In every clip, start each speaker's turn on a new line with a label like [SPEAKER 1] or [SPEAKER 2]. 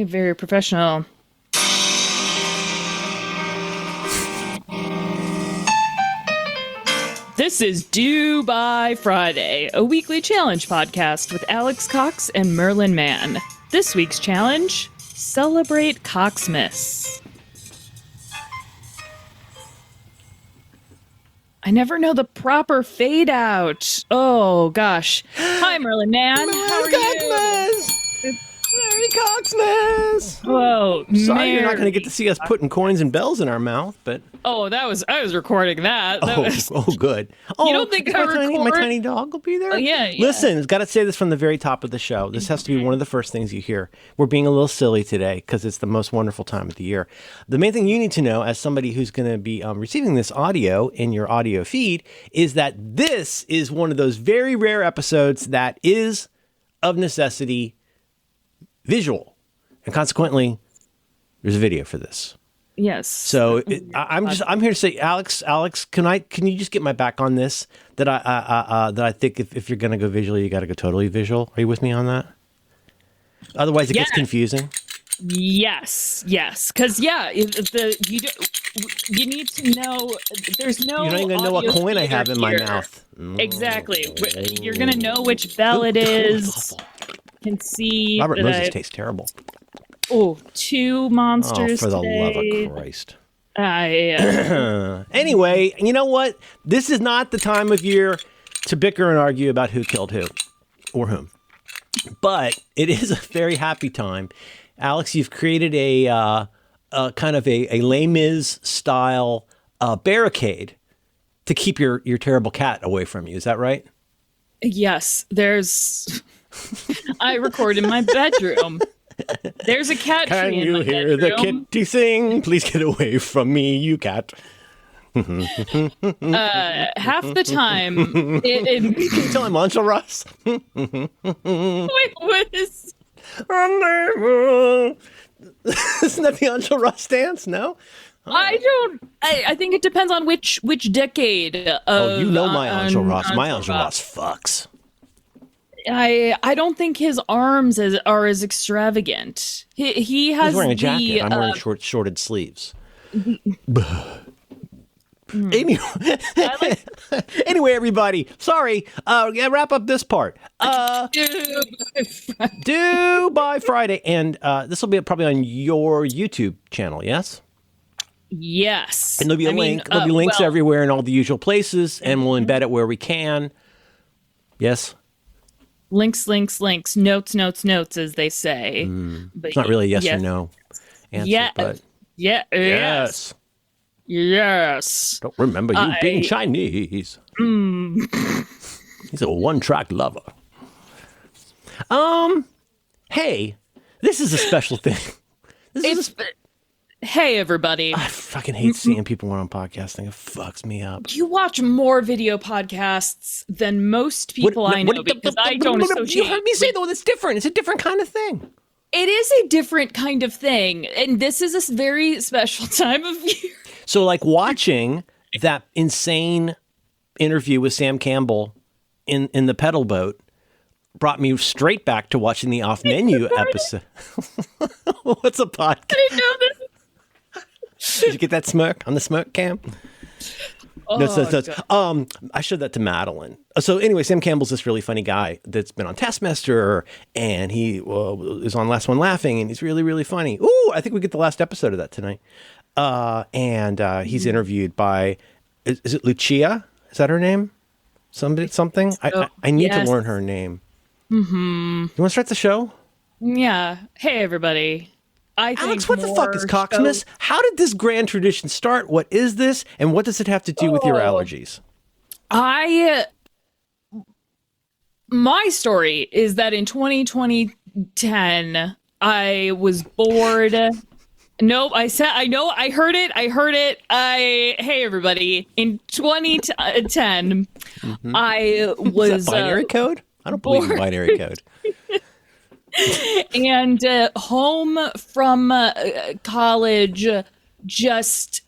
[SPEAKER 1] Very professional. This is Due by Friday, a weekly challenge podcast with Alex Cox and Merlin Mann. This week's challenge, celebrate Coxmas. I never know the proper fade out. Oh, gosh. Hi, Merlin Mann. How are you?
[SPEAKER 2] Merry Coxmas!
[SPEAKER 1] Whoa,
[SPEAKER 2] Sorry you're not going to get to see us putting coins and bells in our mouth, but...
[SPEAKER 1] Oh, I was recording that.
[SPEAKER 2] Good. Oh,
[SPEAKER 1] you don't think
[SPEAKER 2] my tiny dog will be there?
[SPEAKER 1] Oh, yeah.
[SPEAKER 2] Listen, got to say this from the very top of the show. This has to be one of the first things you hear. We're being a little silly today because it's the most wonderful time of the year. The main thing you need to know as somebody who's going to be receiving this audio in your audio feed is that this is one of those very rare episodes that is, of necessity, visual, and consequently, there's a video for this.
[SPEAKER 1] Yes.
[SPEAKER 2] So I'm here to say, Alex, can you just get my back on this? That I think if you're gonna go visually, you got to go totally visual. Are you with me on that? Otherwise, it gets confusing.
[SPEAKER 1] Yes. Because you need to know. There's no.
[SPEAKER 2] You don't even know what coin I have in my mouth.
[SPEAKER 1] Exactly. You're gonna know which bell it is. Can see
[SPEAKER 2] Robert Moses tastes terrible.
[SPEAKER 1] Oh, 2 monsters.
[SPEAKER 2] Oh, for the
[SPEAKER 1] today.
[SPEAKER 2] love of Christ. Anyway, you know what? This is not the time of year to bicker and argue about who killed who or whom. But it is a very happy time. Alex, you've created a kind of a Les Mis style barricade to keep your terrible cat away from you. Is that right?
[SPEAKER 1] Yes, there's... I record in my bedroom. There's a cat tree in my bedroom.
[SPEAKER 2] Can you hear the kitty sing? Please get away from me, you cat.
[SPEAKER 1] Half the time... Can
[SPEAKER 2] you tell him Angel Ross?
[SPEAKER 1] Wait, what is...
[SPEAKER 2] Isn't that the Angel Ross dance? No?
[SPEAKER 1] I think it depends on which decade of...
[SPEAKER 2] you know my Angel Ross. My Angel Ross fucks.
[SPEAKER 1] I don't think his arms are as extravagant. He has...
[SPEAKER 2] He's wearing a jacket. I'm wearing shorted sleeves. Anyway, everybody. Sorry. Wrap up this part. Due by Friday. And this will be probably on your YouTube channel, yes?
[SPEAKER 1] Yes.
[SPEAKER 2] And there'll be a link. There'll be links everywhere in all the usual places, and we'll embed it where we can. Yes?
[SPEAKER 1] Links, notes, as they say. But
[SPEAKER 2] it's not really a yes or no answer, but...
[SPEAKER 1] Yes.
[SPEAKER 2] Don't remember you being Chinese. He's a one-track lover. Hey, this is a special thing.
[SPEAKER 1] Hey, everybody.
[SPEAKER 2] I fucking hate seeing people when I'm podcasting. It fucks me up.
[SPEAKER 1] You watch more video podcasts than most people I know because I don't associate...
[SPEAKER 2] You heard me say, though, it's different. It's a different kind of thing.
[SPEAKER 1] It is a different kind of thing. And this is a very special time of year.
[SPEAKER 2] So, like, watching that insane interview with Sam Campbell in the pedal boat brought me straight back to watching the off-menu episode. What's a podcast?
[SPEAKER 1] I didn't know this.
[SPEAKER 2] Did you get that smirk on the smirk cam? No. I showed that to Madeline. So anyway, Sam Campbell's this really funny guy that's been on Taskmaster, and he is on Last One Laughing, and he's really, really funny. Ooh, I think we get the last episode of that tonight. And he's interviewed by, is it Lucia? Is that her name? Something? I need to learn her name. Mm-hmm. You want to start the show?
[SPEAKER 1] Yeah. Hey, everybody.
[SPEAKER 2] Alex, what the fuck is Coxmas? How did this grand tradition start? What is this? And what does it have to do with your allergies?
[SPEAKER 1] My story is that in 2010, I was bored. Nope, I heard it. Hey, everybody. In 2010, I was...
[SPEAKER 2] Is that binary code? I don't believe in binary code.
[SPEAKER 1] And home from college, just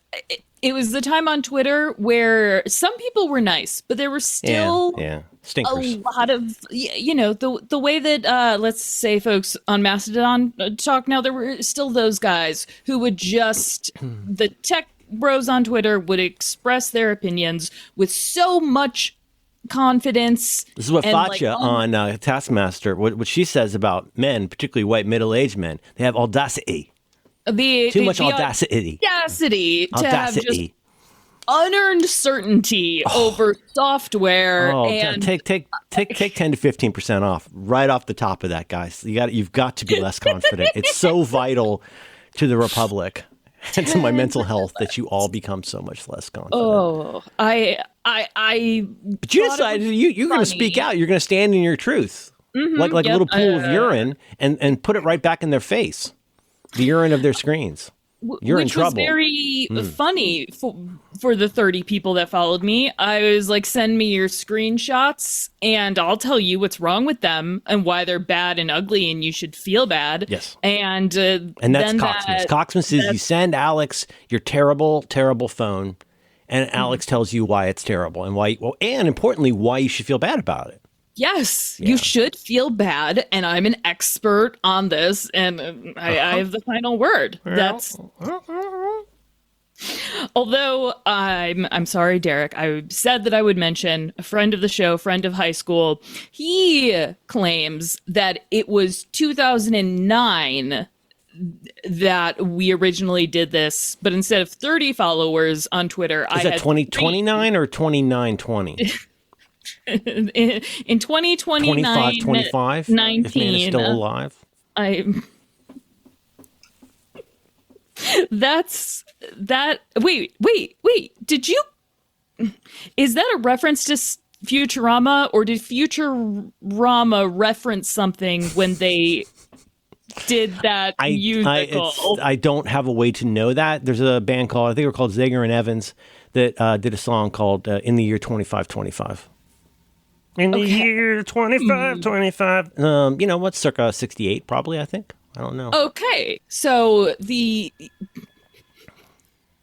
[SPEAKER 1] it was the time on Twitter where some people were nice, but there were still a
[SPEAKER 2] stinkers.
[SPEAKER 1] lot of, the way that, let's say folks on Mastodon talk now, there were still those guys who would just, the tech bros on Twitter would express their opinions with so much confidence.
[SPEAKER 2] This is what Fatja on Taskmaster, what she says about men, particularly white middle-aged men. They have audacity. Too much audacity.
[SPEAKER 1] Audacity to have just unearned certainty over software. And
[SPEAKER 2] take 10 to 15% off right off the top of that, guys. You've got to be less confident. It's so vital to the Republic and to my mental health that you all become so much less confident.
[SPEAKER 1] Oh,
[SPEAKER 2] But you decided you're going to speak out. You're going to stand in your truth, like a little pool of urine, and put it right back in their face. The urine of their screens. You're in trouble.
[SPEAKER 1] Which was very funny for the 30 people that followed me. I was like, send me your screenshots and I'll tell you what's wrong with them and why they're bad and ugly and you should feel bad.
[SPEAKER 2] Yes.
[SPEAKER 1] And
[SPEAKER 2] that's Coxmas. Coxmas is you send Alex your terrible, terrible phone and Alex tells you why it's terrible and and importantly, why you should feel bad about it.
[SPEAKER 1] Yes, you should feel bad, and I'm an expert on this, and I have the final word. That's although I'm sorry, Derek. I said that I would mention a friend of the show, friend of high school. He claims that it was 2009 that we originally did this, but instead of 30 followers on Twitter, I had
[SPEAKER 2] 2029 or 2920.
[SPEAKER 1] In 2029,
[SPEAKER 2] 25,
[SPEAKER 1] 19,
[SPEAKER 2] if man is still alive. Wait. Did you? Is that a reference to Futurama, or did Futurama reference something when they did that musical? I don't have a way to know that. There's a band called, I think they're called Zager and Evans, that did a song called "In the Year 2525." In the year 2525. What's circa 68, probably, I think. I don't know.
[SPEAKER 1] Okay. So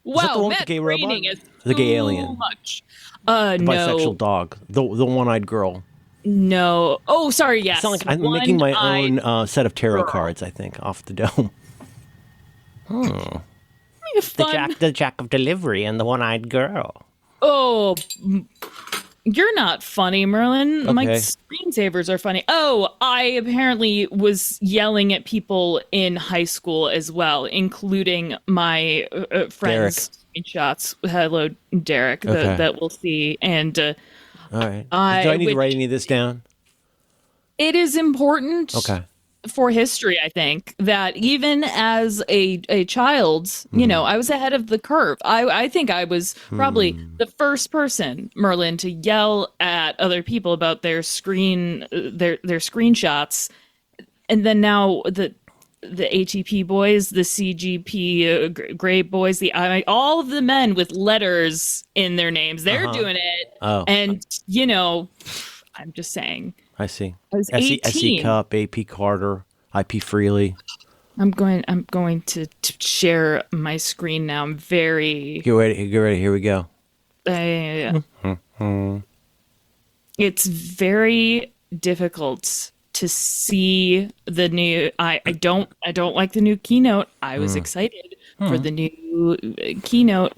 [SPEAKER 2] wow,
[SPEAKER 1] Matt
[SPEAKER 2] gay
[SPEAKER 1] Groening
[SPEAKER 2] robot?
[SPEAKER 1] is
[SPEAKER 2] The gay alien.
[SPEAKER 1] Much.
[SPEAKER 2] The
[SPEAKER 1] no.
[SPEAKER 2] bisexual dog. The one-eyed girl.
[SPEAKER 1] No. Oh, sorry, yes.
[SPEAKER 2] I sound like I'm making my own set of tarot cards, I think, off the dome. The Jack of Delivery and the one-eyed girl.
[SPEAKER 1] Oh, you're not funny, Merlin.
[SPEAKER 2] Okay.
[SPEAKER 1] My screensavers are funny. Oh, I apparently was yelling at people in high school as well, including my friends' screenshots. Hello, Derek, that we'll see. And
[SPEAKER 2] all right. Do I need to write any of this down?
[SPEAKER 1] It is important.
[SPEAKER 2] Okay.
[SPEAKER 1] For history, I think that even as a child, I was ahead of the curve. I think I was probably the first person, Merlin, to yell at other people about their screenshots, and then now the ATP boys, the CGP Gray boys, all of the men with letters in their names, they're doing it. Oh. And I'm just saying.
[SPEAKER 2] I see.
[SPEAKER 1] I was 18.
[SPEAKER 2] SE Cup, AP Carter, IP Freely.
[SPEAKER 1] I'm going to share my screen now. I'm very...
[SPEAKER 2] Get ready. Here we go.
[SPEAKER 1] It's very difficult to see the new... I don't like the new keynote. I was excited for the new keynote.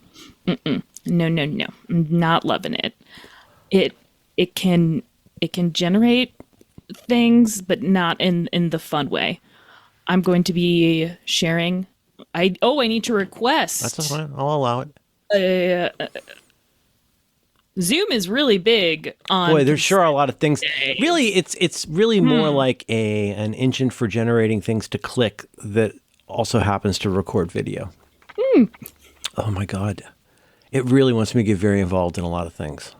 [SPEAKER 1] No. I'm not loving it. It can generate things, but not in the fun way. I'm going to be sharing. I need to request.
[SPEAKER 2] That's fine. I'll allow it.
[SPEAKER 1] Zoom is really big on.
[SPEAKER 2] Boy, there's sure a lot of things. Really, it's really more like an engine for generating things to click that also happens to record video. Oh my God, it really wants me to get very involved in a lot of things.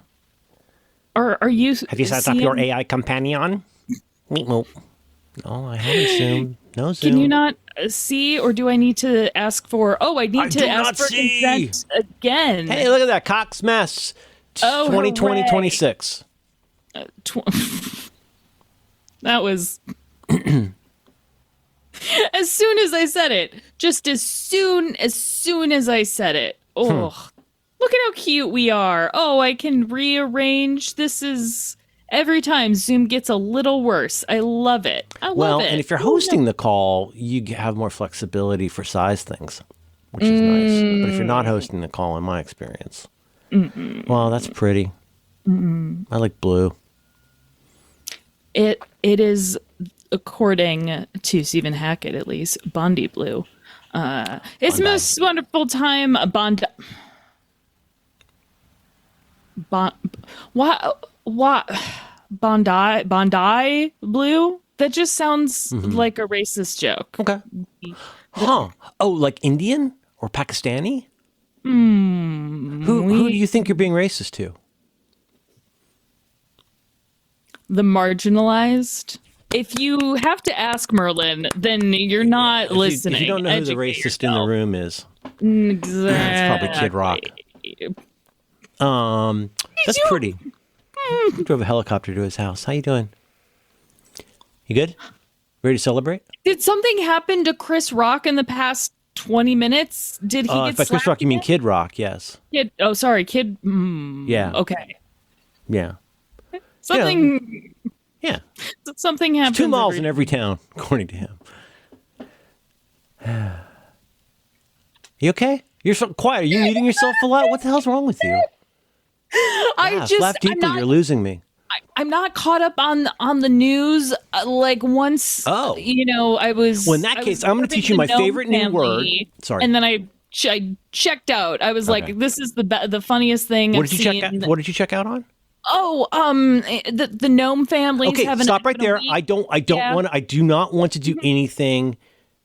[SPEAKER 1] Are you?
[SPEAKER 2] Have you set up your AI companion? No, I haven't Zoom. No Zoom.
[SPEAKER 1] Can you not see, or do I need to ask for? Oh, I need to ask for consent again.
[SPEAKER 2] Hey, look at that Coxmas. 2020-26.
[SPEAKER 1] That was as soon as I said it. Just as soon as I said it. Oh, Look at how cute we are. Oh, I can rearrange. This is every time Zoom gets a little worse. I love it. I love
[SPEAKER 2] Well,
[SPEAKER 1] it.
[SPEAKER 2] and if you're
[SPEAKER 1] Oh,
[SPEAKER 2] hosting the call, you have more flexibility for size things, which is nice. But if you're not hosting the call, in my experience, well, that's pretty. I like blue.
[SPEAKER 1] It is, according to Stephen Hackett, at least, Bondi Blue. It's the most wonderful time. Bondi Blue? That just sounds like a racist joke.
[SPEAKER 2] Okay. Huh. Oh, like Indian or Pakistani? Who do you think you're being racist to?
[SPEAKER 1] The marginalized. If you have to ask Merlin, then you're not listening.
[SPEAKER 2] If you don't know who the
[SPEAKER 1] Educate
[SPEAKER 2] racist in the
[SPEAKER 1] yourself.
[SPEAKER 2] room is,
[SPEAKER 1] Exactly.
[SPEAKER 2] it's probably Kid Rock. That's pretty. Drove a helicopter to his house. How you doing? You good? Ready to celebrate?
[SPEAKER 1] Did something happen to Chris Rock in the past 20 minutes? Did he get
[SPEAKER 2] By Chris Rock, you mean
[SPEAKER 1] again?
[SPEAKER 2] Kid Rock? Yes.
[SPEAKER 1] Kid? Oh, sorry, Kid.
[SPEAKER 2] Yeah.
[SPEAKER 1] Okay.
[SPEAKER 2] Yeah.
[SPEAKER 1] Something.
[SPEAKER 2] Yeah.
[SPEAKER 1] Something happens.
[SPEAKER 2] 2 miles in every town, according to him. You okay? You're so quiet. Are you muting yourself a lot? What the hell's wrong with you? Laugh deeper. You're losing me.
[SPEAKER 1] I'm not caught up on the news. Like once,
[SPEAKER 2] Oh.
[SPEAKER 1] I was.
[SPEAKER 2] Well, in that case, I'm going to teach you my favorite new word. Sorry.
[SPEAKER 1] And then I checked out. I was
[SPEAKER 2] Okay.
[SPEAKER 1] like, this is the funniest thing
[SPEAKER 2] What
[SPEAKER 1] I've
[SPEAKER 2] did you check out?
[SPEAKER 1] seen.
[SPEAKER 2] What did you check out on?
[SPEAKER 1] Oh, the gnome families.
[SPEAKER 2] Okay,
[SPEAKER 1] have
[SPEAKER 2] stop right there. I do not want to do anything.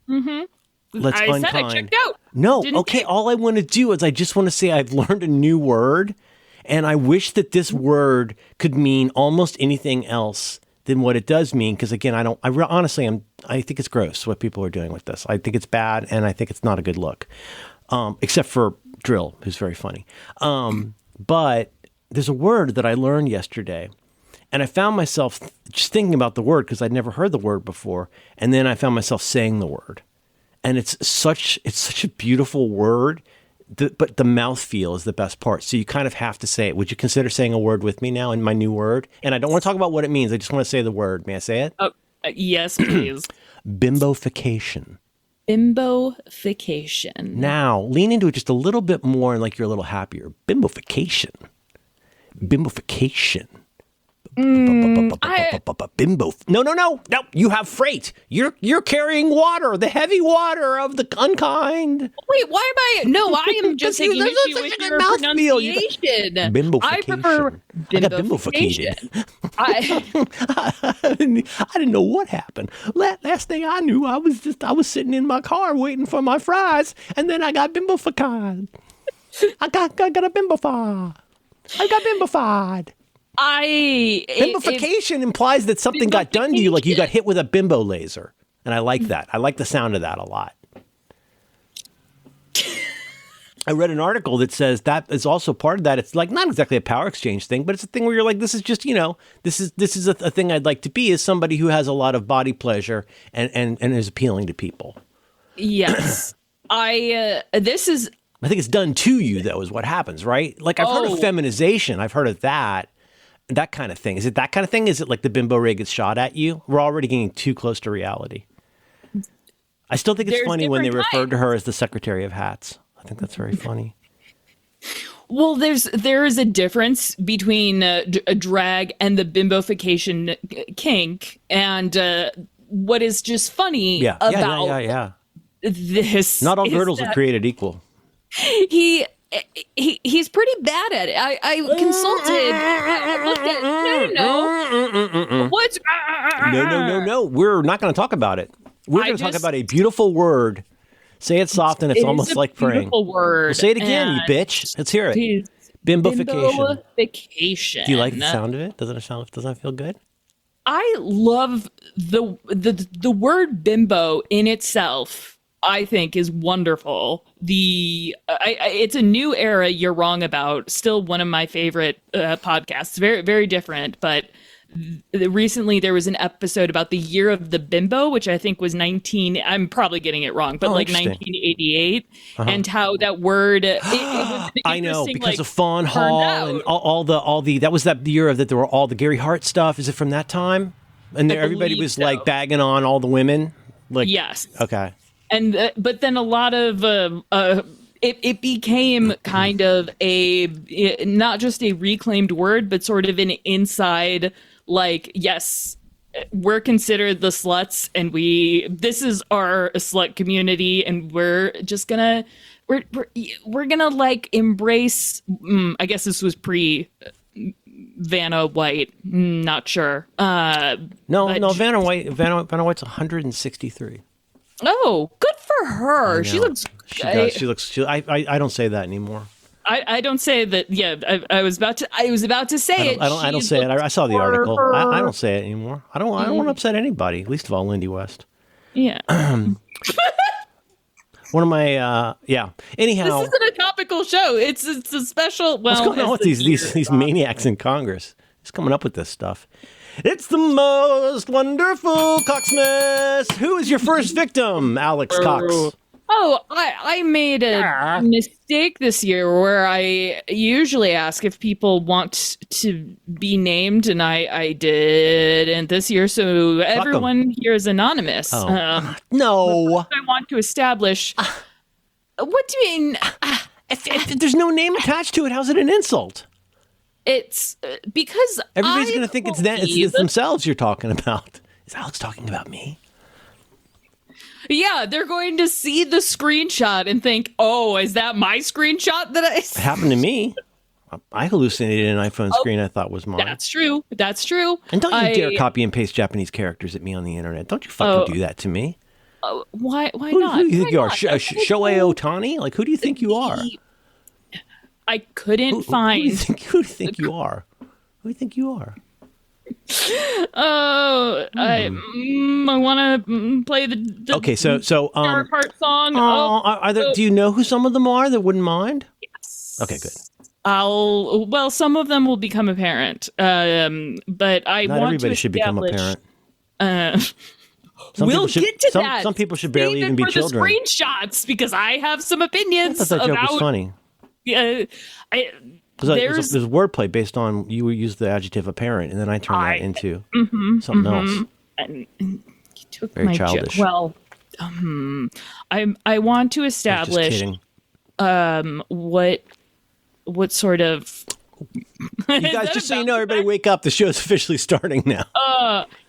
[SPEAKER 2] Let's
[SPEAKER 1] I
[SPEAKER 2] unkind.
[SPEAKER 1] said I checked out.
[SPEAKER 2] No,
[SPEAKER 1] Didn't
[SPEAKER 2] okay.
[SPEAKER 1] you?
[SPEAKER 2] All I want to do is I just want to say I've learned a new word, and I wish that this word could mean almost anything else than what it does mean. Because again, honestly, I think it's gross what people are doing with this. I think it's bad, and I think it's not a good look. Except for Drill, who's very funny. But there's a word that I learned yesterday, and I found myself just thinking about the word because I'd never heard the word before, and then I found myself saying the word. And it's such a beautiful word, but the mouthfeel is the best part. So you kind of have to say it. Would you consider saying a word with me now in my new word? And I don't want to talk about what it means. I just want to say the word. May I say it?
[SPEAKER 1] Oh, yes, please.
[SPEAKER 2] Bimbofication.
[SPEAKER 1] Bimbofication.
[SPEAKER 2] Now, lean into it just a little bit more and like you're a little happier. Bimbofication. Bimbofication. Bimbo. No. You have freight. You're carrying water, the heavy water of the unkind.
[SPEAKER 1] Wait, why am I? No, I am just taking
[SPEAKER 2] There's
[SPEAKER 1] issue
[SPEAKER 2] such
[SPEAKER 1] with
[SPEAKER 2] a
[SPEAKER 1] your
[SPEAKER 2] mouthfeel. You got-
[SPEAKER 1] pronunciation.
[SPEAKER 2] Bimbofication.
[SPEAKER 1] I prefer
[SPEAKER 2] I got bimboficated.
[SPEAKER 1] I
[SPEAKER 2] I didn't know what happened. Last thing I knew, I was sitting in my car waiting for my fries, and then I got bimbofied. I got a bimbofied. I got bimbofied. Bimbofication implies that something got done to you, like you got hit with a bimbo laser. And I like that. I like the sound of that a lot. I read an article that says that is also part of that. It's like not exactly a power exchange thing, but it's a thing where you're like, this is just, this is a thing I'd like to be, is somebody who has a lot of body pleasure and is appealing to people.
[SPEAKER 1] Yes. I
[SPEAKER 2] think it's done to you, though, is what happens, right? Like I've heard of feminization. I've heard of that kind of thing. Is it that kind of thing? Is it like the bimbo ray gets shot at you? We're already getting too close to reality. I still think it's funny when they referred to her as the Secretary of Hats. I think that's very funny.
[SPEAKER 1] Well, there is a difference between a drag and the bimbofication kink, and what is just funny about this.
[SPEAKER 2] Not all girdles are created equal.
[SPEAKER 1] He's pretty bad at it. I consulted. I looked at no. What's
[SPEAKER 2] No. We're not going to talk about it. We're going to talk about a beautiful word. Say it soft, and it's almost like praying.
[SPEAKER 1] Beautiful word.
[SPEAKER 2] Well, say it again, you bitch. Let's hear it. Bimbofication.
[SPEAKER 1] Bimbofication.
[SPEAKER 2] Do you like the sound of it? Doesn't it feel good?
[SPEAKER 1] I love the word bimbo in itself. I think is wonderful. It's a new era. You're wrong about. Still one of my favorite podcasts. Very very different, but recently there was an episode about the year of the bimbo, which I think was 19, I'm probably getting it wrong, but
[SPEAKER 2] Oh,
[SPEAKER 1] like
[SPEAKER 2] interesting.
[SPEAKER 1] 1988, and how that word, it was an
[SPEAKER 2] I know,
[SPEAKER 1] interesting,
[SPEAKER 2] because
[SPEAKER 1] like,
[SPEAKER 2] of Fawn
[SPEAKER 1] turned
[SPEAKER 2] Hall and
[SPEAKER 1] out.
[SPEAKER 2] all the that was that year of that there were all the Gary Hart stuff. Is it from that time? And
[SPEAKER 1] I
[SPEAKER 2] there, everybody
[SPEAKER 1] believe
[SPEAKER 2] was like
[SPEAKER 1] so.
[SPEAKER 2] bagging on all the women. Like,
[SPEAKER 1] Yes.
[SPEAKER 2] okay,
[SPEAKER 1] And but then a lot of it became kind of not just a reclaimed word, but sort of an inside, like, yes, we're considered the sluts, and this is our slut community, and we're just gonna we're gonna like embrace. I guess this was pre Vanna White, not sure.
[SPEAKER 2] no,
[SPEAKER 1] But
[SPEAKER 2] no, Vanna White's 163.
[SPEAKER 1] oh, good for
[SPEAKER 2] I
[SPEAKER 1] her. She
[SPEAKER 2] know.
[SPEAKER 1] looks.
[SPEAKER 2] She does. She looks. I don't say that anymore.
[SPEAKER 1] I don't say that. Yeah, I was about to. I was about to say it.
[SPEAKER 2] I don't
[SPEAKER 1] She
[SPEAKER 2] say it.
[SPEAKER 1] looks
[SPEAKER 2] I saw the
[SPEAKER 1] for
[SPEAKER 2] article. I
[SPEAKER 1] her.
[SPEAKER 2] don't say it anymore. I don't want to upset anybody. Least of all, Lindy West.
[SPEAKER 1] Yeah,
[SPEAKER 2] One of my yeah.
[SPEAKER 1] this
[SPEAKER 2] Anyhow,
[SPEAKER 1] isn't a topical show. It's a special.
[SPEAKER 2] what's
[SPEAKER 1] Well,
[SPEAKER 2] going on
[SPEAKER 1] as
[SPEAKER 2] with
[SPEAKER 1] the
[SPEAKER 2] these
[SPEAKER 1] year
[SPEAKER 2] these
[SPEAKER 1] goes on.
[SPEAKER 2] maniacs in Congress? Who's coming up with this stuff? It's the most wonderful Coxmas. Who is your first victim, Alex Cox?
[SPEAKER 1] Oh, I made a mistake this year where I usually ask if people want to be named, and I didn't this year, so
[SPEAKER 2] 'em.
[SPEAKER 1] everyone here is anonymous.
[SPEAKER 2] Oh. No.
[SPEAKER 1] I want to establish. What do you mean?
[SPEAKER 2] If there's no name attached to it, how's it an insult?
[SPEAKER 1] It's because
[SPEAKER 2] Everybody's
[SPEAKER 1] I
[SPEAKER 2] going to think it's them.
[SPEAKER 1] believe-
[SPEAKER 2] It's themselves you're talking about. Is Alex talking about me?
[SPEAKER 1] Yeah, they're going to see the screenshot and think, "Oh, is that my screenshot that I?"
[SPEAKER 2] It happened to me. I hallucinated an iPhone screen I thought was mine.
[SPEAKER 1] That's true. That's true.
[SPEAKER 2] And don't you dare copy and paste Japanese characters at me on the internet. Don't you fucking do that to me.
[SPEAKER 1] Why? Why
[SPEAKER 2] Who
[SPEAKER 1] not?
[SPEAKER 2] do you think
[SPEAKER 1] Why
[SPEAKER 2] you are?
[SPEAKER 1] not?
[SPEAKER 2] Shohei Ohtani? Like, who do you think you are?
[SPEAKER 1] I couldn't
[SPEAKER 2] Who do
[SPEAKER 1] find.
[SPEAKER 2] you think you are? Who do you think you are?
[SPEAKER 1] Oh, I want to play the
[SPEAKER 2] Okay, so
[SPEAKER 1] Dark Heart song.
[SPEAKER 2] are there? Do you know who some of them are that wouldn't mind?
[SPEAKER 1] Yes.
[SPEAKER 2] Okay, good.
[SPEAKER 1] Well, some of them will become apparent. But I
[SPEAKER 2] Not
[SPEAKER 1] want
[SPEAKER 2] everybody
[SPEAKER 1] to
[SPEAKER 2] should become a
[SPEAKER 1] establish-
[SPEAKER 2] parent. Some
[SPEAKER 1] we'll
[SPEAKER 2] people should-
[SPEAKER 1] get to
[SPEAKER 2] some-
[SPEAKER 1] that.
[SPEAKER 2] some people should barely
[SPEAKER 1] Save it
[SPEAKER 2] even be
[SPEAKER 1] for
[SPEAKER 2] children.
[SPEAKER 1] The screenshots, because I have some
[SPEAKER 2] I
[SPEAKER 1] opinions
[SPEAKER 2] thought that joke
[SPEAKER 1] about.
[SPEAKER 2] was funny.
[SPEAKER 1] There's
[SPEAKER 2] There's wordplay based on you use the adjective apparent, and then I turn that into something else.
[SPEAKER 1] and you took
[SPEAKER 2] Very
[SPEAKER 1] my
[SPEAKER 2] childish.
[SPEAKER 1] joke. Well, I want to
[SPEAKER 2] I was just
[SPEAKER 1] establish
[SPEAKER 2] kidding.
[SPEAKER 1] what sort of.
[SPEAKER 2] You guys, just so you know, everybody wake up. The show's officially starting now.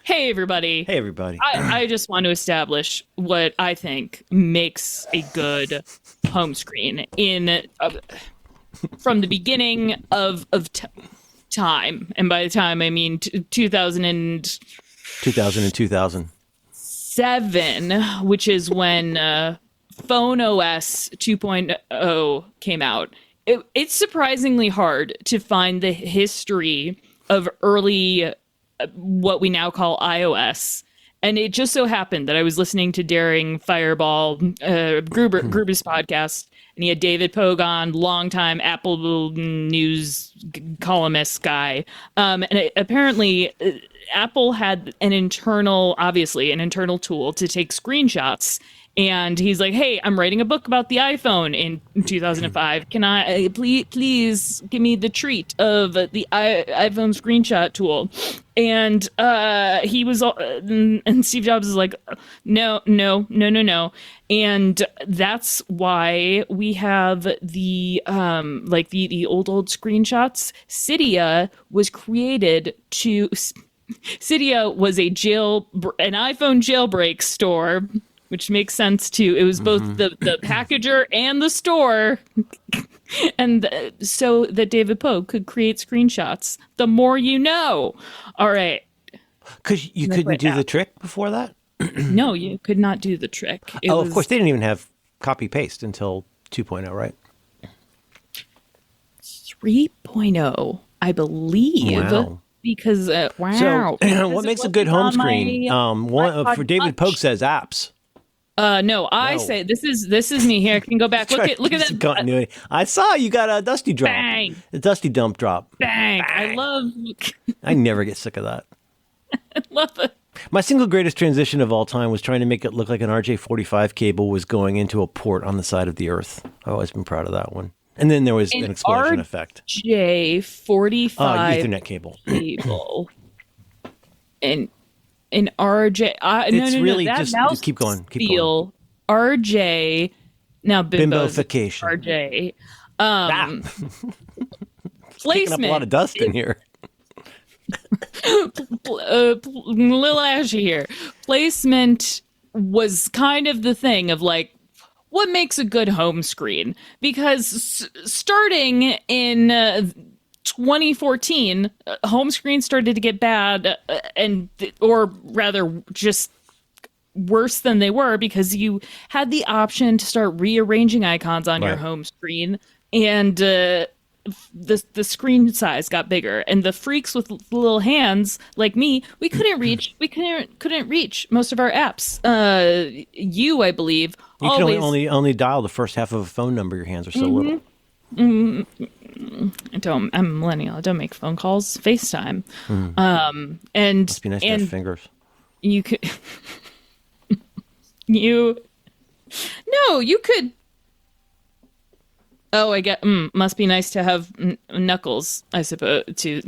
[SPEAKER 1] Hey, everybody.
[SPEAKER 2] Hey, everybody.
[SPEAKER 1] I just want to establish what I think makes a good home screen from the beginning of time, and by the time I mean 2000 and
[SPEAKER 2] 2000 and 2000.
[SPEAKER 1] 7, which is when Phone OS 2.0 came out. It's surprisingly hard to find the history of early what we now call iOS. And it just so happened that I was listening to Daring Fireball, Gruber's podcast, and he had David Pogon, longtime Apple News columnist guy. Apparently, Apple had an internal tool to take screenshots. And he's like, "Hey, I'm writing a book about the iPhone in 2005. Can I please give me the treat of the iPhone screenshot tool?" And he was, and Steve Jobs is like, "No. And that's why we have the the old screenshots. Cydia was an iPhone jailbreak store." Which makes sense too. It was both the packager and the store, and so that David Pogue could create screenshots. The more you know. All right.
[SPEAKER 2] Because you couldn't do the trick before that?
[SPEAKER 1] No, you could not do the trick.
[SPEAKER 2] Of course, they didn't even have copy paste until 2.0, right?
[SPEAKER 1] 3.0, I believe.
[SPEAKER 2] Wow.
[SPEAKER 1] Because wow.
[SPEAKER 2] So,
[SPEAKER 1] Because
[SPEAKER 2] what
[SPEAKER 1] it
[SPEAKER 2] makes a
[SPEAKER 1] wasn't
[SPEAKER 2] good home
[SPEAKER 1] on my
[SPEAKER 2] screen? For David
[SPEAKER 1] iPod
[SPEAKER 2] Pogue
[SPEAKER 1] Touch.
[SPEAKER 2] says apps.
[SPEAKER 1] No, I
[SPEAKER 2] No.
[SPEAKER 1] say this is me here. I can go back.
[SPEAKER 2] Try to
[SPEAKER 1] Look
[SPEAKER 2] keep
[SPEAKER 1] at
[SPEAKER 2] some
[SPEAKER 1] that.
[SPEAKER 2] continuity. I saw you got a dusty drop.
[SPEAKER 1] Bang,
[SPEAKER 2] A dusty dump drop.
[SPEAKER 1] bang. I
[SPEAKER 2] Bang.
[SPEAKER 1] love,
[SPEAKER 2] I never get sick of that.
[SPEAKER 1] I love it.
[SPEAKER 2] My single greatest transition of all time was trying to make it look like an RJ-45 cable was going into a port on the side of the Earth. I've always been proud of that one. And then there was an explosion effect.
[SPEAKER 1] RJ-45
[SPEAKER 2] Ethernet cable.
[SPEAKER 1] cable. And RJ.
[SPEAKER 2] It's
[SPEAKER 1] No.
[SPEAKER 2] really
[SPEAKER 1] That
[SPEAKER 2] just keep going. Keep going.
[SPEAKER 1] steel RJ. Now Bimbo's
[SPEAKER 2] Bimbofication.
[SPEAKER 1] RJ.
[SPEAKER 2] Ah, picking up a lot of
[SPEAKER 1] Placement.
[SPEAKER 2] dust in here.
[SPEAKER 1] Little ashy here. Placement was kind of the thing of like, what makes a good home screen? Because starting in 2014, home screens started to get bad, or rather, just worse than they were because you had the option to start rearranging icons on your
[SPEAKER 2] Right.
[SPEAKER 1] home screen, and the screen size got bigger, and the freaks with little hands like me, we couldn't reach most of our apps. I believe,
[SPEAKER 2] You can
[SPEAKER 1] always
[SPEAKER 2] only dial the first half of a phone number. Your hands are so little.
[SPEAKER 1] I'm a millennial. I don't make phone calls. FaceTime. And
[SPEAKER 2] Must be nice to have fingers.
[SPEAKER 1] you could you no you could oh I get must be nice to have knuckles, I suppose, to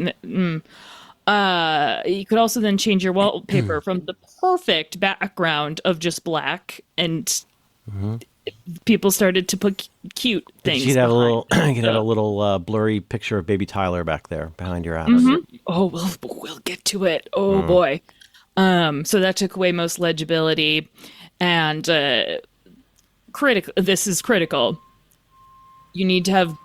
[SPEAKER 1] you could also then change your wallpaper from the perfect background of just black, and people started to put cute things
[SPEAKER 2] You could have
[SPEAKER 1] behind.
[SPEAKER 2] you could have a little blurry picture of baby Tyler back there behind your apps.
[SPEAKER 1] Oh, we'll get to it. Oh boy. So that took away most legibility, and critical. This is critical. You need to have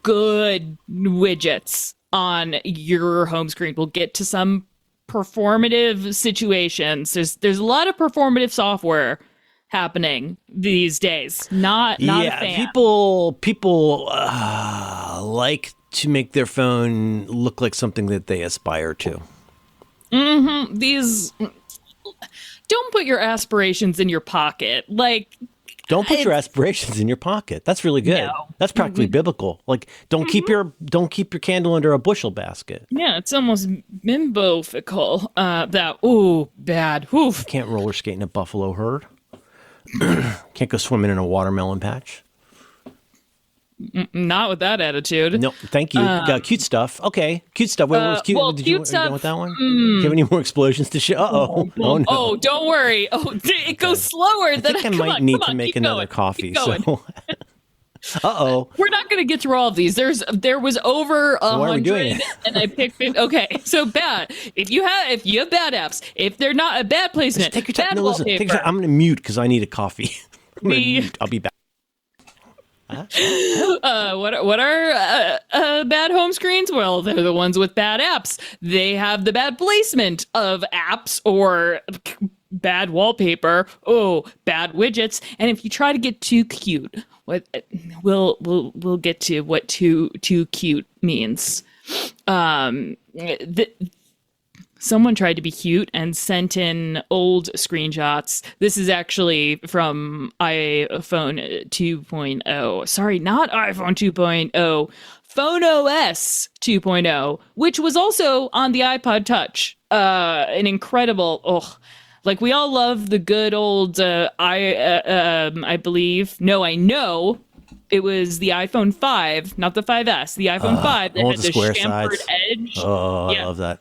[SPEAKER 1] good widgets on your home screen. We'll get to some performative situations. There's a lot of performative software happening these days. Not a fan.
[SPEAKER 2] People like to make their phone look like something that they aspire to.
[SPEAKER 1] These don't put your aspirations in your pocket. Like,
[SPEAKER 2] Don't put your aspirations in your pocket. That's really good.
[SPEAKER 1] No.
[SPEAKER 2] That's practically biblical. Like, don't keep your candle under a bushel basket.
[SPEAKER 1] yeah, it's almost bimbofical. Bad. Oof.
[SPEAKER 2] Can't roller skate in a buffalo herd. Can't go swimming in a watermelon patch.
[SPEAKER 1] Not with that attitude.
[SPEAKER 2] No, thank you. Got cute stuff. Okay, cute stuff. What was cute?
[SPEAKER 1] well,
[SPEAKER 2] Did
[SPEAKER 1] cute
[SPEAKER 2] are you
[SPEAKER 1] stuff,
[SPEAKER 2] done with that one? Do you have any more explosions to show? Oh no.
[SPEAKER 1] Oh, don't worry. Oh, it goes slower
[SPEAKER 2] I
[SPEAKER 1] than
[SPEAKER 2] think I
[SPEAKER 1] come
[SPEAKER 2] might
[SPEAKER 1] on,
[SPEAKER 2] need
[SPEAKER 1] come
[SPEAKER 2] to
[SPEAKER 1] on,
[SPEAKER 2] make
[SPEAKER 1] keep
[SPEAKER 2] another
[SPEAKER 1] going,
[SPEAKER 2] coffee.
[SPEAKER 1] keep going.
[SPEAKER 2] So, we're
[SPEAKER 1] We're not going to get through all of these. There was over
[SPEAKER 2] Why are we doing
[SPEAKER 1] 100,
[SPEAKER 2] it?
[SPEAKER 1] and I picked 50. Okay, so bad. If you have bad apps, if they're not a bad placement,
[SPEAKER 2] Take your time.
[SPEAKER 1] bad
[SPEAKER 2] No, listen. Take your
[SPEAKER 1] wallpaper.
[SPEAKER 2] time. I'm going to mute because I need a coffee. I'm gonna
[SPEAKER 1] The-
[SPEAKER 2] mute. I'll be back.
[SPEAKER 1] What are bad home screens? Well, they're the ones with bad apps. They have the bad placement of apps or bad wallpaper. Oh, bad widgets. And if you try to get too cute, we'll get to what too cute means. Someone tried to be cute and sent in old screenshots. This is actually from iPhone 2.0. Sorry, not iPhone 2.0. Phone OS 2.0, which was also on the iPod Touch. An incredible, like we all love the good old, I believe, no, I know it was the iPhone 5, not the 5S, the iPhone 5 that had
[SPEAKER 2] the
[SPEAKER 1] the
[SPEAKER 2] square
[SPEAKER 1] chamfered
[SPEAKER 2] sides.
[SPEAKER 1] edge.
[SPEAKER 2] Oh,
[SPEAKER 1] Yeah.
[SPEAKER 2] I love that.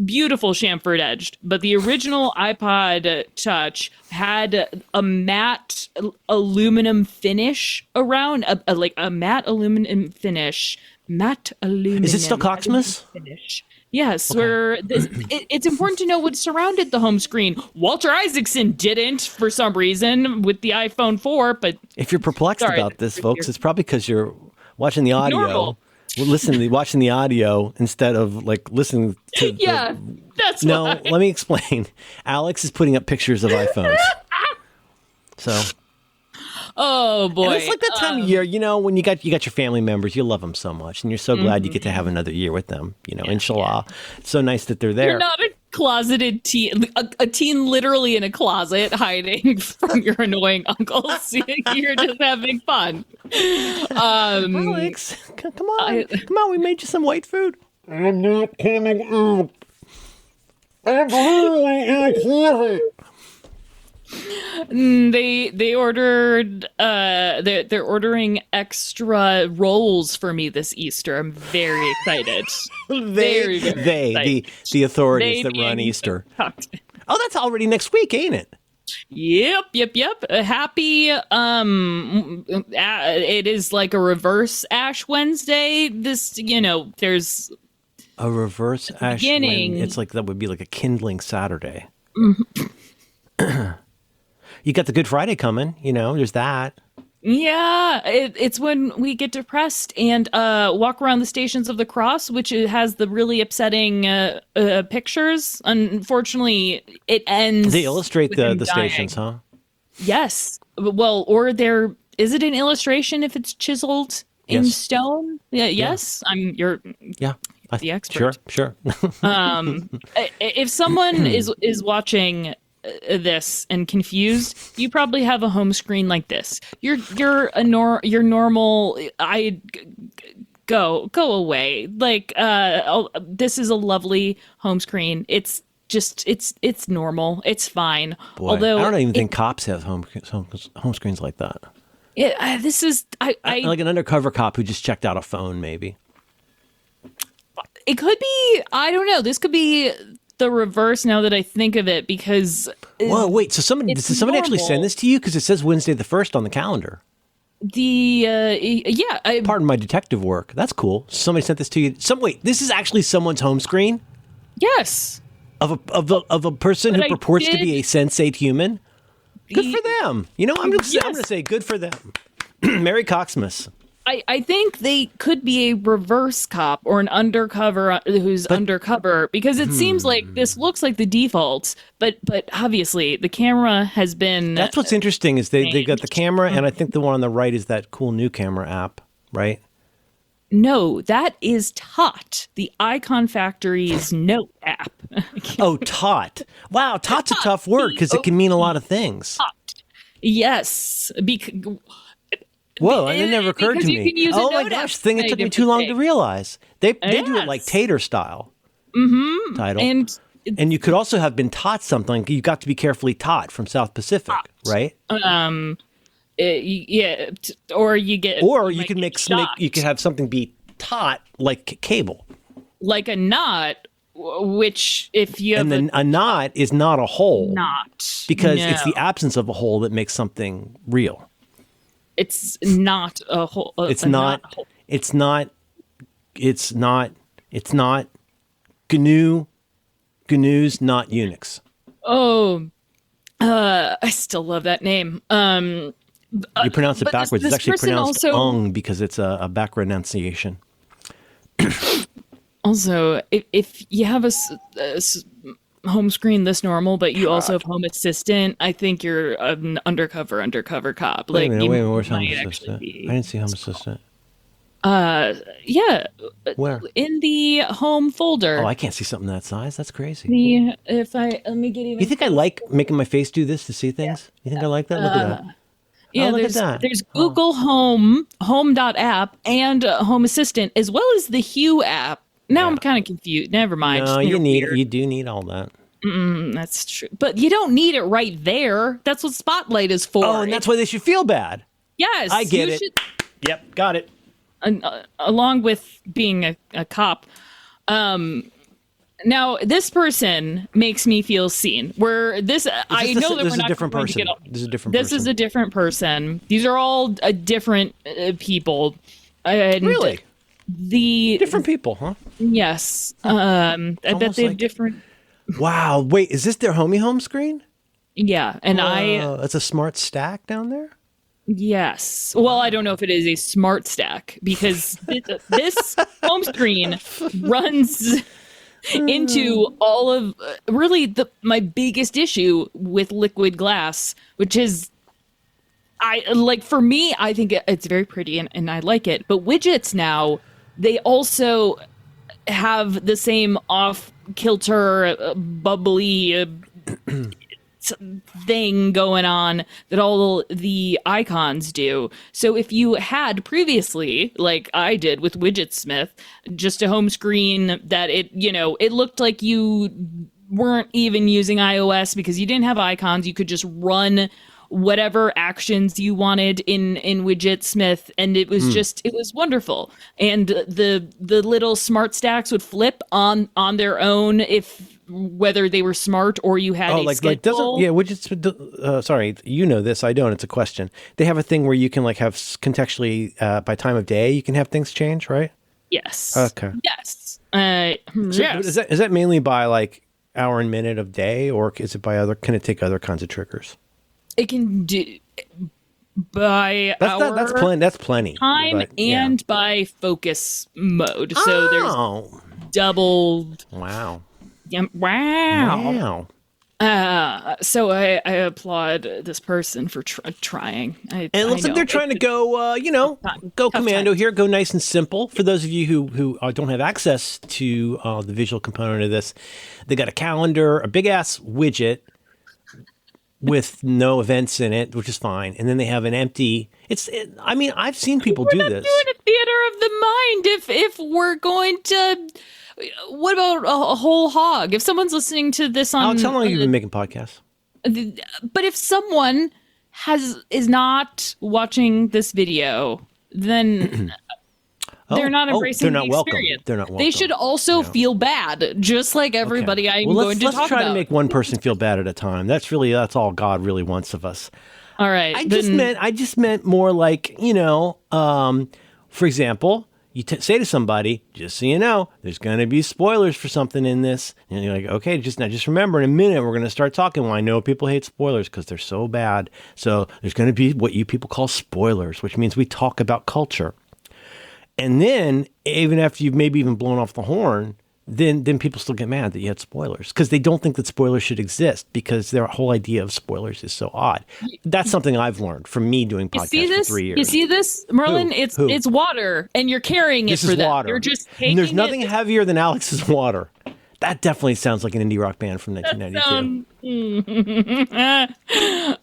[SPEAKER 1] Beautiful chamfered edged, but the original iPod Touch had a matte aluminum finish around, like a matte aluminum finish. Matte aluminum.
[SPEAKER 2] Is it still Coxmas?
[SPEAKER 1] Finish. Yes, it's important to know what surrounded the home screen. Walter Isaacson didn't, for some reason, with the iPhone 4, but
[SPEAKER 2] If you're perplexed
[SPEAKER 1] Sorry,
[SPEAKER 2] about this, folks, it's probably because you're watching the audio.
[SPEAKER 1] Normal.
[SPEAKER 2] Watching the audio instead of like listening to.
[SPEAKER 1] yeah, that's
[SPEAKER 2] No,
[SPEAKER 1] why.
[SPEAKER 2] let me explain. Alex is putting up pictures of iPhones. So
[SPEAKER 1] Oh boy.
[SPEAKER 2] and it's like that time of year, when you got your family members, you love them so much, and you're so glad you get to have another year with them. Inshallah, it's so nice that they're there.
[SPEAKER 1] You're not a closeted teen, a teen literally in a closet hiding from your annoying uncles. You're just having fun.
[SPEAKER 2] Alex, come on.
[SPEAKER 1] I,
[SPEAKER 2] Come on, we made you some white food.
[SPEAKER 3] I'm not coming out. I'm literally in a closet.
[SPEAKER 1] they ordered they're ordering extra rolls for me this Easter. I'm very excited. Very excited.
[SPEAKER 2] The authorities
[SPEAKER 1] They
[SPEAKER 2] that run
[SPEAKER 1] being
[SPEAKER 2] Easter.
[SPEAKER 1] talked.
[SPEAKER 2] Oh, that's already next week, ain't it?
[SPEAKER 1] Yep. Happy it is like a reverse Ash Wednesday. This, there's
[SPEAKER 2] A reverse ash
[SPEAKER 1] beginning.
[SPEAKER 2] It's like that would be like a kindling Saturday. You got the Good Friday coming, there's that.
[SPEAKER 1] Yeah, it's when we get depressed and walk around the Stations of the Cross, which has the really upsetting pictures. Unfortunately, it ends.
[SPEAKER 2] They illustrate
[SPEAKER 1] with him
[SPEAKER 2] the
[SPEAKER 1] dying.
[SPEAKER 2] stations, huh?
[SPEAKER 1] Yes. Well, or is it an illustration if it's chiseled in
[SPEAKER 2] Yes.
[SPEAKER 1] stone? Yeah. Yes. You're
[SPEAKER 2] Yeah.
[SPEAKER 1] the expert.
[SPEAKER 2] Sure.
[SPEAKER 1] If someone is watching this and confused, you probably have a home screen like this. You're normal. Go away. Like this is a lovely home screen. It's just it's normal. It's fine.
[SPEAKER 2] Boy,
[SPEAKER 1] Although
[SPEAKER 2] I don't even think cops have home screens like that.
[SPEAKER 1] this is I
[SPEAKER 2] Like an undercover cop who just checked out a phone, maybe.
[SPEAKER 1] it could be, I don't know. This could be the reverse now that I think of it, because
[SPEAKER 2] Whoa, wait. So did
[SPEAKER 1] it's
[SPEAKER 2] somebody actually
[SPEAKER 1] normal.
[SPEAKER 2] send this to you? Because it says Wednesday the 1st on the calendar. Pardon my detective work. That's cool. Somebody sent this to you. Wait, this is actually someone's home screen
[SPEAKER 1] yes.
[SPEAKER 2] of a person
[SPEAKER 1] But
[SPEAKER 2] who
[SPEAKER 1] I
[SPEAKER 2] purports to
[SPEAKER 1] did-
[SPEAKER 2] be a sensate human. Good for them. I'm going
[SPEAKER 1] Yes.
[SPEAKER 2] to say good for them. Merry Coxmas.
[SPEAKER 1] I think they could be a reverse cop or an undercover who's undercover, because it seems like this looks like the default, but obviously the camera has been.
[SPEAKER 2] That's what's interesting is they got the camera, and I think the one on the right is that cool new camera app, right?
[SPEAKER 1] No, that is Tot, the Icon Factory's note app.
[SPEAKER 2] Oh, Tot. Wow, Tot's a tough word because it can mean a lot of things.
[SPEAKER 1] Yes,
[SPEAKER 2] Whoa, that never occurred
[SPEAKER 1] because
[SPEAKER 2] to
[SPEAKER 1] you
[SPEAKER 2] me.
[SPEAKER 1] can use a
[SPEAKER 2] Oh my
[SPEAKER 1] note
[SPEAKER 2] gosh,
[SPEAKER 1] app
[SPEAKER 2] thing it
[SPEAKER 1] to
[SPEAKER 2] took me
[SPEAKER 1] say
[SPEAKER 2] too long to
[SPEAKER 1] different
[SPEAKER 2] realize. They do it like
[SPEAKER 1] Yes.
[SPEAKER 2] Tater style. Title. And you could also have been taught something. You got to be carefully taught from South Pacific, right?
[SPEAKER 1] yeah, or you get,
[SPEAKER 2] Or you could
[SPEAKER 1] shocked.
[SPEAKER 2] you could have something be taught like cable.
[SPEAKER 1] like a knot, which if you have
[SPEAKER 2] And then a knot is not a hole.
[SPEAKER 1] knot,
[SPEAKER 2] Because it's
[SPEAKER 1] no.
[SPEAKER 2] the absence of a hole that makes something real.
[SPEAKER 1] It's not a whole.
[SPEAKER 2] It's not. It's not. It's not. It's not. GNU's not Unix.
[SPEAKER 1] Oh, I still love that name.
[SPEAKER 2] You pronounce it
[SPEAKER 1] but
[SPEAKER 2] backwards.
[SPEAKER 1] this
[SPEAKER 2] It's actually
[SPEAKER 1] person
[SPEAKER 2] pronounced
[SPEAKER 1] also-
[SPEAKER 2] ung because it's a back pronunciation.
[SPEAKER 1] Also, if you have a home screen this normal, but you also have Home Assistant, I think you're an undercover cop.
[SPEAKER 2] Wait a minute.
[SPEAKER 1] you
[SPEAKER 2] Where's Home
[SPEAKER 1] might
[SPEAKER 2] Assistant?
[SPEAKER 1] actually be-
[SPEAKER 2] I didn't see Home Assistant.
[SPEAKER 1] Yeah,
[SPEAKER 2] Where?
[SPEAKER 1] in the home folder.
[SPEAKER 2] Oh, I can't see something that size. That's crazy.
[SPEAKER 1] Let me get even.
[SPEAKER 2] You think I like making my face do this to see things? You think I like that? Look at that.
[SPEAKER 1] Yeah,
[SPEAKER 2] Oh, look at
[SPEAKER 1] there's
[SPEAKER 2] that.
[SPEAKER 1] there's Google Home.app, and Home Assistant, as well as the Hue app. Now I'm kind of confused. Never mind.
[SPEAKER 2] No,
[SPEAKER 1] You're weird.
[SPEAKER 2] you do need all that.
[SPEAKER 1] That's true, but you don't need it right there. That's what Spotlight is for.
[SPEAKER 2] Oh, and that's why they should feel bad.
[SPEAKER 1] yes,
[SPEAKER 2] I get
[SPEAKER 1] you
[SPEAKER 2] it.
[SPEAKER 1] should-
[SPEAKER 2] Yep, got it.
[SPEAKER 1] along with being a cop. Now this person makes me feel seen. Where this, I know that
[SPEAKER 2] this
[SPEAKER 1] we're
[SPEAKER 2] is a
[SPEAKER 1] not
[SPEAKER 2] different
[SPEAKER 1] going to
[SPEAKER 2] person.
[SPEAKER 1] get all-
[SPEAKER 2] This is a different
[SPEAKER 1] This
[SPEAKER 2] person.
[SPEAKER 1] is a different person. These are all different people. And
[SPEAKER 2] Really?
[SPEAKER 1] The
[SPEAKER 2] Different people, huh?
[SPEAKER 1] yes. I bet
[SPEAKER 2] almost
[SPEAKER 1] they have
[SPEAKER 2] like-
[SPEAKER 1] different.
[SPEAKER 2] Wow. Wait, is this their homie home screen?
[SPEAKER 1] Yeah, and
[SPEAKER 2] It's a smart stack down there?
[SPEAKER 1] yes. Well, I don't know if it is a smart stack, because this home screen runs into all of really my biggest issue with liquid glass, which is for me, I think it's very pretty and I like it. But widgets now, they also have the same kilter, bubbly thing going on that all the icons do. So if you had previously, like I did with Widgetsmith, just a home screen that it looked like you weren't even using iOS because you didn't have icons, you could just run whatever actions you wanted in Widgetsmith, and it was it was wonderful. And the little smart stacks would flip on their own if whether they were smart or you had a schedule.
[SPEAKER 2] Widgets. Sorry, you know this. I don't. It's a question. They have a thing where you can like have contextually by time of day. You can have things change, right?
[SPEAKER 1] Yes.
[SPEAKER 2] Okay.
[SPEAKER 1] Yes.
[SPEAKER 2] So
[SPEAKER 1] Yes.
[SPEAKER 2] is that mainly by like hour and minute of day, or is it by other? Can it take other kinds of triggers?
[SPEAKER 1] It can do by
[SPEAKER 2] That's plenty.
[SPEAKER 1] Time
[SPEAKER 2] but, yeah.
[SPEAKER 1] and by focus mode. So there's doubled.
[SPEAKER 2] Wow.
[SPEAKER 1] Yeah, wow. So I applaud this person for trying.
[SPEAKER 2] And it looks like they're trying to go, go commando here, go nice and simple. For those of you who don't have access to the visual component of this, they got a calendar, a big ass widget with no events in it, which is fine. And then they have an empty. I've seen people do this.
[SPEAKER 1] We're not doing a theater of the mind. If we're going to. What about a whole hog? If someone's listening to this on...
[SPEAKER 2] Alex, how long have you been making podcasts?
[SPEAKER 1] But if someone is not watching this video, then they're not embracing the experience.
[SPEAKER 2] They're not welcome.
[SPEAKER 1] They should also feel bad, just like everybody I'm going to talk about.
[SPEAKER 2] Let's try to make one person feel bad at a time. That's all God really wants of us.
[SPEAKER 1] All right.
[SPEAKER 2] I just meant more like, for example... You say to somebody, just so you know, there's going to be spoilers for something in this. And you're like, okay, just remember in a minute, we're going to start talking. Well, I know people hate spoilers because they're so bad. So there's going to be what you people call spoilers, which means we talk about culture. And then even after you've maybe even blown off the horn, then people still get mad that you had spoilers because they don't think that spoilers should exist because their whole idea of spoilers is so odd. That's something I've learned from me doing podcasts for 3 years.
[SPEAKER 1] You see this, Merlin? It's water, and you're carrying it for them.
[SPEAKER 2] Water.
[SPEAKER 1] You're just taking
[SPEAKER 2] and there's nothing heavier than Alex's water. That definitely sounds like an indie rock band from 1992.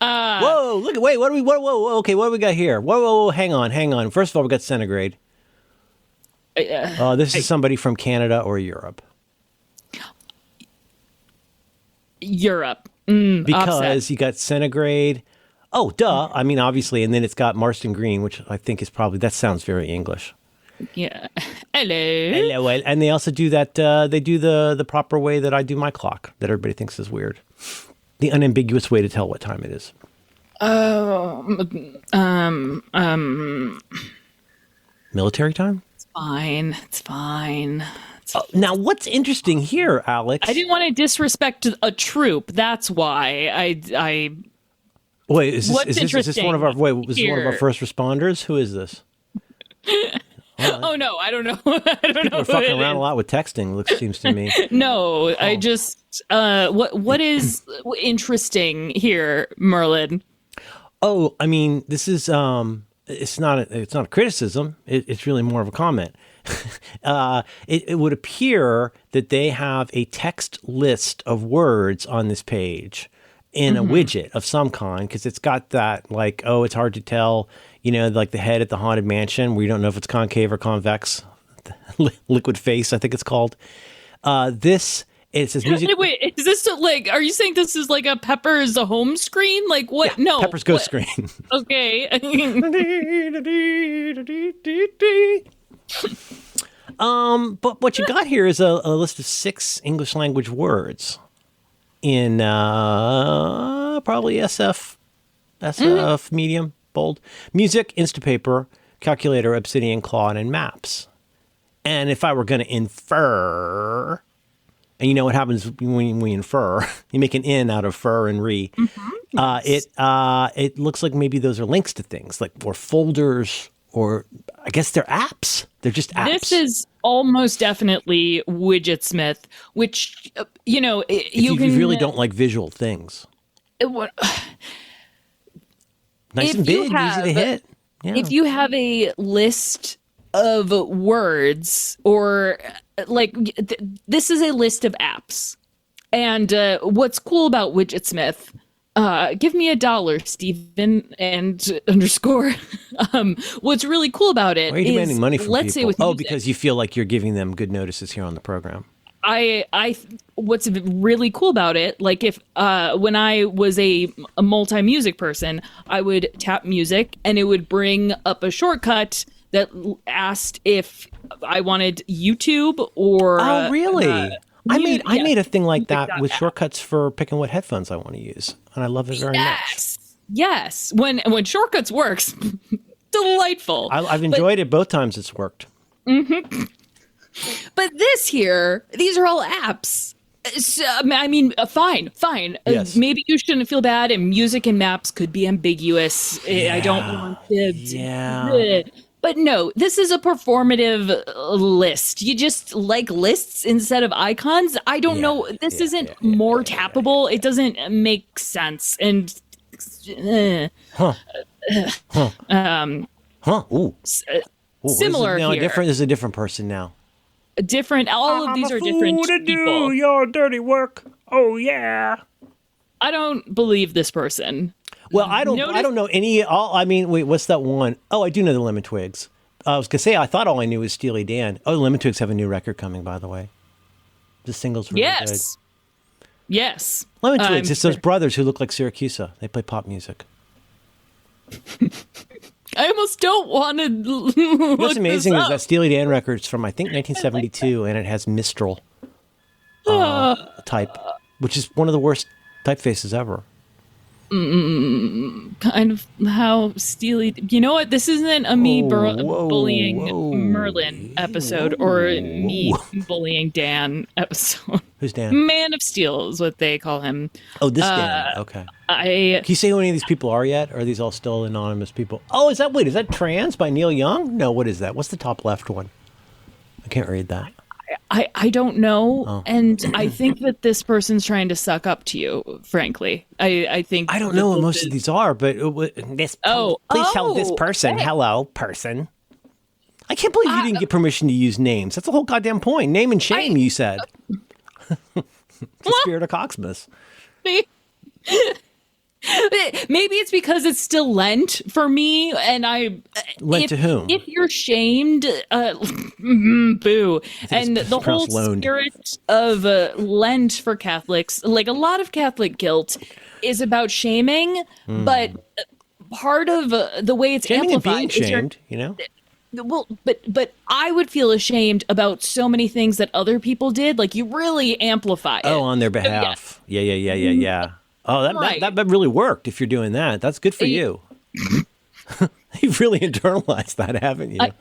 [SPEAKER 2] Whoa! Look! Wait! Whoa! Okay, what do we got here? Whoa! Hang on. First of all, we got centigrade. This is somebody from Canada or Europe.
[SPEAKER 1] Europe.
[SPEAKER 2] Because
[SPEAKER 1] offset.
[SPEAKER 2] you got centigrade. Oh, duh. I mean, obviously. And then it's got Marston Green, which I think is probably, that sounds very English.
[SPEAKER 1] Yeah. Hello.
[SPEAKER 2] Hello. And they also do that, they do the proper way that I do my clock that everybody thinks is weird. The unambiguous way to tell what time it is. Military time?
[SPEAKER 1] It's fine.
[SPEAKER 2] Now, what's interesting here, Alex?
[SPEAKER 1] I didn't want to disrespect a troop. That's why I.
[SPEAKER 2] Wait, is this one of our? Wait, was this one of our first responders? Who is this?
[SPEAKER 1] Oh no, I don't know. I don't know.
[SPEAKER 2] We're fucking around a lot with texting. Seems to me.
[SPEAKER 1] No, I just. What is interesting here, Merlin?
[SPEAKER 2] Oh, I mean, this is It's not a criticism. It's really more of a comment. It would appear that they have a text list of words on this page in a widget of some kind because it's got that like, oh, it's hard to tell, like the head at the Haunted Mansion where you don't know if it's concave or convex. Liquid face, I think it's called. It says music.
[SPEAKER 1] Wait, is this like? Are you saying this is like a Pepper's home screen? Like what?
[SPEAKER 2] Yeah,
[SPEAKER 1] no,
[SPEAKER 2] Pepper's Ghost screen.
[SPEAKER 1] Okay.
[SPEAKER 2] But what you got here is a list of 6 English language words in probably SF medium, bold. Music, Instapaper, calculator, Obsidian, Claude, and maps. And if I were going to infer, and you know what happens when we infer, you make an in out of fur and re. It looks like maybe those are links to things like or folders, or I guess they're apps. They're just apps.
[SPEAKER 1] This is almost definitely Widgetsmith, which
[SPEAKER 2] if you really don't like visual things. Nice and big, easy to hit. Yeah.
[SPEAKER 1] If you have a list of words, or like this is a list of apps. And what's cool about Widgetsmith, give me $1, Steven, and underscore. What's really cool about it
[SPEAKER 2] Why are you demanding
[SPEAKER 1] is,
[SPEAKER 2] money from
[SPEAKER 1] let's
[SPEAKER 2] people?
[SPEAKER 1] say with music,
[SPEAKER 2] Because you feel like you're giving them good notices here on the program.
[SPEAKER 1] What's really cool about it, like if when I was a multi-music person, I would tap music and it would bring up a shortcut that asked if I wanted YouTube or
[SPEAKER 2] Oh, really? I made a thing like that with
[SPEAKER 1] app.
[SPEAKER 2] shortcuts for picking what headphones I want to use, and I love it very much.
[SPEAKER 1] Yes. When shortcuts works, delightful.
[SPEAKER 2] I've enjoyed it both times it's worked.
[SPEAKER 1] But this here, these are all apps. So, I mean, fine.
[SPEAKER 2] Yes.
[SPEAKER 1] Maybe you shouldn't feel bad, and music and maps could be ambiguous. I don't want to.
[SPEAKER 2] Yeah.
[SPEAKER 1] But no, this is a performative list. You just like lists instead of icons. I don't know. This isn't more tappable. It doesn't make sense. And
[SPEAKER 2] Ooh.
[SPEAKER 1] similar
[SPEAKER 2] now
[SPEAKER 1] here.
[SPEAKER 2] This is a different person now.
[SPEAKER 1] Different. All of these are different people.
[SPEAKER 2] your dirty work. Oh yeah.
[SPEAKER 1] I don't believe this person.
[SPEAKER 2] Well, I don't know any. Wait, what's that one? Oh, I do know the Lemon Twigs. I was gonna say I thought all I knew was Steely Dan. Oh, the Lemon Twigs have a new record coming, by the way. The single's really good.
[SPEAKER 1] Yes.
[SPEAKER 2] Lemon Twigs. It's those brothers who look like Syracuse. They play pop music.
[SPEAKER 1] I almost don't want to.
[SPEAKER 2] What's amazing is that Steely Dan record's from I think 1972, and it has Mistral type, which is one of the worst typefaces ever.
[SPEAKER 1] Kind of how Steely. You know what? This isn't a me bullying Merlin episode or me bullying Dan episode.
[SPEAKER 2] Who's Dan?
[SPEAKER 1] Man of Steel is what they call him.
[SPEAKER 2] Oh, this Dan. Okay.
[SPEAKER 1] Can
[SPEAKER 2] you say who any of these people are yet? Or are these all still anonymous people? Oh, is that Trans by Neil Young? No, what is that? What's the top left one? I can't read that.
[SPEAKER 1] I don't know, and I think that this person's trying to suck up to you. Frankly, I think
[SPEAKER 2] I don't know what most of these are, but please tell this person,
[SPEAKER 1] hey.
[SPEAKER 2] hello, person. I can't believe you didn't get permission to use names. That's the whole goddamn point. Name and shame, you said. The spirit of Coxmas.
[SPEAKER 1] Maybe it's because it's still Lent for me, and
[SPEAKER 2] Lent to whom?
[SPEAKER 1] If you're shamed, boo. And the whole spirit of Lent for Catholics, like a lot of Catholic guilt, is about shaming, but part of the way it's
[SPEAKER 2] shaming
[SPEAKER 1] amplified
[SPEAKER 2] and being shamed, you know.
[SPEAKER 1] Well, but I would feel ashamed about so many things that other people did. Like you really amplify it.
[SPEAKER 2] Oh, on their behalf. Yeah. Oh, that really worked. If you're doing that, that's good for you. You've really internalized that, haven't you? I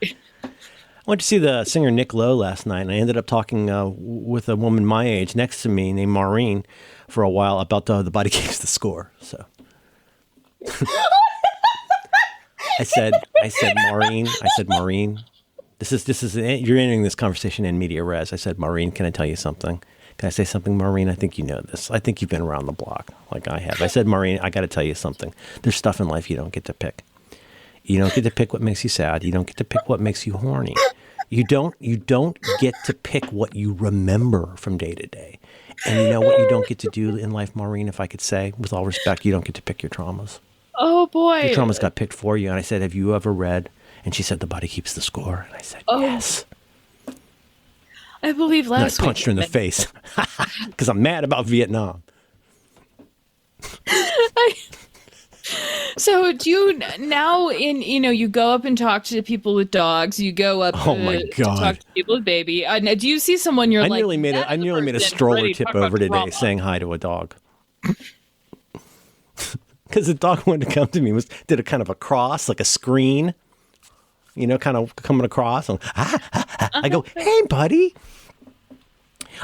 [SPEAKER 2] went to see the singer Nick Lowe last night, and I ended up talking with a woman my age next to me named Maureen for a while about the Body Keeps the Score. So I said, Maureen, this is you're entering this conversation in media res. I said, Maureen, can I tell you something? Can I say something, Maureen? I think you know this. I think you've been around the block like I have. I said, Maureen, I got to tell you something. There's stuff in life you don't get to pick. You don't get to pick what makes you sad. You don't get to pick what makes you horny. You don't get to pick what you remember from day to day. And you know what you don't get to do in life, Maureen, if I could say, with all respect, you don't get to pick your traumas.
[SPEAKER 1] Oh, boy.
[SPEAKER 2] Your traumas got picked for you. And I said, have you ever read? And she said, The Body Keeps the Score. And I said, yes.
[SPEAKER 1] I believe last
[SPEAKER 2] week. I punched her in the face because I'm mad about Vietnam.
[SPEAKER 1] So do you now you go up and talk to people with dogs, you go up to talk to people with baby. Do you see someone I
[SPEAKER 2] nearly made a stroller tip over today saying hi to a dog. Because the dog wanted to come to me, did a kind of a cross, like a screen, kind of coming across. And, I go, hey, buddy.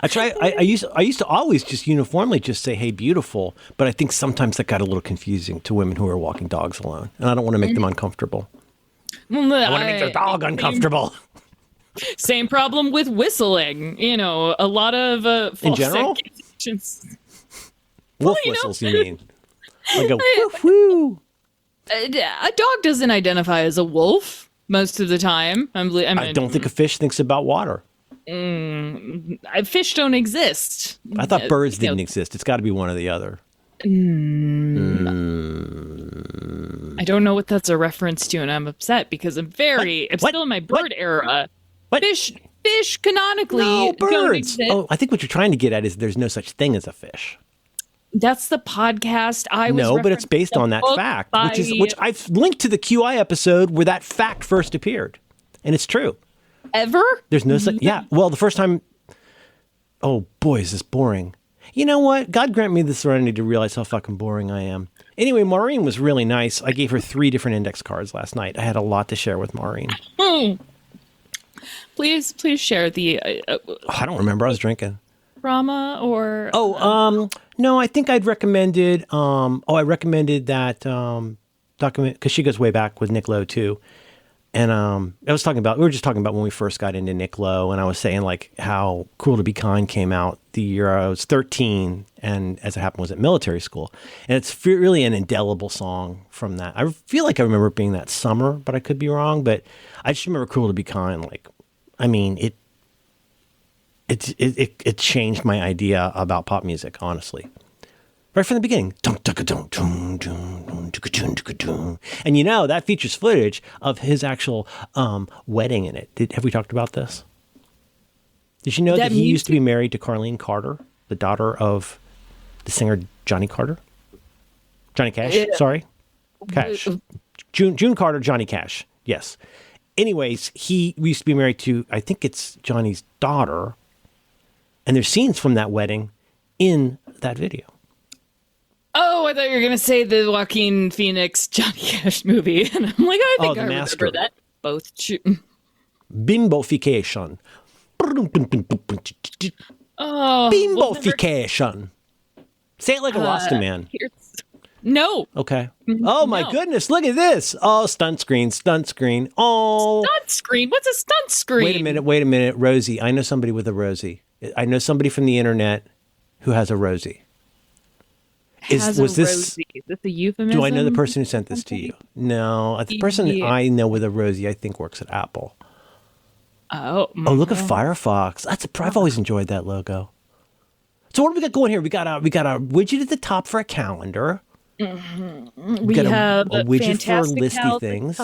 [SPEAKER 2] I used to always just uniformly just say, hey, beautiful. But I think sometimes that got a little confusing to women who are walking dogs alone. And I don't want to make them uncomfortable. I want to make their dog uncomfortable.
[SPEAKER 1] Same problem with whistling. A lot of
[SPEAKER 2] in general? Wolf whistles, you mean? Like a woof woo.
[SPEAKER 1] A dog doesn't identify as a wolf. most of the time. I
[SPEAKER 2] I don't think a fish thinks about water.
[SPEAKER 1] Fish don't exist.
[SPEAKER 2] I thought birds didn't exist. It's got to be one or the other.
[SPEAKER 1] I don't know what that's a reference to, and I'm upset because I'm still in my bird era.
[SPEAKER 2] What?
[SPEAKER 1] Fish canonically
[SPEAKER 2] No,
[SPEAKER 1] don't
[SPEAKER 2] birds.
[SPEAKER 1] exist.
[SPEAKER 2] Oh, I think what you're trying to get at is there's no such thing as a fish.
[SPEAKER 1] That's the podcast I was.
[SPEAKER 2] No, but it's based on that fact, which I've linked to the QI episode where that fact first appeared, and it's true.
[SPEAKER 1] Ever?
[SPEAKER 2] There's no such. Yeah. Well, the first time. Oh boy, is this boring. You know what? God grant me the serenity to realize how fucking boring I am. Anyway, Maureen was really nice. I gave her 3 different index cards last night. I had a lot to share with Maureen.
[SPEAKER 1] Please share the.
[SPEAKER 2] I don't remember. I was drinking.
[SPEAKER 1] Drama or.
[SPEAKER 2] No, I think I'd recommended. I recommended that document because she goes way back with Nick Lowe too. And we were just talking about when we first got into Nick Lowe, and I was saying like how Cruel to Be Kind came out the year I was 13, and as it happened was at military school. And it's really an indelible song from that. I feel like I remember it being that summer, but I could be wrong. But I just remember Cruel to Be Kind. Like, I mean, it changed my idea about pop music, honestly. Right from the beginning. And that features footage of his actual wedding in it. Have we talked about this? Did you know that he used to be married to Carlene Carter, the daughter of the singer Johnny Carter? Johnny Cash, sorry. Cash. June Carter, Johnny Cash. Yes. Anyways, he used to be married to, I think it's Johnny's daughter. And there's scenes from that wedding in that video.
[SPEAKER 1] Oh, I thought you were going to say the Joaquin Phoenix Johnny Cash movie. And I'm like, I think I remember that. Both.
[SPEAKER 2] Bimbofication.
[SPEAKER 1] Oh.
[SPEAKER 2] Bimbofication. Say it like a Rasta man.
[SPEAKER 1] No.
[SPEAKER 2] Okay. Oh, my goodness. Look at this. Oh, stunt screen. Oh.
[SPEAKER 1] Stunt screen? What's a stunt screen?
[SPEAKER 2] Wait a minute. Rosie. I know somebody with a Rosie. I know somebody from the internet who has a Rosie. Was this
[SPEAKER 1] Rosie? Is this a euphemism?
[SPEAKER 2] Do I know the person who sent this to you? No. The person I know with a Rosie, I think, works at Apple.
[SPEAKER 1] Oh,
[SPEAKER 2] look at Firefox. I've always enjoyed that logo. So what do we got going here? We got a widget at the top for a calendar.
[SPEAKER 1] Mm-hmm.
[SPEAKER 2] We got
[SPEAKER 1] have
[SPEAKER 2] a widget for
[SPEAKER 1] listy
[SPEAKER 2] listy things.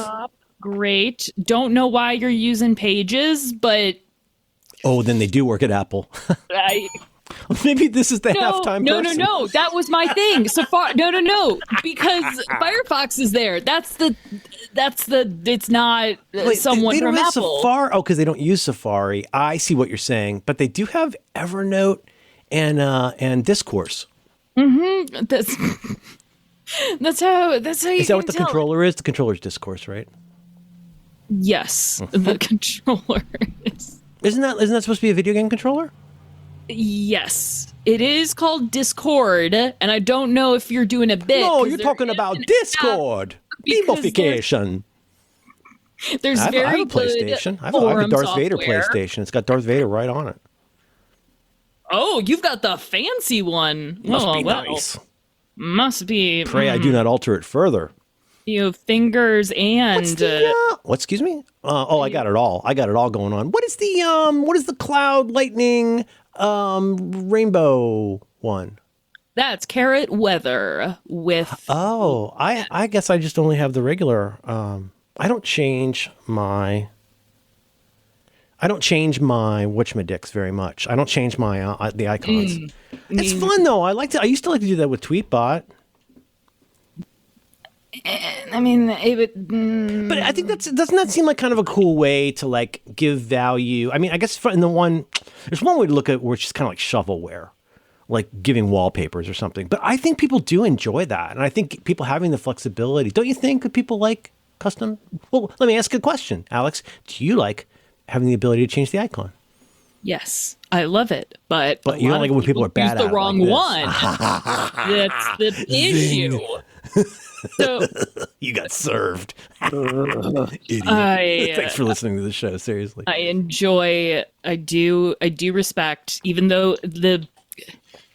[SPEAKER 1] Great. Don't know why you're using Pages, but
[SPEAKER 2] then they do work at Apple. Maybe this is the halftime person.
[SPEAKER 1] No. That was my thing. Safari. No. Because Firefox is there. That's the. It's not someone from Apple.
[SPEAKER 2] Safari. Oh, because they don't use Safari. I see what you're saying, but they do have Evernote and Discourse.
[SPEAKER 1] Mm-hmm. That's how.
[SPEAKER 2] Is that what the controller is? The controller's Discourse, right?
[SPEAKER 1] Yes, the controller is.
[SPEAKER 2] Isn't that supposed to be a video game controller?
[SPEAKER 1] Yes, it is called Discord, and I don't know if you're doing a bit.
[SPEAKER 2] No, you're talking about Discord. Gamification.
[SPEAKER 1] There's
[SPEAKER 2] I have a PlayStation. I have a Darth Vader PlayStation. It's got Darth Vader right on it.
[SPEAKER 1] Oh, you've got the fancy one.
[SPEAKER 2] Must be nice.
[SPEAKER 1] Must be.
[SPEAKER 2] Pray I do not alter it further.
[SPEAKER 1] You have fingers and.
[SPEAKER 2] What? Excuse me? I got it all. I got it all going on. What is the cloud lightning rainbow one?
[SPEAKER 1] That's Carrot Weather with.
[SPEAKER 2] Oh, I guess I just only have the regular. I don't change my whatchamadicks very much. I don't change my the icons. It's fun though. I used to like to do that with Tweetbot.
[SPEAKER 1] I mean,
[SPEAKER 2] but I think doesn't that seem like kind of a cool way to like give value? I mean, I guess there's one way to look at it where it's just kind of like shovelware, like giving wallpapers or something. But I think people do enjoy that, and I think people having the flexibility. Don't you think that people like custom? Well, let me ask a question, Alex. Do you like having the ability to change the icon?
[SPEAKER 1] Yes, I love it, but
[SPEAKER 2] you don't like it when people are bad at it.
[SPEAKER 1] The wrong one. That's the issue. So
[SPEAKER 2] you got served. Idiot. Thanks for listening to the show. Seriously,
[SPEAKER 1] I do respect, even though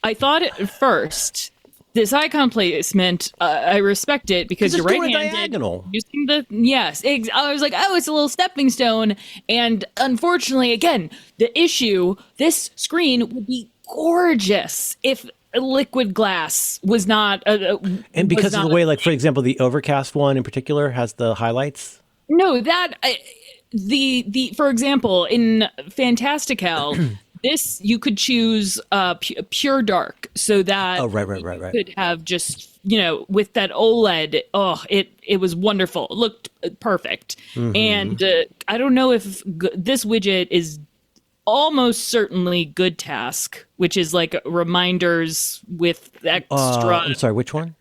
[SPEAKER 1] I thought at first this icon placement, I respect it because you're
[SPEAKER 2] doing a
[SPEAKER 1] right-handed.
[SPEAKER 2] diagonal.
[SPEAKER 1] Using I was like, oh, it's a little stepping stone. And unfortunately, again, the issue, this screen would be gorgeous if liquid glass was not.
[SPEAKER 2] And because of the way, like, for example, the Overcast one in particular has the highlights.
[SPEAKER 1] No, the for example, in Fantastical, this you could choose pure dark, so that
[SPEAKER 2] right.
[SPEAKER 1] you could have just with that OLED. Oh, it was wonderful. It looked perfect. And I don't know if this widget is almost certainly Good Task, which is like reminders with extra.
[SPEAKER 2] I'm sorry, which one?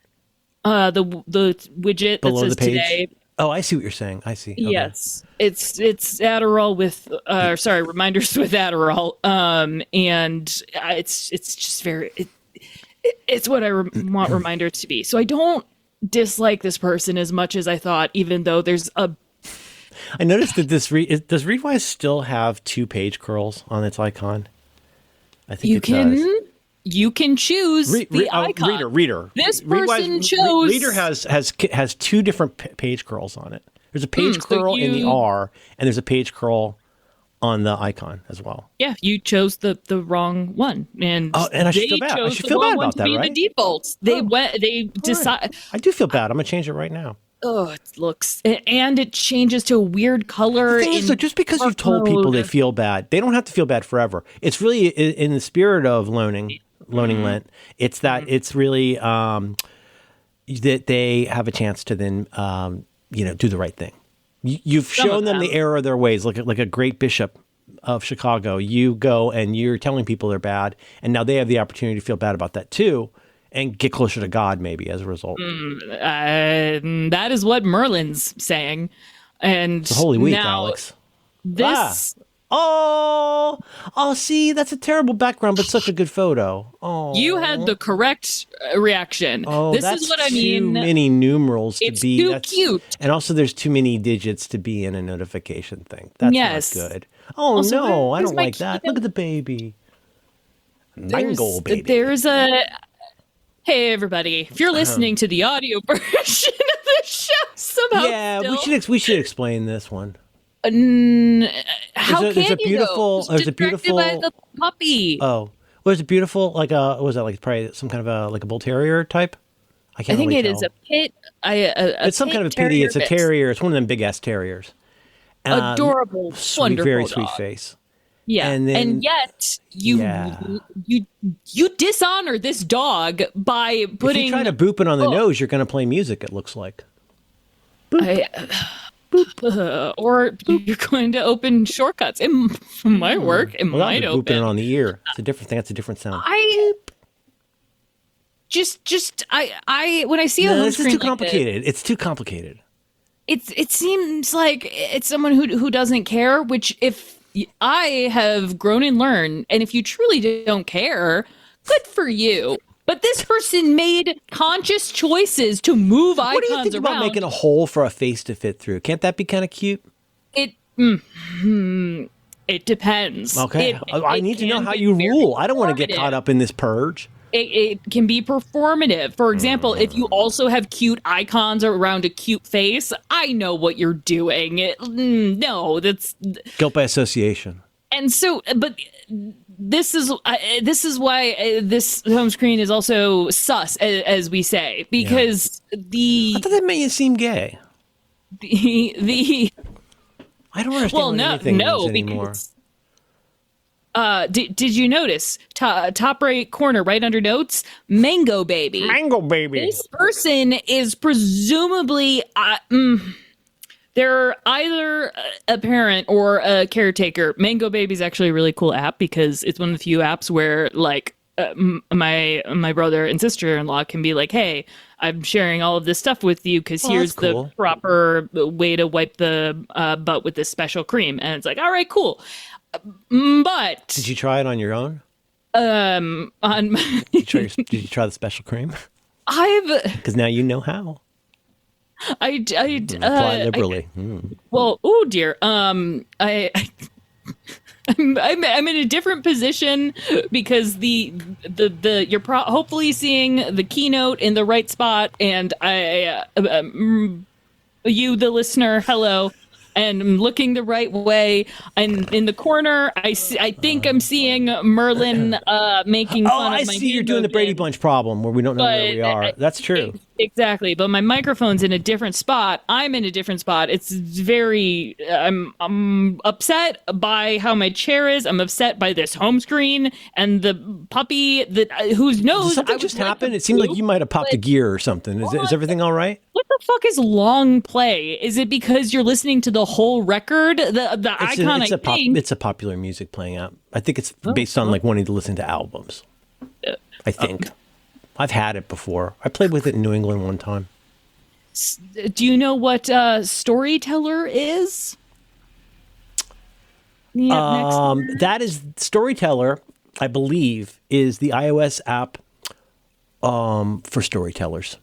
[SPEAKER 1] The widget
[SPEAKER 2] Below
[SPEAKER 1] that says
[SPEAKER 2] the page?
[SPEAKER 1] today.
[SPEAKER 2] Oh, I see what you're saying. I see. Okay.
[SPEAKER 1] Yes, it's Adderall with reminders with Adderall, and it's just very it's what I want reminders to be. So I don't dislike this person as much as I thought, even though there's a.
[SPEAKER 2] I noticed that does Readwise still have 2 page curls on its icon? I think does.
[SPEAKER 1] You can choose the icon.
[SPEAKER 2] Reader.
[SPEAKER 1] This person chose.
[SPEAKER 2] Reader has 2 different page curls on it. There's a page curl in the R, and there's a page curl on the icon as well.
[SPEAKER 1] Yeah, you chose the wrong one, and
[SPEAKER 2] I should feel bad. I should feel bad about that, right?
[SPEAKER 1] The defaults. They decide.
[SPEAKER 2] I do feel bad. I'm gonna change it right now.
[SPEAKER 1] Oh, it looks, and it changes to a weird color.
[SPEAKER 2] So just because you've told people they feel bad, they don't have to feel bad forever. It's really in the spirit of loaning Lent. It's that it's really that they have a chance to then do the right thing. You've shown them the error of their ways, like a great bishop of Chicago. You go and you're telling people they're bad, and now they have the opportunity to feel bad about that too. And get closer to God, maybe, as a result.
[SPEAKER 1] That is what Merlin's saying. And
[SPEAKER 2] it's a holy week,
[SPEAKER 1] now,
[SPEAKER 2] Alex.
[SPEAKER 1] This.
[SPEAKER 2] Oh, see, that's a terrible background, but such a good photo. Oh,
[SPEAKER 1] you had the correct reaction.
[SPEAKER 2] Oh,
[SPEAKER 1] this is what I mean.
[SPEAKER 2] Too many numerals to be.
[SPEAKER 1] It's too cute.
[SPEAKER 2] And also, there's too many digits to be in a notification thing. That's not good. Oh,
[SPEAKER 1] also,
[SPEAKER 2] no, I don't like that. Look at the baby. Mango baby.
[SPEAKER 1] There's a... Hey, everybody, if you're listening to the audio version of the show somehow.
[SPEAKER 2] Yeah, we should explain this one.
[SPEAKER 1] How
[SPEAKER 2] there's a beautiful,
[SPEAKER 1] by the puppy.
[SPEAKER 2] Oh, was it beautiful? Like was that like probably some kind of like a bull terrier type?
[SPEAKER 1] I think it is a pit.
[SPEAKER 2] It's some kind of a pitty. It's a terrier. It's one of them big ass terriers.
[SPEAKER 1] Adorable, wonderful,
[SPEAKER 2] very
[SPEAKER 1] dog.
[SPEAKER 2] Sweet face.
[SPEAKER 1] Yeah, and yet you dishonor this dog by putting.
[SPEAKER 2] If you try to boop it on the nose, you're going to play music. It looks like. Boop.
[SPEAKER 1] Boop. Or you're going to open shortcuts. It might work. It might open.
[SPEAKER 2] Booping it on the ear. It's a different thing. That's a different sound.
[SPEAKER 1] I when I see a home screen
[SPEAKER 2] too complicated. It's too complicated.
[SPEAKER 1] It seems like it's someone who doesn't care. Which if I have grown and learned, and if you truly don't care, good for you. But this person made conscious choices to move icons around.
[SPEAKER 2] What do you think about making a hole for a face to fit through? Can't that be kind of cute?
[SPEAKER 1] It depends.
[SPEAKER 2] Okay, I need to know how you rule. I don't want to get caught up in this purge.
[SPEAKER 1] It can be performative. For example, if you also have cute icons around a cute face, I know what you're doing. No, that's
[SPEAKER 2] guilt by association.
[SPEAKER 1] And so, but this is why this home screen is also sus, as we say, because I
[SPEAKER 2] thought that made you seem gay.
[SPEAKER 1] I
[SPEAKER 2] don't understand anything means anymore.
[SPEAKER 1] Because, did you notice top right corner, right under notes, Mango Baby?
[SPEAKER 2] Mango Baby.
[SPEAKER 1] This person is presumably they're either a parent or a caretaker. Mango Baby is actually a really cool app because it's one of the few apps where like my brother and sister-in-law can be like, hey, I'm sharing all of this stuff with you because here's the proper way to wipe the butt with this special cream. And it's like, all right, cool. But
[SPEAKER 2] did you try it on your own?
[SPEAKER 1] On
[SPEAKER 2] did you try the special cream? Because now you know how.
[SPEAKER 1] I
[SPEAKER 2] apply liberally.
[SPEAKER 1] Well, oh dear. I'm in a different position because you're hopefully seeing the keynote in the right spot, and you, the listener, hello, and I'm looking the right way. And in the corner, I think I'm seeing Merlin making
[SPEAKER 2] Oh,
[SPEAKER 1] fun
[SPEAKER 2] I
[SPEAKER 1] of my
[SPEAKER 2] see. You're doing the Brady
[SPEAKER 1] motion.
[SPEAKER 2] Bunch problem where we don't know where we are. That's true.
[SPEAKER 1] Exactly, but my microphone's in a different spot. I'm in a different spot. It's very. I'm upset by how my chair is. I'm upset by this home screen and the puppy that whose nose.
[SPEAKER 2] Did something just happened? It seemed like you might have popped a gear or something. Is everything all right?
[SPEAKER 1] What the fuck is long play? Is it because you're listening to the whole record? The iconic thing.
[SPEAKER 2] It's a popular music playing out. I think it's based on like wanting to listen to albums. I think. I've had it before. I played with it in New England one time.
[SPEAKER 1] Do you know what Storyteller is? Yeah,
[SPEAKER 2] that is Storyteller, I believe, is the iOS app for storytellers.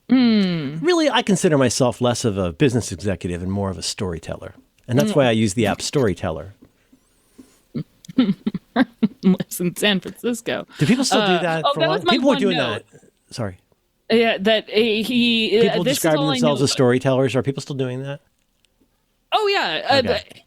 [SPEAKER 2] Really, I consider myself less of a business executive and more of a storyteller. And that's why I use the app Storyteller.
[SPEAKER 1] Lives in San Francisco.
[SPEAKER 2] Do people still do that? For
[SPEAKER 1] that
[SPEAKER 2] a
[SPEAKER 1] was
[SPEAKER 2] long?
[SPEAKER 1] my
[SPEAKER 2] People were
[SPEAKER 1] one
[SPEAKER 2] doing
[SPEAKER 1] note.
[SPEAKER 2] that. Sorry.
[SPEAKER 1] Yeah, that he.
[SPEAKER 2] People
[SPEAKER 1] this is
[SPEAKER 2] describing
[SPEAKER 1] all I
[SPEAKER 2] themselves
[SPEAKER 1] know.
[SPEAKER 2] as storytellers. Are people still doing that?
[SPEAKER 1] Oh yeah.
[SPEAKER 2] Okay.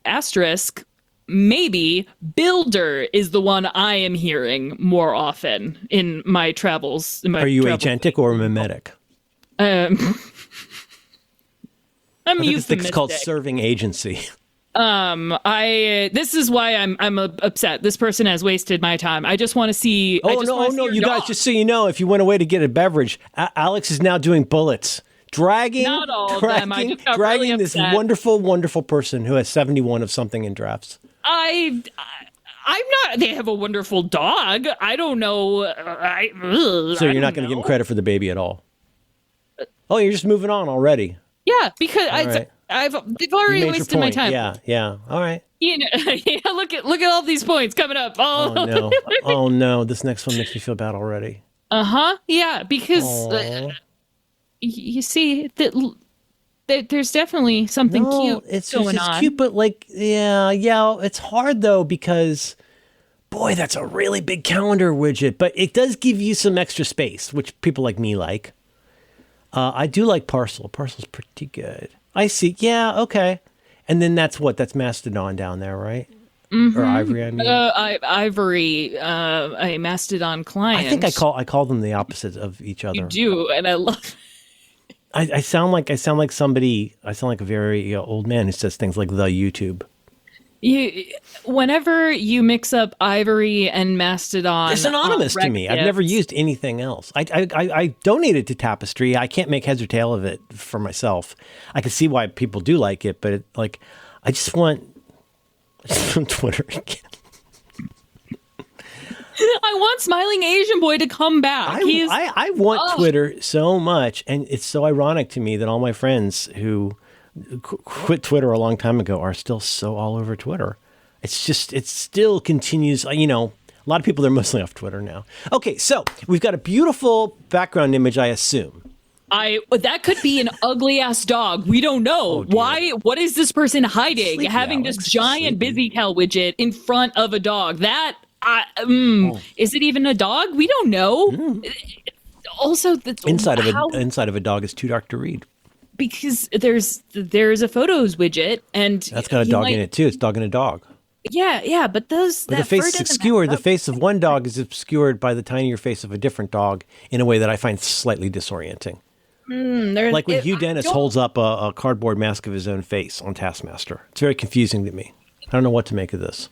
[SPEAKER 1] Asterisk. Maybe Builder is the one I am hearing more often in my travels.
[SPEAKER 2] Are you agentic or mimetic?
[SPEAKER 1] I'm
[SPEAKER 2] I think
[SPEAKER 1] euphemistic.
[SPEAKER 2] it's called serving agency.
[SPEAKER 1] This is why I'm upset. This person has wasted my time. I just want to see.
[SPEAKER 2] Oh, no, you guys, just so you know, if you went away to get a beverage, Alex is now doing bullets. Dragging
[SPEAKER 1] Not all of them. I just got really
[SPEAKER 2] this
[SPEAKER 1] upset.
[SPEAKER 2] wonderful, wonderful person who has 71 of something in drafts.
[SPEAKER 1] I'm not. They have a wonderful dog. I don't know.
[SPEAKER 2] So you're not going to give him credit for the baby at all. Oh, you're just moving on already.
[SPEAKER 1] Yeah, because
[SPEAKER 2] right.
[SPEAKER 1] they've already
[SPEAKER 2] You made your
[SPEAKER 1] wasted my
[SPEAKER 2] point.
[SPEAKER 1] time.
[SPEAKER 2] Yeah. All right.
[SPEAKER 1] You know, yeah, look at all these points coming up.
[SPEAKER 2] Oh no. Oh no. This next one makes me feel bad already.
[SPEAKER 1] Yeah, because you see that there's definitely something cute
[SPEAKER 2] it's
[SPEAKER 1] going
[SPEAKER 2] just
[SPEAKER 1] on.
[SPEAKER 2] cute, but like, yeah. It's hard though because, boy, that's a really big calendar widget. But it does give you some extra space, which people like me like. I do like Parcel. Parcel's pretty good. I see. Yeah. Okay. And then that's Mastodon down there, right? Mm-hmm. Or Ivory, I mean.
[SPEAKER 1] Ivory, a Mastodon client.
[SPEAKER 2] I think I call them the opposites of each other.
[SPEAKER 1] You do, and I love.
[SPEAKER 2] I sound like somebody. I sound like a very old man who says things like the YouTube.
[SPEAKER 1] Whenever you mix up Ivory and Mastodon,
[SPEAKER 2] it's anonymous to me. I've never used anything else. I donated to Tapestry. I can't make heads or tail of it for myself. I can see why people do like it, but I just want Twitter again.
[SPEAKER 1] I want Smiling Asian Boy to come back.
[SPEAKER 2] I want Twitter so much, and it's so ironic to me that all my friends who quit Twitter a long time ago are still so all over Twitter. It still continues. A lot of people are mostly off Twitter now. Okay, so we've got a beautiful background image, I assume.
[SPEAKER 1] That could be an ugly ass dog. We don't know. Why. What is this person hiding?
[SPEAKER 2] Sleepy
[SPEAKER 1] Having
[SPEAKER 2] Alex,
[SPEAKER 1] this giant busy tail widget in front of a dog. Is it even a dog? We don't know. Also,
[SPEAKER 2] inside of a dog is too dark to read.
[SPEAKER 1] Because there's a photos widget, and
[SPEAKER 2] that's got a dog in it too. It's dog and a dog.
[SPEAKER 1] Yeah, but the
[SPEAKER 2] face is obscured. The face of one dog is obscured by the tinier face of a different dog in a way that I find slightly disorienting. Like when Hugh Dennis holds up a cardboard mask of his own face on Taskmaster. It's very confusing to me. I don't know what to make of this.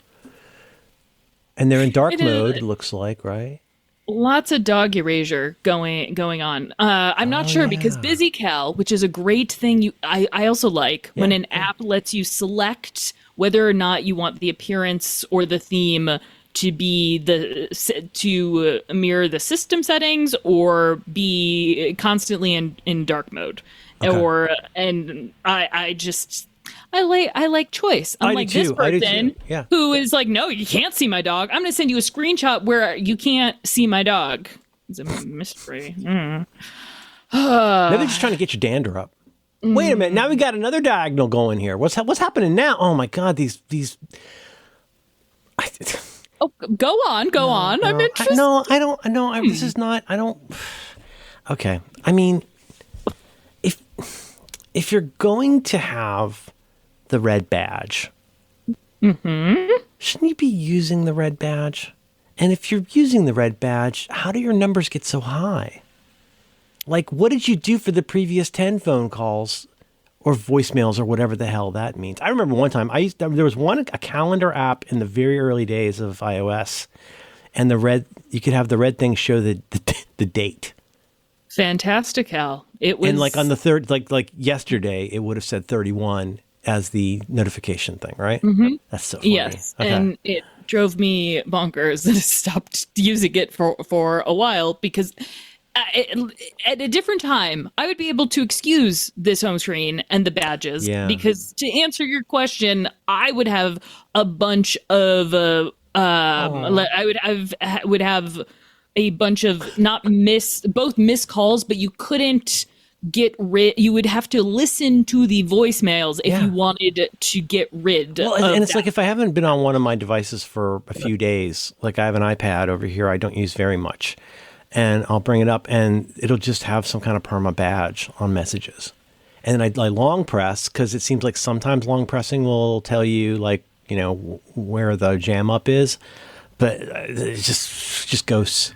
[SPEAKER 2] And they're in dark mode, it looks like, right?
[SPEAKER 1] Lots of dog erasure going on. I'm not sure because BusyCal, which is a great thing, I also like when an app lets you select whether or not you want the appearance or the theme to be to mirror the system settings or be constantly in dark mode. Okay. I like choice. Unlike this person who is like, no, you can't see my dog. I'm going to send you a screenshot where you can't see my dog. It's a mystery.
[SPEAKER 2] Maybe they're just trying to get your dander up. Wait a minute. Now we got another diagonal going here. What's happening now? Oh my God, these. I,
[SPEAKER 1] Oh, go on. I'm interested.
[SPEAKER 2] no, I don't. No, this is not. I don't. Okay. I mean, if you're going to have the red badge, shouldn't you be using the red badge? And if you're using the red badge, how do your numbers get so high? Like, what did you do for the previous 10 phone calls or voicemails or whatever the hell that means? I remember one time there was a calendar app in the very early days of iOS, and you could have the red thing show the date.
[SPEAKER 1] Fantastic, Hal. It was,
[SPEAKER 2] And like on the third, like yesterday, it would have said 31 as the notification thing, right? Mm-hmm. That's so funny.
[SPEAKER 1] yes,
[SPEAKER 2] Okay.
[SPEAKER 1] and it drove me bonkers, and I stopped using it for a while because at a different time, I would be able to excuse this home screen and the badges because to answer your question, I would have a bunch of I would have a bunch of both missed calls, but you couldn't get rid. You would have to listen to the voicemails if you wanted to get rid.
[SPEAKER 2] Well, and it's like if I haven't been on one of my devices for a few days, like I have an iPad over here, I don't use very much. And I'll bring it up, and it'll just have some kind of perma badge on messages. And then I long press, because it seems like sometimes long pressing will tell you, like, where the jam up is. But it just goes.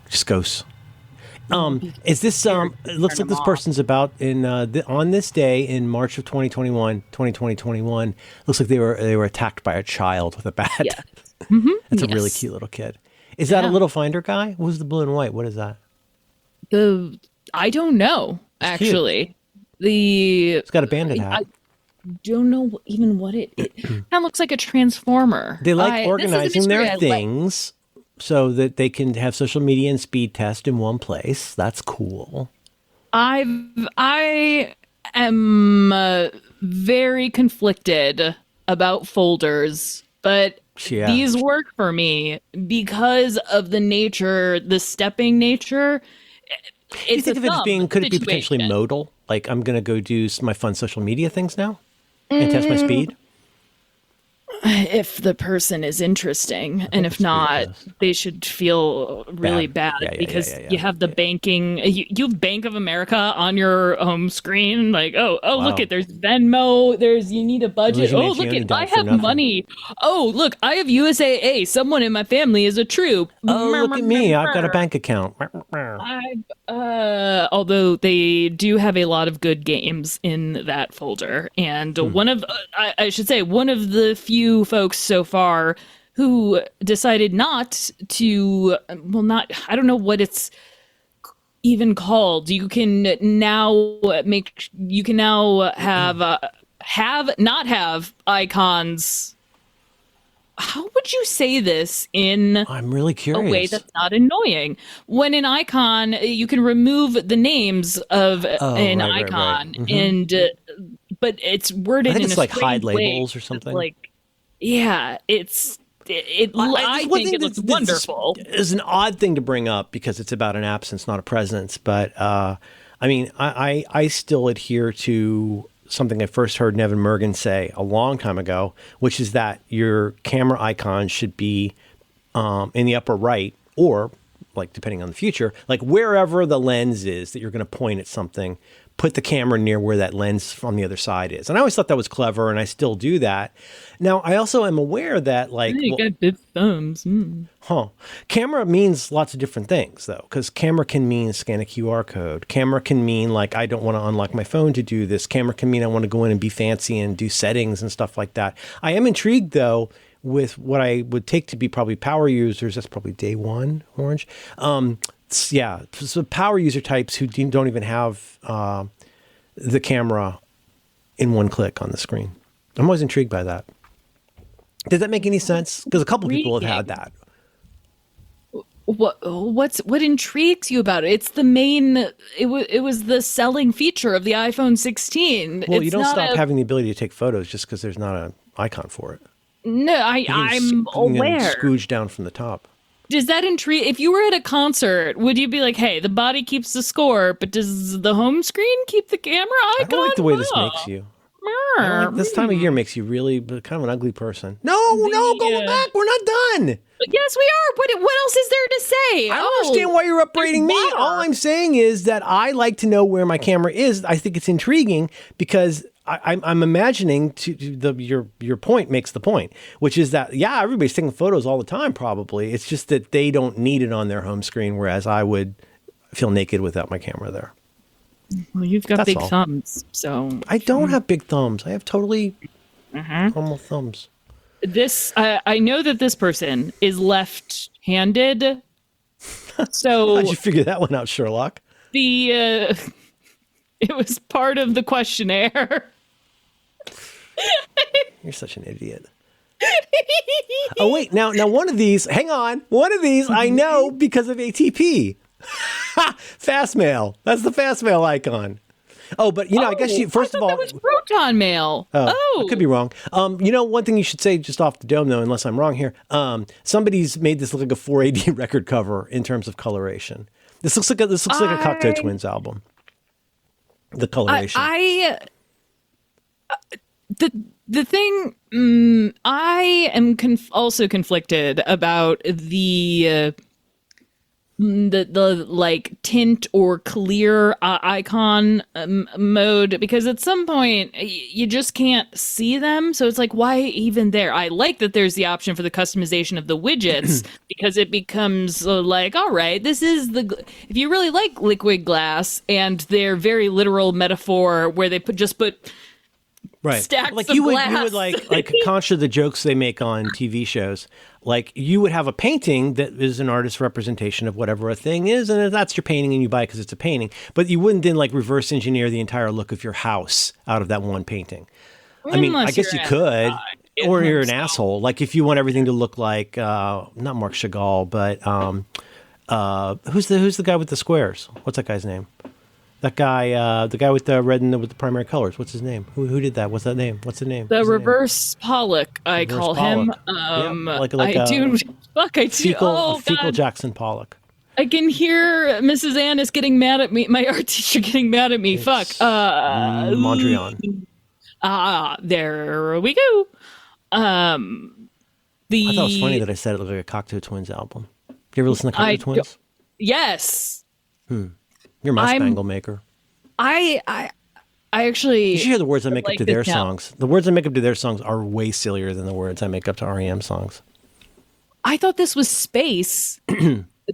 [SPEAKER 2] Just goes. Is this, it looks like this person's about on this day in March of 2021, looks like they were attacked by a child with a bat.
[SPEAKER 1] Yeah.
[SPEAKER 2] That's a really cute little kid. Is that a little finder guy? What was the blue and white? What is that?
[SPEAKER 1] I don't know, actually.
[SPEAKER 2] It's got a bandit hat.
[SPEAKER 1] I don't know even what it kind of looks like a transformer.
[SPEAKER 2] They like organizing their things so that they can have social media and speed test in one place. That's cool.
[SPEAKER 1] I am very conflicted about folders, but these work for me because of the stepping nature.
[SPEAKER 2] Do you think of it as could it be potentially modal? Like, I'm going to go do my fun social media things now and test my speed?
[SPEAKER 1] If the person is interesting, and if not, they should feel really bad because you have the banking. You have Bank of America on your home screen. Like, wow. Look there's Venmo. You need a budget. Oh, look I have money. Oh, look, I have USAA. Someone in my family is a troop.
[SPEAKER 2] Oh, look at me. I've got a bank account.
[SPEAKER 1] Although they do have a lot of good games in that folder, and one of I should say one of the few folks so far who decided not to, I don't know what it's even called. You can now not have icons. How would you say this in
[SPEAKER 2] I'm really curious.
[SPEAKER 1] a way that's not annoying? When an icon, you can remove the names of an icon,
[SPEAKER 2] right. Mm-hmm.
[SPEAKER 1] But it's worded
[SPEAKER 2] I think
[SPEAKER 1] in
[SPEAKER 2] it's
[SPEAKER 1] a
[SPEAKER 2] like hide
[SPEAKER 1] strange
[SPEAKER 2] labels
[SPEAKER 1] way.
[SPEAKER 2] or something.
[SPEAKER 1] I think it looks wonderful.
[SPEAKER 2] It's an odd thing to bring up because it's about an absence, not a presence. But I still adhere to something I first heard Nevin Mergen say a long time ago, which is that your camera icon should be in the upper right, or like depending on the future, like wherever the lens is that you're going to point at something, put the camera near where that lens from the other side is. And I always thought that was clever, and I still do that. Now, I also am aware that, like...
[SPEAKER 1] You got big thumbs.
[SPEAKER 2] Camera means lots of different things, though, because camera can mean scan a QR code. Camera can mean, like, I don't want to unlock my phone to do this. Camera can mean I want to go in and be fancy and do settings and stuff like that. I am intrigued, though, with what I would take to be probably power users. That's probably day one, Orange. So power user types who don't even have the camera in one click on the screen. I'm always intrigued by that. Does that make any sense? Because a couple people have had that.
[SPEAKER 1] What intrigues you about it? It's the main. It was the selling feature of the iPhone 16.
[SPEAKER 2] Well, you don't stop having the ability to take photos just because there's not an icon for it.
[SPEAKER 1] No, I'm aware.
[SPEAKER 2] Scooge down from the top.
[SPEAKER 1] does that intrigue? If you were at a concert, would you be like, "Hey, the body keeps the score, but does the home screen keep the camera
[SPEAKER 2] I
[SPEAKER 1] icon?"
[SPEAKER 2] don't like the way this makes you. I don't like this time of year makes you really kind of an ugly person. No, go back. We're not done.
[SPEAKER 1] Yes, we are. What else is there to say?
[SPEAKER 2] I don't understand why you're upbraiding me.
[SPEAKER 1] water.
[SPEAKER 2] All I'm saying is that I like to know where my camera is. I think it's intriguing because I'm imagining your point makes the point, which is that, yeah, everybody's taking photos all the time, probably. It's just that they don't need it on their home screen, whereas I would feel naked without my camera there.
[SPEAKER 1] Well, you've got
[SPEAKER 2] That's
[SPEAKER 1] big
[SPEAKER 2] all.
[SPEAKER 1] thumbs, so
[SPEAKER 2] I don't have big thumbs. I have totally normal thumbs.
[SPEAKER 1] this I know that this person is left-handed. So
[SPEAKER 2] How'd you figure that one out, Sherlock?
[SPEAKER 1] the it was part of the questionnaire.
[SPEAKER 2] You're such an idiot. Oh, wait. Now, one of these, hang on. One of these I know because of ATP. Fast mail. That's the fast mail icon. Oh, but, I guess first of all.
[SPEAKER 1] That was proton mail.
[SPEAKER 2] I could be wrong. One thing you should say just off the dome, though, unless I'm wrong here. Somebody's made this look like a 4AD record cover in terms of coloration. This looks like a Cocteau Twins album. The coloration.
[SPEAKER 1] The thing I am also conflicted about the like tint or clear icon mode, because at some point you just can't see them, so it's like, why even there? I like that there's the option for the customization of the widgets because it becomes like, all right, this is if you really like liquid glass and their very literal metaphor where they just put
[SPEAKER 2] right.
[SPEAKER 1] stacks
[SPEAKER 2] like
[SPEAKER 1] of
[SPEAKER 2] you would
[SPEAKER 1] glass.
[SPEAKER 2] like contra the jokes they make on TV shows. Like you would have a painting that is an artist's representation of whatever a thing is, and that's your painting, and you buy it because it's a painting. But you wouldn't then like reverse engineer the entire look of your house out of that one painting. I mean, I guess you could, or you're an asshole. Like if you want everything to look like not Marc Chagall, but who's the guy with the squares? What's that guy's name? That guy, the guy with the red and with the primary colors. What's his name? Who did that? What's that name? What's the name?
[SPEAKER 1] The reverse Pollock, I call him.
[SPEAKER 2] Like
[SPEAKER 1] I do. Fuck, I do.
[SPEAKER 2] Fecal
[SPEAKER 1] God.
[SPEAKER 2] Jackson Pollock.
[SPEAKER 1] I can hear Mrs. Annis getting mad at me. My art teacher getting mad at me. Fuck.
[SPEAKER 2] Mondrian.
[SPEAKER 1] There we go.
[SPEAKER 2] I thought it was funny that I said it looked like a Cocteau Twins album. You ever listen to Cocteau Twins?
[SPEAKER 1] Yes.
[SPEAKER 2] You're my spangle maker.
[SPEAKER 1] I actually.
[SPEAKER 2] You should hear the words I make up to their
[SPEAKER 1] now.
[SPEAKER 2] songs. The words I make up to their songs are way sillier than the words I make up to REM songs.
[SPEAKER 1] I thought this was space.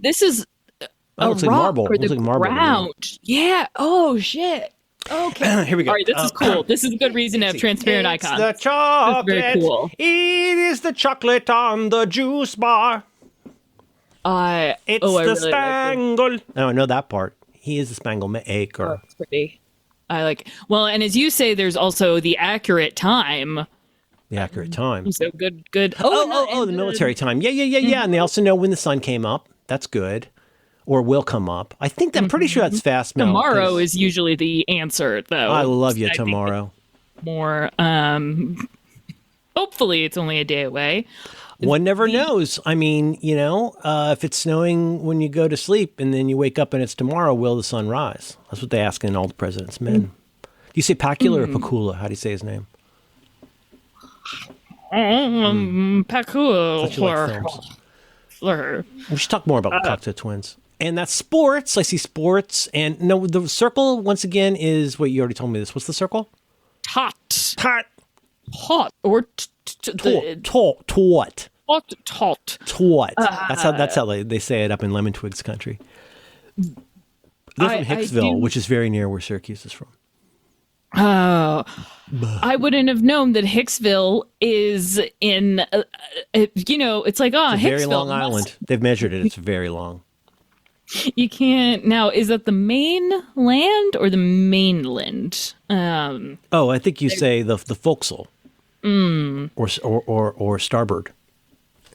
[SPEAKER 1] This is a
[SPEAKER 2] looks
[SPEAKER 1] rock
[SPEAKER 2] like marble.
[SPEAKER 1] for
[SPEAKER 2] It looks
[SPEAKER 1] the
[SPEAKER 2] like marble to me.
[SPEAKER 1] ground. Yeah. Oh shit. Okay.
[SPEAKER 2] Here we go.
[SPEAKER 1] All right. This is cool. This is a good reason to have transparent
[SPEAKER 2] It's
[SPEAKER 1] icons.
[SPEAKER 2] the chocolate.
[SPEAKER 1] That's very cool.
[SPEAKER 2] It is the chocolate on the juice bar. It's
[SPEAKER 1] I
[SPEAKER 2] the
[SPEAKER 1] really like
[SPEAKER 2] spangle. Oh, I know that part. He is the spangle maker.
[SPEAKER 1] it's pretty. I like. Well, and as you say, there's also the accurate time.
[SPEAKER 2] The accurate time.
[SPEAKER 1] So good.
[SPEAKER 2] The military time. Yeah. And they also know when the sun came up. That's good. Or will come up. I'm pretty sure that's fast mail.
[SPEAKER 1] Tomorrow is usually the answer, though.
[SPEAKER 2] I love you
[SPEAKER 1] I think
[SPEAKER 2] tomorrow.
[SPEAKER 1] More. Hopefully, it's only a day away.
[SPEAKER 2] One never knows. I mean, if it's snowing when you go to sleep and then you wake up and it's tomorrow, will the sun rise? That's what they ask in All the President's Men. Do you say Pacula or Pacula? How do you say his name?
[SPEAKER 1] Pakul.
[SPEAKER 2] Thought you liked films. We should talk more about Cocteau Twins. And that's sports. I see sports. And no, the circle, once again, is what you already told me this. What's the circle?
[SPEAKER 1] Tot.
[SPEAKER 2] Tot.
[SPEAKER 1] Hot. Or
[SPEAKER 2] Tot.
[SPEAKER 1] Tot.
[SPEAKER 2] Twat. That's how they say it up in Lemon Twigs country. They're from Hicksville, which is very near where Syracuse is from.
[SPEAKER 1] Oh, I wouldn't have known that Hicksville is in. It's like
[SPEAKER 2] It's a very
[SPEAKER 1] Hicksville.
[SPEAKER 2] long island. They've measured it. It's very long.
[SPEAKER 1] You can't now. Is that the mainland or the mainland?
[SPEAKER 2] I think you say the forecastle, or starboard.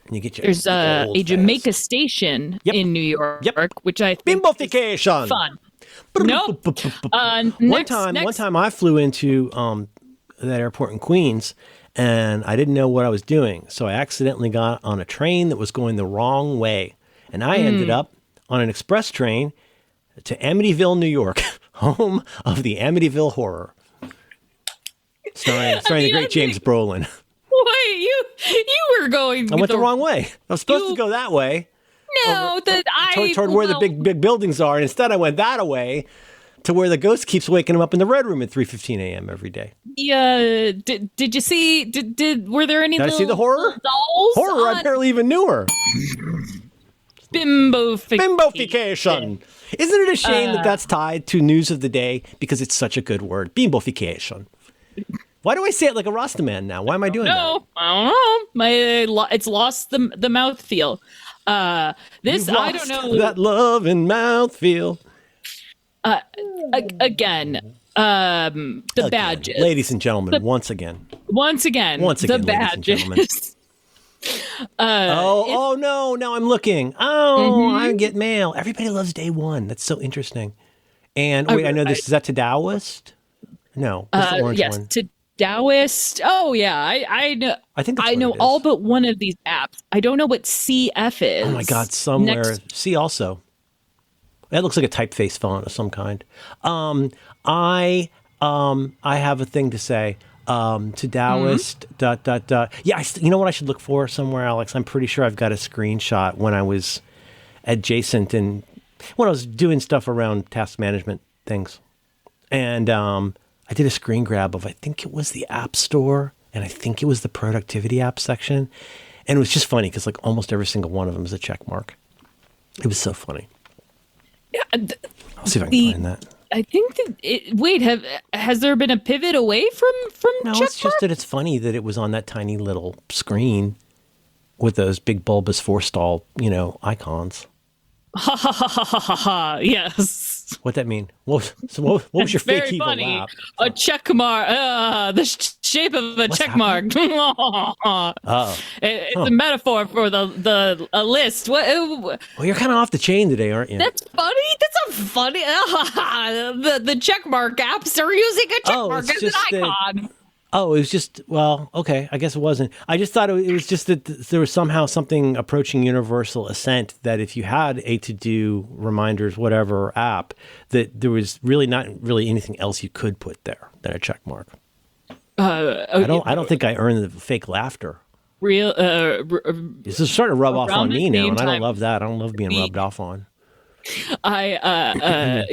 [SPEAKER 2] And you get your
[SPEAKER 1] There's a Jamaica station in New York, which I think
[SPEAKER 2] Bimbofication.
[SPEAKER 1] is fun. Nope.
[SPEAKER 2] One time I flew into that airport in Queens, and I didn't know what I was doing, so I accidentally got on a train that was going the wrong way, And I ended up on an express train to Amityville, New York, home of the Amityville Horror. Starring the great James Brolin.
[SPEAKER 1] Wait, you were going.
[SPEAKER 2] I went the wrong way. I was supposed to go that way.
[SPEAKER 1] No,
[SPEAKER 2] Toward where the big buildings are, and instead I went that way to where the ghost keeps waking him up in the Red Room at 3:15 a.m. every day.
[SPEAKER 1] Yeah. Did you see? Were there any?
[SPEAKER 2] Did I see the horror?
[SPEAKER 1] Dolls?
[SPEAKER 2] Horror! I barely even knew her. Bimbofication. Isn't it a shame that that's tied to news of the day because it's such a good word? Bimbofication. Why do I say it like a Rastaman now? Why am I doing that?
[SPEAKER 1] I don't know. It's lost the mouthfeel. I don't know.
[SPEAKER 2] That love and mouthfeel.
[SPEAKER 1] Again, the badges.
[SPEAKER 2] Ladies and gentlemen, once again,
[SPEAKER 1] the badges.
[SPEAKER 2] Oh no! Now I'm looking. Oh, I get mail. Everybody loves day one. That's so interesting. And wait, I know this. Is that to Taoist? No, what's the orange one?
[SPEAKER 1] To Taoist. Oh yeah, I know. I know all but one of these apps. I don't know what CF is.
[SPEAKER 2] Oh my God! Somewhere C also. That looks like a typeface font of some kind. I have a thing to say. To Taoist, ... Yeah, you know what I should look for somewhere, Alex? I'm pretty sure I've got a screenshot when I was adjacent and when I was doing stuff around task management things. And I did a screen grab of, I think it was the App Store, and I think it was the productivity app section. And it was just funny because like almost every single one of them is a check mark. It was so funny.
[SPEAKER 1] Yeah,
[SPEAKER 2] I'll see if I can find that.
[SPEAKER 1] I think that has there been a pivot away from
[SPEAKER 2] No,
[SPEAKER 1] check
[SPEAKER 2] it's just that it's funny that it was on that tiny little screen with those big bulbous forestall, icons.
[SPEAKER 1] Ha ha ha ha ha ha! Yes.
[SPEAKER 2] What'd that mean? What was your fake
[SPEAKER 1] Very
[SPEAKER 2] evil
[SPEAKER 1] funny.
[SPEAKER 2] laugh?
[SPEAKER 1] A check mark. The shape of a check mark. It's a metaphor for a list.
[SPEAKER 2] Well, you're kind of off the chain today, aren't you?
[SPEAKER 1] That's funny. That's a funny. The check mark apps are using a check mark as an icon.
[SPEAKER 2] Oh, it was just, well, okay, I guess it wasn't. I just thought it was just that there was somehow something approaching universal assent that if you had a to-do, reminders, whatever app, that there was really not really anything else you could put there than a check mark. I don't think I earned the fake laughter. This is starting to rub off on me now, and I don't love that. I don't love being rubbed off on.
[SPEAKER 1] I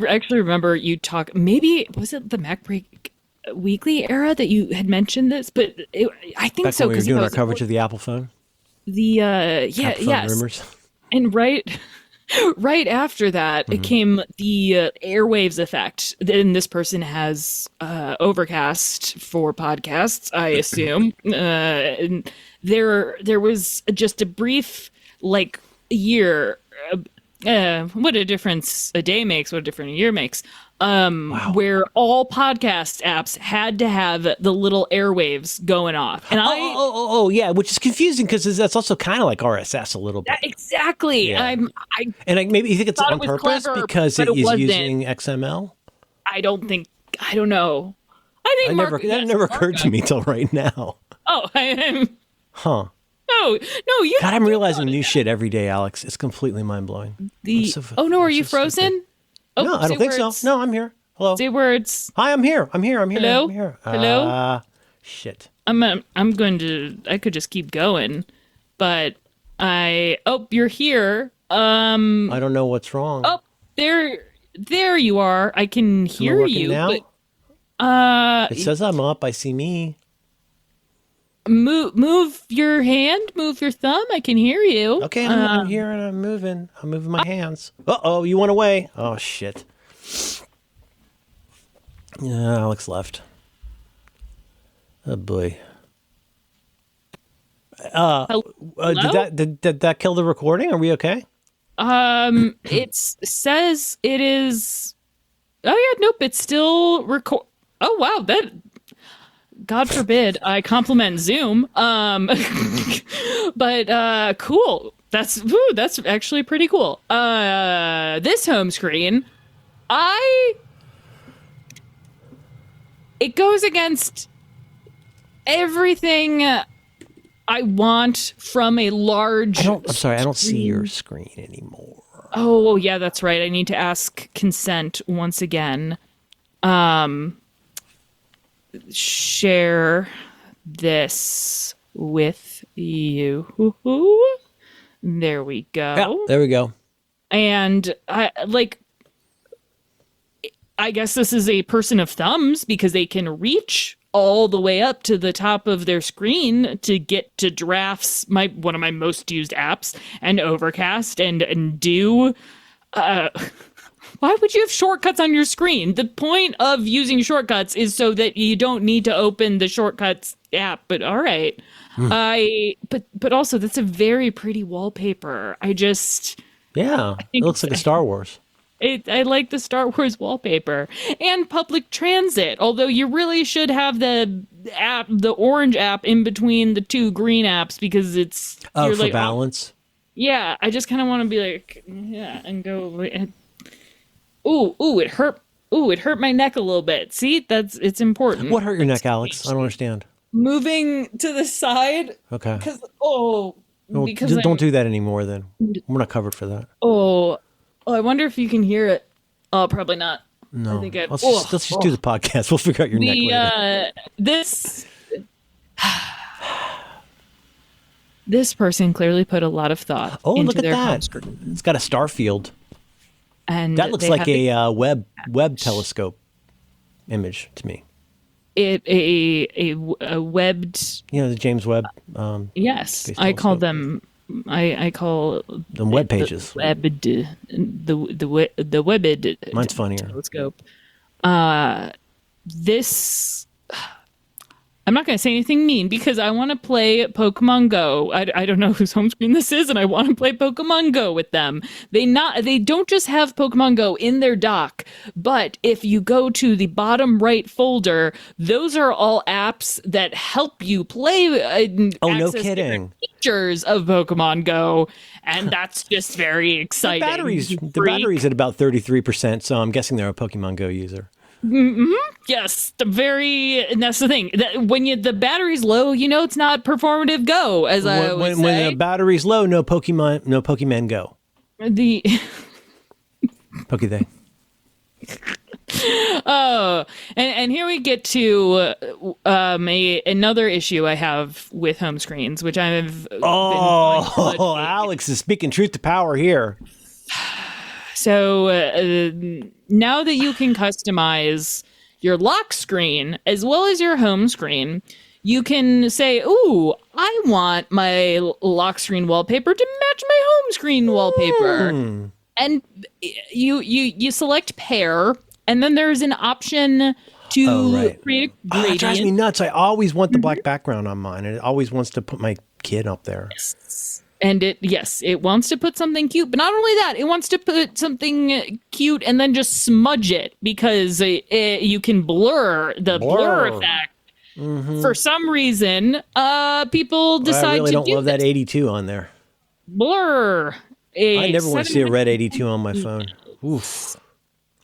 [SPEAKER 1] actually remember you talk, maybe, was it the MacBreak Weekly era that you had mentioned this, but I think
[SPEAKER 2] back
[SPEAKER 1] so.
[SPEAKER 2] When we were doing our coverage of the Apple phone.
[SPEAKER 1] Apple phone
[SPEAKER 2] rumors.
[SPEAKER 1] And right after that, it came the airwaves effect. Then this person has Overcast for podcasts, I assume. And there was just a brief year. What a difference a day makes. What a difference a year makes. Wow. Where all podcast apps had to have the little airwaves going off. And
[SPEAKER 2] yeah, which is confusing because that's also kind of like RSS a little bit.
[SPEAKER 1] Exactly.
[SPEAKER 2] Yeah. Maybe you think it's on purpose clever, because it is using XML?
[SPEAKER 1] I don't know. I think
[SPEAKER 2] that never occurred to me till right now.
[SPEAKER 1] Oh,
[SPEAKER 2] huh.
[SPEAKER 1] No, you.
[SPEAKER 2] God, I'm realizing new shit every day, Alex. It's completely mind blowing.
[SPEAKER 1] Are you frozen?
[SPEAKER 2] Stupid. No, I don't think so. No, I'm here. Hello.
[SPEAKER 1] Say words.
[SPEAKER 2] Hi, I'm here.
[SPEAKER 1] Hello.
[SPEAKER 2] I'm here.
[SPEAKER 1] Hello.
[SPEAKER 2] Shit.
[SPEAKER 1] I'm going to. I could just keep going, but you're here.
[SPEAKER 2] I don't know what's wrong.
[SPEAKER 1] Oh, there you are. I can hear you.
[SPEAKER 2] Now?
[SPEAKER 1] But,
[SPEAKER 2] it says I'm up. I see me.
[SPEAKER 1] Move your hand, move your thumb. I can hear you.
[SPEAKER 2] Okay, I'm here and I'm moving. I'm moving my hands. Uh-oh, you went away. Oh, shit. Yeah, Alex left. Oh, boy. Did that kill the recording? Are we okay?
[SPEAKER 1] It says it is. Oh, yeah, nope, it's still record. Oh, wow, that. God forbid I compliment Zoom. But cool. That's actually pretty cool. This home screen, it goes against everything I want from a large.
[SPEAKER 2] I'm sorry, I don't see your screen anymore.
[SPEAKER 1] Oh, yeah, that's right. I need to ask consent once again. Share this with you. There we go.
[SPEAKER 2] Yeah, there we go.
[SPEAKER 1] And I guess this is a person of thumbs because they can reach all the way up to the top of their screen to get to Drafts, one of my most used apps, and Overcast, and do. Why would you have shortcuts on your screen? The point of using shortcuts is so that you don't need to open the shortcuts app. But all right, but also that's a very pretty wallpaper.
[SPEAKER 2] Yeah, it looks like a Star Wars.
[SPEAKER 1] I like the Star Wars wallpaper and public transit. Although you really should have the orange app in between the two green apps because it's
[SPEAKER 2] for balance.
[SPEAKER 1] Yeah, I just kind of want to be like, yeah, and go. Ooh, it hurt. Ooh, it hurt my neck a little bit. See, it's important.
[SPEAKER 2] What hurt your neck, Alex? I don't understand.
[SPEAKER 1] Moving to the side.
[SPEAKER 2] Okay.
[SPEAKER 1] Because
[SPEAKER 2] don't do that anymore. Then we're not covered for that.
[SPEAKER 1] Oh, I wonder if you can hear it. Oh, probably not.
[SPEAKER 2] No. Let's just do the podcast. We'll figure out your neck later.
[SPEAKER 1] This person clearly put a lot of thought into
[SPEAKER 2] look at
[SPEAKER 1] their
[SPEAKER 2] that.
[SPEAKER 1] home screen.
[SPEAKER 2] It's got a star field.
[SPEAKER 1] And
[SPEAKER 2] that looks like a web telescope image to me.
[SPEAKER 1] A webbed.
[SPEAKER 2] The James Webb.
[SPEAKER 1] Yes, I call them. I call
[SPEAKER 2] them web pages.
[SPEAKER 1] The webbed.
[SPEAKER 2] Mine's funnier.
[SPEAKER 1] Telescope. This. I'm not going to say anything mean because I want to play Pokemon Go. I don't know whose home screen this is, and I want to play Pokemon Go with them. They don't just have Pokemon Go in their dock, but if you go to the bottom right folder, those are all apps that help you play.
[SPEAKER 2] No kidding!
[SPEAKER 1] Features of Pokemon Go, and that's just very exciting.
[SPEAKER 2] The battery's at about 33%, so I'm guessing they're a Pokemon Go user.
[SPEAKER 1] Mm-hmm. Yes, and that's the thing. When the battery's low, it's not performative Go, as I always say.
[SPEAKER 2] When the battery's low, no Pokemon Go.
[SPEAKER 1] The
[SPEAKER 2] Pokéday.
[SPEAKER 1] Oh, and here we get to another issue I have with home screens, which I've
[SPEAKER 2] Alex is speaking truth to power here.
[SPEAKER 1] So now that you can customize your lock screen as well as your home screen, you can say, "Ooh, I want my lock screen wallpaper to match my home screen wallpaper." And you select pair, and then there's an option to create a gradient.
[SPEAKER 2] It drives me nuts. I always want the black background on mine, and it always wants to put my kid up there.
[SPEAKER 1] Yes. And it wants to put something cute, but not only that, it wants to put something cute and then just smudge it because you can blur effect. Mm-hmm. For some reason, people decide
[SPEAKER 2] I really
[SPEAKER 1] to
[SPEAKER 2] don't love that 82 on there.
[SPEAKER 1] Blur.
[SPEAKER 2] I never want to see a red 82 on my phone. Oof.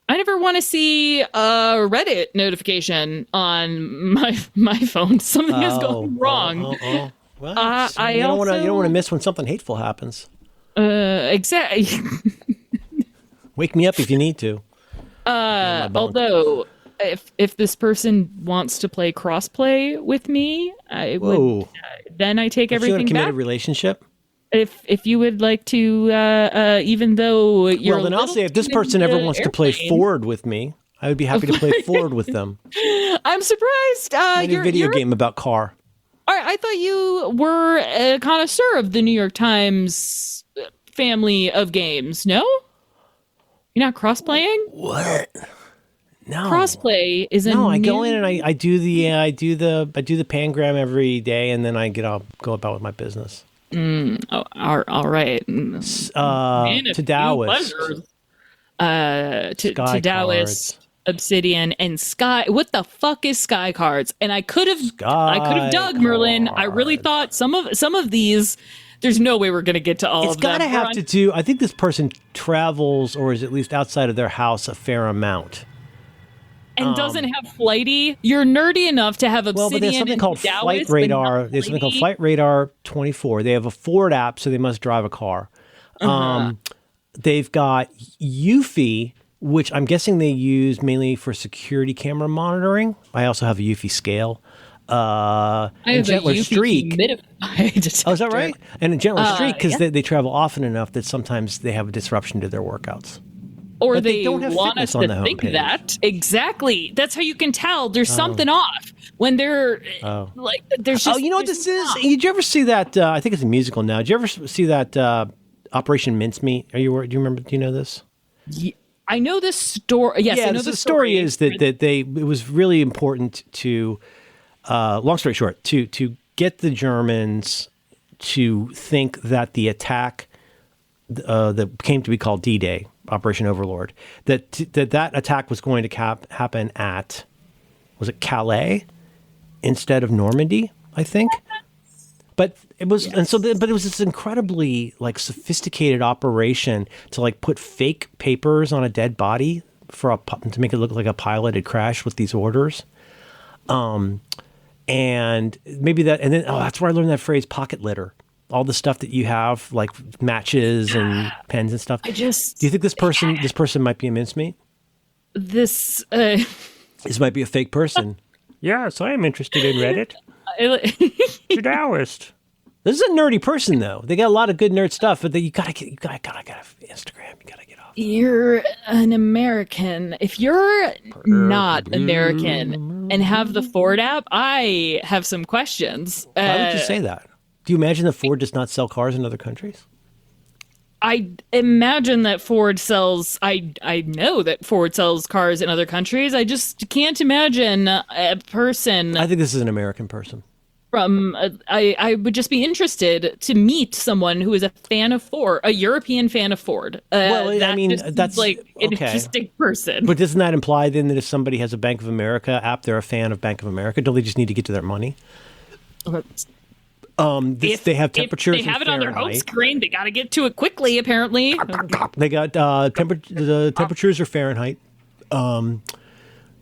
[SPEAKER 1] I never want to see a Reddit notification on my phone. Something is going wrong.
[SPEAKER 2] Well, you don't want to miss when something hateful happens.
[SPEAKER 1] Exactly.
[SPEAKER 2] Wake me up if you need to.
[SPEAKER 1] Although, if this person wants to play crossplay with me, I would. Then I take everything back.
[SPEAKER 2] You want a committed relationship?
[SPEAKER 1] If you would like to, even though you're.
[SPEAKER 2] Well, then I'll say if this person ever wants to play Ford with me, I would be happy to play Ford with them.
[SPEAKER 1] I'm surprised.
[SPEAKER 2] You're a video game about car.
[SPEAKER 1] I thought you were a connoisseur of the New York Times family of games. No, you're not cross-playing.
[SPEAKER 2] What? No.
[SPEAKER 1] Crossplay is
[SPEAKER 2] I go in and I do the pangram every day, and then I go about with my business.
[SPEAKER 1] All right.
[SPEAKER 2] To Taoist.
[SPEAKER 1] To Taoist. Obsidian and Sky. What the fuck is Sky Cards? And I could have dug Merlin. I really thought some of these. There's no way we're gonna get to all of them.
[SPEAKER 2] It's gotta have to do. I think this person travels or is at least outside of their house a fair amount.
[SPEAKER 1] and doesn't have flighty. You're nerdy enough to have Obsidian.
[SPEAKER 2] Well, but there's something called
[SPEAKER 1] Dallas,
[SPEAKER 2] Flight
[SPEAKER 1] but not
[SPEAKER 2] Radar. There's something called
[SPEAKER 1] flighty.
[SPEAKER 2] Flight Radar 24. They have a Ford app, so they must drive a car. They've got Eufy, which I'm guessing they use mainly for security camera monitoring. I also have a Eufy scale.
[SPEAKER 1] I
[SPEAKER 2] And
[SPEAKER 1] have
[SPEAKER 2] Gentler
[SPEAKER 1] a UV
[SPEAKER 2] Streak.
[SPEAKER 1] humidifier detector.
[SPEAKER 2] Oh, is that right? And a Gentler Streak, because
[SPEAKER 1] yeah.
[SPEAKER 2] they travel often enough that sometimes they have a disruption to their workouts.
[SPEAKER 1] Or
[SPEAKER 2] But they
[SPEAKER 1] they
[SPEAKER 2] don't have
[SPEAKER 1] want
[SPEAKER 2] fitness
[SPEAKER 1] us
[SPEAKER 2] on
[SPEAKER 1] to
[SPEAKER 2] the
[SPEAKER 1] think
[SPEAKER 2] homepage.
[SPEAKER 1] that. Exactly. That's how you can tell there's something off when they're like, there's just.
[SPEAKER 2] Oh, you know what
[SPEAKER 1] there's
[SPEAKER 2] this is?
[SPEAKER 1] not.
[SPEAKER 2] Did you ever see that? I think it's a musical now. Did you ever see that Operation Mincemeat? Do you remember? Do you know this?
[SPEAKER 1] I know this story. Yes, I know
[SPEAKER 2] the story is that it was really important to, long story short, to get the Germans to think that the attack that came to be called D-Day, Operation Overlord, that attack was going to happen at, was it Calais instead of Normandy, I think. But it was, but it was this incredibly like sophisticated operation to like put fake papers on a dead body to make it look like a pilot had crashed with these orders. And maybe that, and then, that's where I learned that phrase, pocket litter. All the stuff that you have, like matches and pens and stuff. Do you think this person might be a mincemeat?
[SPEAKER 1] This
[SPEAKER 2] might be a fake person. Yes, I am interested in Reddit. Taoist. This is a nerdy person, though. They got a lot of good nerd stuff, but you gotta have Instagram. You gotta get off.
[SPEAKER 1] You're an American. If you're not American and have the Ford app, I have some questions.
[SPEAKER 2] Why would you say that? Do you imagine that Ford does not sell cars in other countries?
[SPEAKER 1] I imagine that Ford sells. I know that Ford sells cars in other countries. I just can't imagine a person.
[SPEAKER 2] I think this is an American person.
[SPEAKER 1] From I would just be interested to meet someone who is a fan of Ford, a European fan of Ford.
[SPEAKER 2] I mean, that's
[SPEAKER 1] like an
[SPEAKER 2] okay.
[SPEAKER 1] interesting person.
[SPEAKER 2] But doesn't that imply then that if somebody has a Bank of America app, they're a fan of Bank of America? Don't they just need to get to their money? They have temperatures.
[SPEAKER 1] If they have it on their home
[SPEAKER 2] Fahrenheit.
[SPEAKER 1] screen, they got to get to it quickly. Apparently,
[SPEAKER 2] They got the temperatures are Fahrenheit.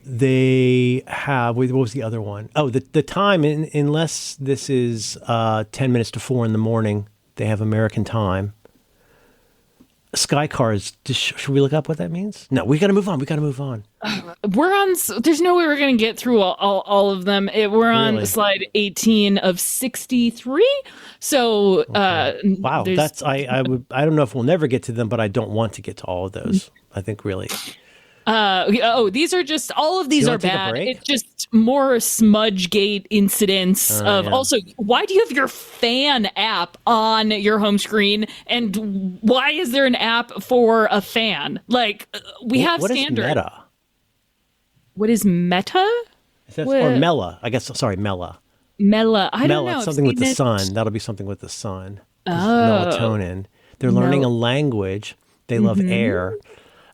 [SPEAKER 2] They have, what was the other one? Oh, the time, unless this is 10 minutes to 4 in the morning, they have American time. Sky cars, should we look up what that means? No, we got to move on.
[SPEAKER 1] we're on. There's no way we're going to get through all of them. We're on
[SPEAKER 2] Really?
[SPEAKER 1] slide 18 of 63. So,
[SPEAKER 2] Wow, that's I don't know if we'll never get to them, but I don't want to get to all of those. I think really.
[SPEAKER 1] These are just all of these
[SPEAKER 2] You
[SPEAKER 1] are
[SPEAKER 2] wanna take a
[SPEAKER 1] bad.
[SPEAKER 2] break?
[SPEAKER 1] It's just more Smudgegate incidents of
[SPEAKER 2] yeah.
[SPEAKER 1] also why do you have your fan app on your home screen and why is there an app for a fan? Like we have
[SPEAKER 2] what
[SPEAKER 1] standard.
[SPEAKER 2] Is Meta?
[SPEAKER 1] What is Meta?
[SPEAKER 2] Or Mela? I guess. Sorry, Mela.
[SPEAKER 1] Mela. I don't
[SPEAKER 2] Mela,
[SPEAKER 1] know.
[SPEAKER 2] something with the
[SPEAKER 1] Seen it-
[SPEAKER 2] sun. That'll be something with the sun. Melatonin. They're learning a language. They love air.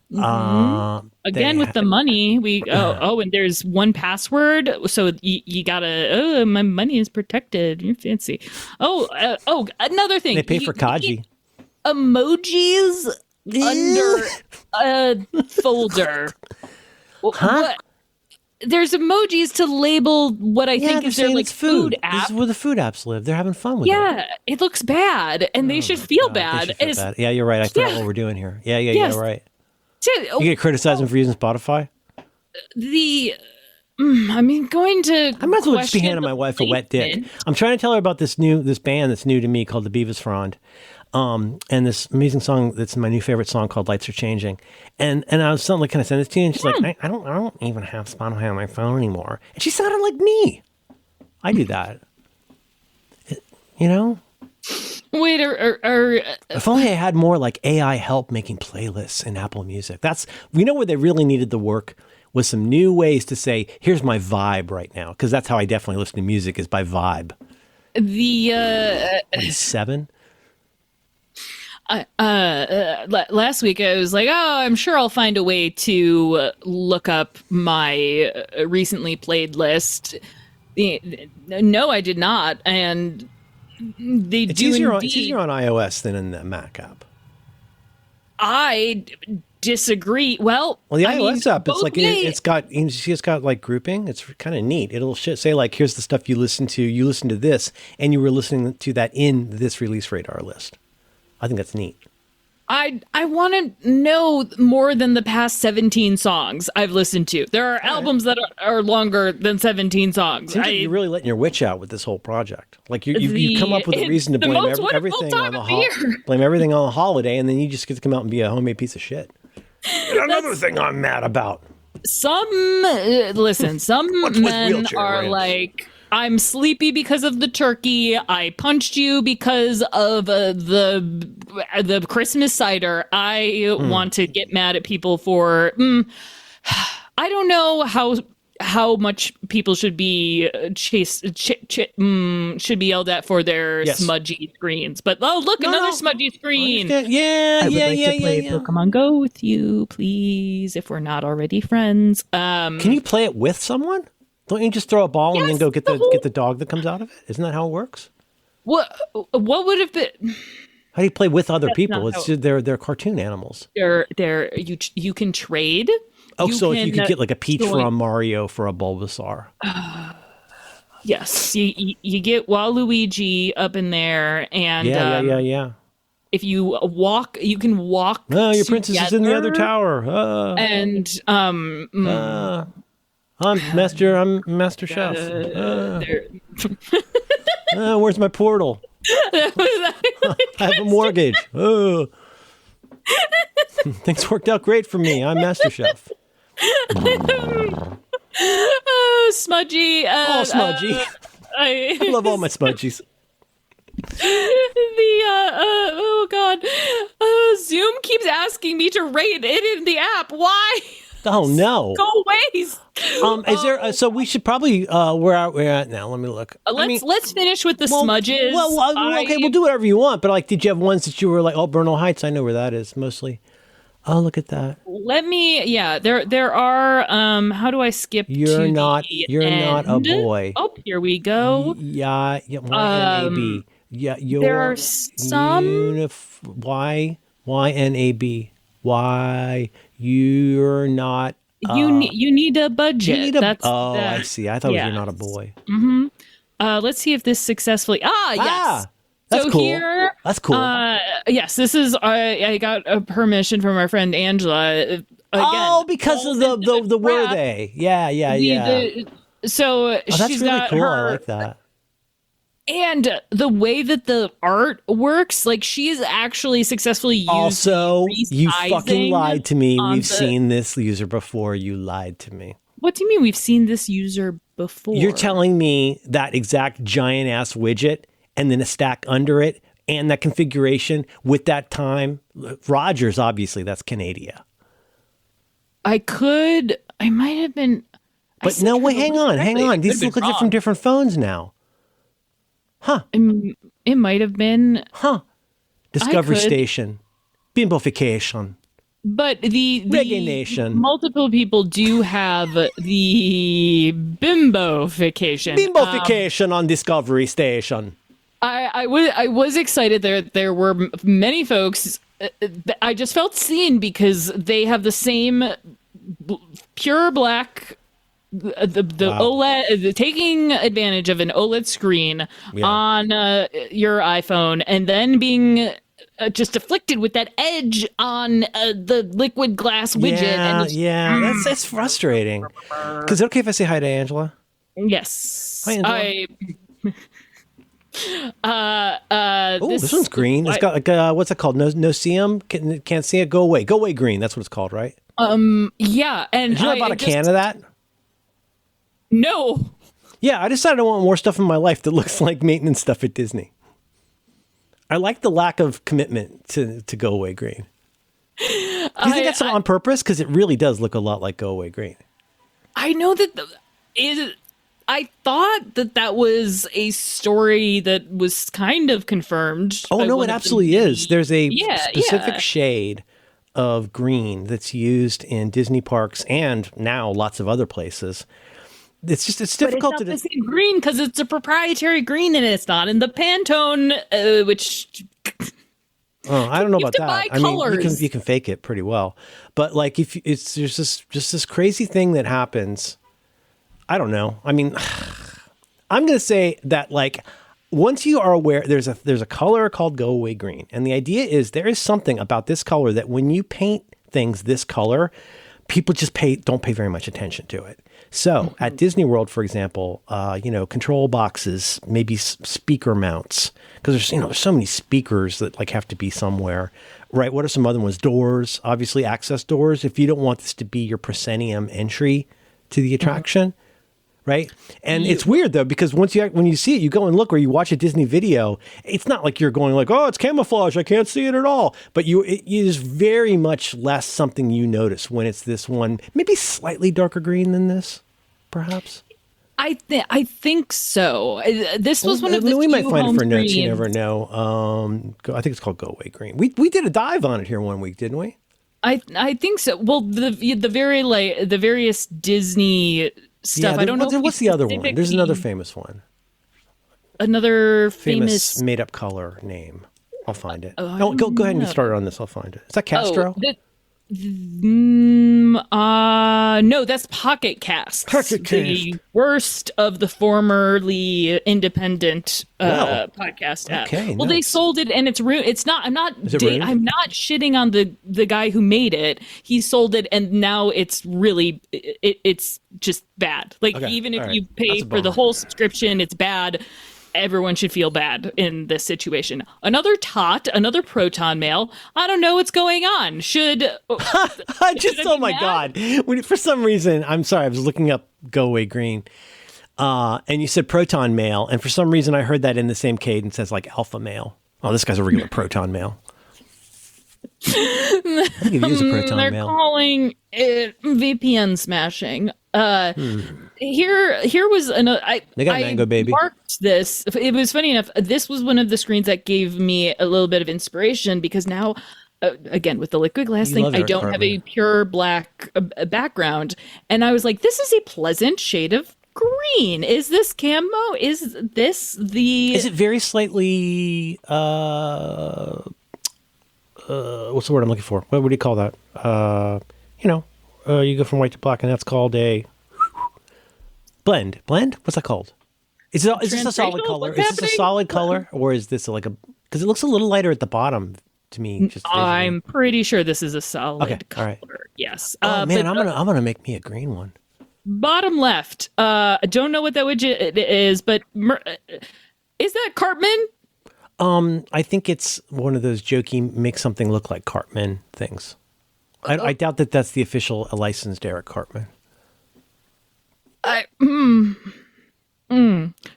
[SPEAKER 1] Again with the money, and there's one password, so you gotta. Oh, my money is protected. You're fancy. Another thing.
[SPEAKER 2] They pay for Kaji.
[SPEAKER 1] Emojis under a folder. What? There's emojis to label what I think is their like
[SPEAKER 2] it's
[SPEAKER 1] food
[SPEAKER 2] This
[SPEAKER 1] app.
[SPEAKER 2] is where the food apps live. They're having fun with it.
[SPEAKER 1] Yeah, it looks bad, and they should feel bad.
[SPEAKER 2] They should feel bad. Yeah, you're right. I forgot what we're doing here. Yeah,
[SPEAKER 1] Yes.
[SPEAKER 2] you're right.
[SPEAKER 1] You
[SPEAKER 2] You get criticized them for using Spotify?
[SPEAKER 1] going to.
[SPEAKER 2] I might as well just be
[SPEAKER 1] question
[SPEAKER 2] handing my
[SPEAKER 1] the
[SPEAKER 2] wife a wet dick.
[SPEAKER 1] placement.
[SPEAKER 2] I'm trying to tell her about this band that's new to me called the Beavis Frond. And this amazing song that's my new favorite song called Lights Are Changing. And I was something like, can I send this to you? And she's like, I don't even have Spotify on my phone anymore. And she sounded like me. I do that. You know?
[SPEAKER 1] Wait,
[SPEAKER 2] If only I had more like AI help making playlists in Apple Music. Where they really needed the work was some new ways to say, here's my vibe right now. Because that's how I definitely listen to music, is by vibe.
[SPEAKER 1] the
[SPEAKER 2] 7?
[SPEAKER 1] last week I was like, I'm sure I'll find a way to look up my recently played list. No, I did not, and
[SPEAKER 2] It's easier on iOS than in the Mac app.
[SPEAKER 1] I disagree. Well,
[SPEAKER 2] Well, the
[SPEAKER 1] I mean,
[SPEAKER 2] iOS app, it's
[SPEAKER 1] both
[SPEAKER 2] like
[SPEAKER 1] may-
[SPEAKER 2] it's got you see it's got like grouping. It's kind of neat. It'll say like, here's the stuff you listen to. You listen to this, and you were listening to that in this release radar list. I think that's neat.
[SPEAKER 1] I want to know more than the past 17 songs I've listened to. There are albums that are longer than 17 songs.
[SPEAKER 2] Seems like you're really letting your witch out with this whole project. Like you come up with a
[SPEAKER 1] it's
[SPEAKER 2] reason to
[SPEAKER 1] the
[SPEAKER 2] blame
[SPEAKER 1] most wonderful
[SPEAKER 2] everything
[SPEAKER 1] time
[SPEAKER 2] on
[SPEAKER 1] of the year.
[SPEAKER 2] blame everything on the holiday, and then you just get to come out and be a homemade piece of shit. And another thing I'm mad about.
[SPEAKER 1] Some listen, some
[SPEAKER 2] What's with
[SPEAKER 1] men
[SPEAKER 2] wheelchair
[SPEAKER 1] are
[SPEAKER 2] ramps?
[SPEAKER 1] like, I'm sleepy because of the turkey. I punched you because of the Christmas cider. I want to get mad at people for. I don't know how much people should be should be yelled at for their
[SPEAKER 2] Yes.
[SPEAKER 1] smudgy screens. But oh, look, another smudgy screen.
[SPEAKER 2] Yeah,
[SPEAKER 1] I would like to play Pokemon Go with you, please, if we're not already friends.
[SPEAKER 2] Can you play it with someone? Don't you just throw a ball and then
[SPEAKER 1] Yes,
[SPEAKER 2] go get
[SPEAKER 1] the whole-
[SPEAKER 2] get the dog that comes out of it? Isn't that how it works?
[SPEAKER 1] What would have been?
[SPEAKER 2] How do you play with other people?
[SPEAKER 1] not
[SPEAKER 2] It's
[SPEAKER 1] how-
[SPEAKER 2] just, they're cartoon animals.
[SPEAKER 1] You can trade.
[SPEAKER 2] Oh, so if you could get like a Peach
[SPEAKER 1] join-
[SPEAKER 2] for a Mario for a Bulbasaur.
[SPEAKER 1] Yes, you get Waluigi up in there, and
[SPEAKER 2] Yeah.
[SPEAKER 1] if you walk, you can walk.
[SPEAKER 2] No, your princess is in the other
[SPEAKER 1] together,
[SPEAKER 2] tower.
[SPEAKER 1] And
[SPEAKER 2] I'm Master Chef. Where's my portal? I have a mortgage. Things worked out great for me. I'm Master Chef.
[SPEAKER 1] oh, smudgy.
[SPEAKER 2] Smudgy.
[SPEAKER 1] I
[SPEAKER 2] I love all my smudgies.
[SPEAKER 1] oh god, Zoom keeps asking me to rate it in the app. Why?
[SPEAKER 2] Oh no.
[SPEAKER 1] Go away.
[SPEAKER 2] Is there? So we should probably where we're at now. Let me look.
[SPEAKER 1] Let's finish with the smudges.
[SPEAKER 2] Okay, we'll do whatever you want. But like, did you have ones that you were like, oh, Bernal Heights? I know where that is mostly. Oh, look at that.
[SPEAKER 1] Let me. Yeah, there are. How do I skip?
[SPEAKER 2] You're
[SPEAKER 1] to
[SPEAKER 2] not
[SPEAKER 1] the
[SPEAKER 2] a
[SPEAKER 1] end?
[SPEAKER 2] boy.
[SPEAKER 1] Oh, here we go.
[SPEAKER 2] Yeah. YNAB. Yeah.
[SPEAKER 1] There are some.
[SPEAKER 2] YNAB. Why you're not.
[SPEAKER 1] You need a budget.
[SPEAKER 2] I see. I thought it was you're not a boy.
[SPEAKER 1] Let's see if this successfully. Yes.
[SPEAKER 2] That's
[SPEAKER 1] so
[SPEAKER 2] cool.
[SPEAKER 1] Here,
[SPEAKER 2] that's cool.
[SPEAKER 1] Yes, this is. I got a permission from our friend Angela. Again,
[SPEAKER 2] because of the were they? Yeah.
[SPEAKER 1] So
[SPEAKER 2] that's
[SPEAKER 1] she's
[SPEAKER 2] really
[SPEAKER 1] got
[SPEAKER 2] cool.
[SPEAKER 1] her.
[SPEAKER 2] I like that.
[SPEAKER 1] And the way that the art works, like she's actually successfully used.
[SPEAKER 2] Also, you fucking lied to me.
[SPEAKER 1] on
[SPEAKER 2] We've
[SPEAKER 1] the-
[SPEAKER 2] seen this user before. You lied to me.
[SPEAKER 1] What do you mean we've seen this user before?
[SPEAKER 2] You're telling me that exact giant ass widget and then a stack under it and that configuration with that time. Rogers, obviously, that's Canada.
[SPEAKER 1] I might have been.
[SPEAKER 2] But no, wait, hang on. These look like they're from different phones now.
[SPEAKER 1] It might have been.
[SPEAKER 2] Discovery
[SPEAKER 1] could.
[SPEAKER 2] Station. Bimbofication.
[SPEAKER 1] But the
[SPEAKER 2] Reggae Nation.
[SPEAKER 1] multiple people do have the bimbofication.
[SPEAKER 2] Bimbofication on Discovery Station.
[SPEAKER 1] I was excited there were many folks. I just felt seen because they have the same pure black. The
[SPEAKER 2] Wow.
[SPEAKER 1] OLED, taking advantage of an OLED screen on your iPhone, and then being just afflicted with that edge on the liquid glass widget.
[SPEAKER 2] That's frustrating. Because is it okay if I say hi to Angela?
[SPEAKER 1] Yes,
[SPEAKER 2] Hi, Angela. This one's green. It's got like what's it called? No see 'em? Can't see it. Go away green. That's what it's called, right?
[SPEAKER 1] Yeah, and
[SPEAKER 2] Did you know I bought a can of that?
[SPEAKER 1] No.
[SPEAKER 2] Yeah, I decided I want more stuff in my life that looks like maintenance stuff at Disney. I like the lack of commitment to Go Away Green. Do you think that's on purpose? Because it really does look a lot like Go Away Green.
[SPEAKER 1] I know that I thought that was a story that was kind of confirmed.
[SPEAKER 2] Oh, no, it absolutely is. There's a specific
[SPEAKER 1] yeah.
[SPEAKER 2] shade of green that's used in Disney parks and now lots of other places. It's difficult
[SPEAKER 1] but it's not the same green because it's a proprietary green and it's not in the Pantone, which
[SPEAKER 2] Oh, I don't know
[SPEAKER 1] You have
[SPEAKER 2] about
[SPEAKER 1] to buy
[SPEAKER 2] that. I mean,
[SPEAKER 1] colors.
[SPEAKER 2] you can fake it pretty well, but like if it's there's this crazy thing that happens. I don't know. I mean, I'm going to say that like once you are aware, there's a color called go away green, and the idea is there is something about this color that when you paint things this color, people just don't pay very much attention to it. So at Disney World, for example, control boxes, maybe speaker mounts, because there's so many speakers that like have to be somewhere, right? What are some other ones? Doors, obviously access doors. If you don't want this to be your proscenium entry to the attraction, right? And it's weird though, because when you see it, you go and look, or you watch a Disney video, it's not like you're going like, oh, it's camouflage, I can't see it at all. But it is very much less something you notice when it's this one, maybe slightly darker green than this, perhaps.
[SPEAKER 1] I think so. This was one of the
[SPEAKER 2] we might
[SPEAKER 1] few
[SPEAKER 2] find it
[SPEAKER 1] home
[SPEAKER 2] for notes. You
[SPEAKER 1] screens.
[SPEAKER 2] never know. I think it's called Go Away Green. We did a dive on it here one week, didn't we?
[SPEAKER 1] I think so. Well, the various Disney stuff. I don't know.
[SPEAKER 2] What's the other one? There's another famous one.
[SPEAKER 1] Another
[SPEAKER 2] Famous
[SPEAKER 1] famous.
[SPEAKER 2] made up color name. I'll find it.
[SPEAKER 1] Oh, I
[SPEAKER 2] No, go
[SPEAKER 1] don't
[SPEAKER 2] ahead and
[SPEAKER 1] know.
[SPEAKER 2] start on this. I'll find it. Is that Castro?
[SPEAKER 1] No, that's Pocket Casts.
[SPEAKER 2] Pocket
[SPEAKER 1] The
[SPEAKER 2] Cast.
[SPEAKER 1] worst of the formerly independent
[SPEAKER 2] Wow.
[SPEAKER 1] podcast app.
[SPEAKER 2] Okay,
[SPEAKER 1] Well, they
[SPEAKER 2] nice.
[SPEAKER 1] sold it, and it's ruined. It's not. I'm not.
[SPEAKER 2] Is it ruined?
[SPEAKER 1] I'm not shitting on the guy who made it. He sold it, and now it's really. It's just bad. Like
[SPEAKER 2] Okay,
[SPEAKER 1] even if
[SPEAKER 2] all right.
[SPEAKER 1] you pay
[SPEAKER 2] That's a
[SPEAKER 1] for the
[SPEAKER 2] bummer.
[SPEAKER 1] whole subscription, it's bad. Everyone should feel bad in this situation. Another another proton mail. I don't know what's going on.
[SPEAKER 2] I just,
[SPEAKER 1] Should I
[SPEAKER 2] oh
[SPEAKER 1] be
[SPEAKER 2] my
[SPEAKER 1] mad?
[SPEAKER 2] God. For some reason, I'm sorry, I was looking up Go Away Green. And you said proton mail. And for some reason, I heard that in the same cadence as like alpha male. Oh, this guy's a regular proton mail. I think it is a proton
[SPEAKER 1] They're
[SPEAKER 2] mail.
[SPEAKER 1] calling it VPN smashing. Here was another.
[SPEAKER 2] They got Mango Baby.
[SPEAKER 1] Marked this. It was funny enough. This was one of the screens that gave me a little bit of inspiration because now, again with the liquid glass
[SPEAKER 2] You
[SPEAKER 1] thing,
[SPEAKER 2] love
[SPEAKER 1] I
[SPEAKER 2] Eric
[SPEAKER 1] don't have a
[SPEAKER 2] Cartman.
[SPEAKER 1] pure black background, and I was like, this is a pleasant shade of green. Is this camo? Is this the?
[SPEAKER 2] Is it very slightly, what's the word I'm looking for? What do you call that? You go from white to black, and that's called a blend. Blend? What's that called? Is this a solid
[SPEAKER 1] Translational?
[SPEAKER 2] color?
[SPEAKER 1] What's
[SPEAKER 2] Is this a
[SPEAKER 1] happening?
[SPEAKER 2] solid color, or is this like a? Because it looks a little lighter at the bottom to me. Just visually.
[SPEAKER 1] I'm pretty sure this is a solid
[SPEAKER 2] Okay, all
[SPEAKER 1] color.
[SPEAKER 2] right.
[SPEAKER 1] Yes.
[SPEAKER 2] Oh man,
[SPEAKER 1] but,
[SPEAKER 2] I'm gonna make me a green one.
[SPEAKER 1] bottom left. I don't know what that widget is, but is that Cartman?
[SPEAKER 2] I think it's one of those jokey make something look like Cartman things. I doubt that that's the official licensed Eric Cartman.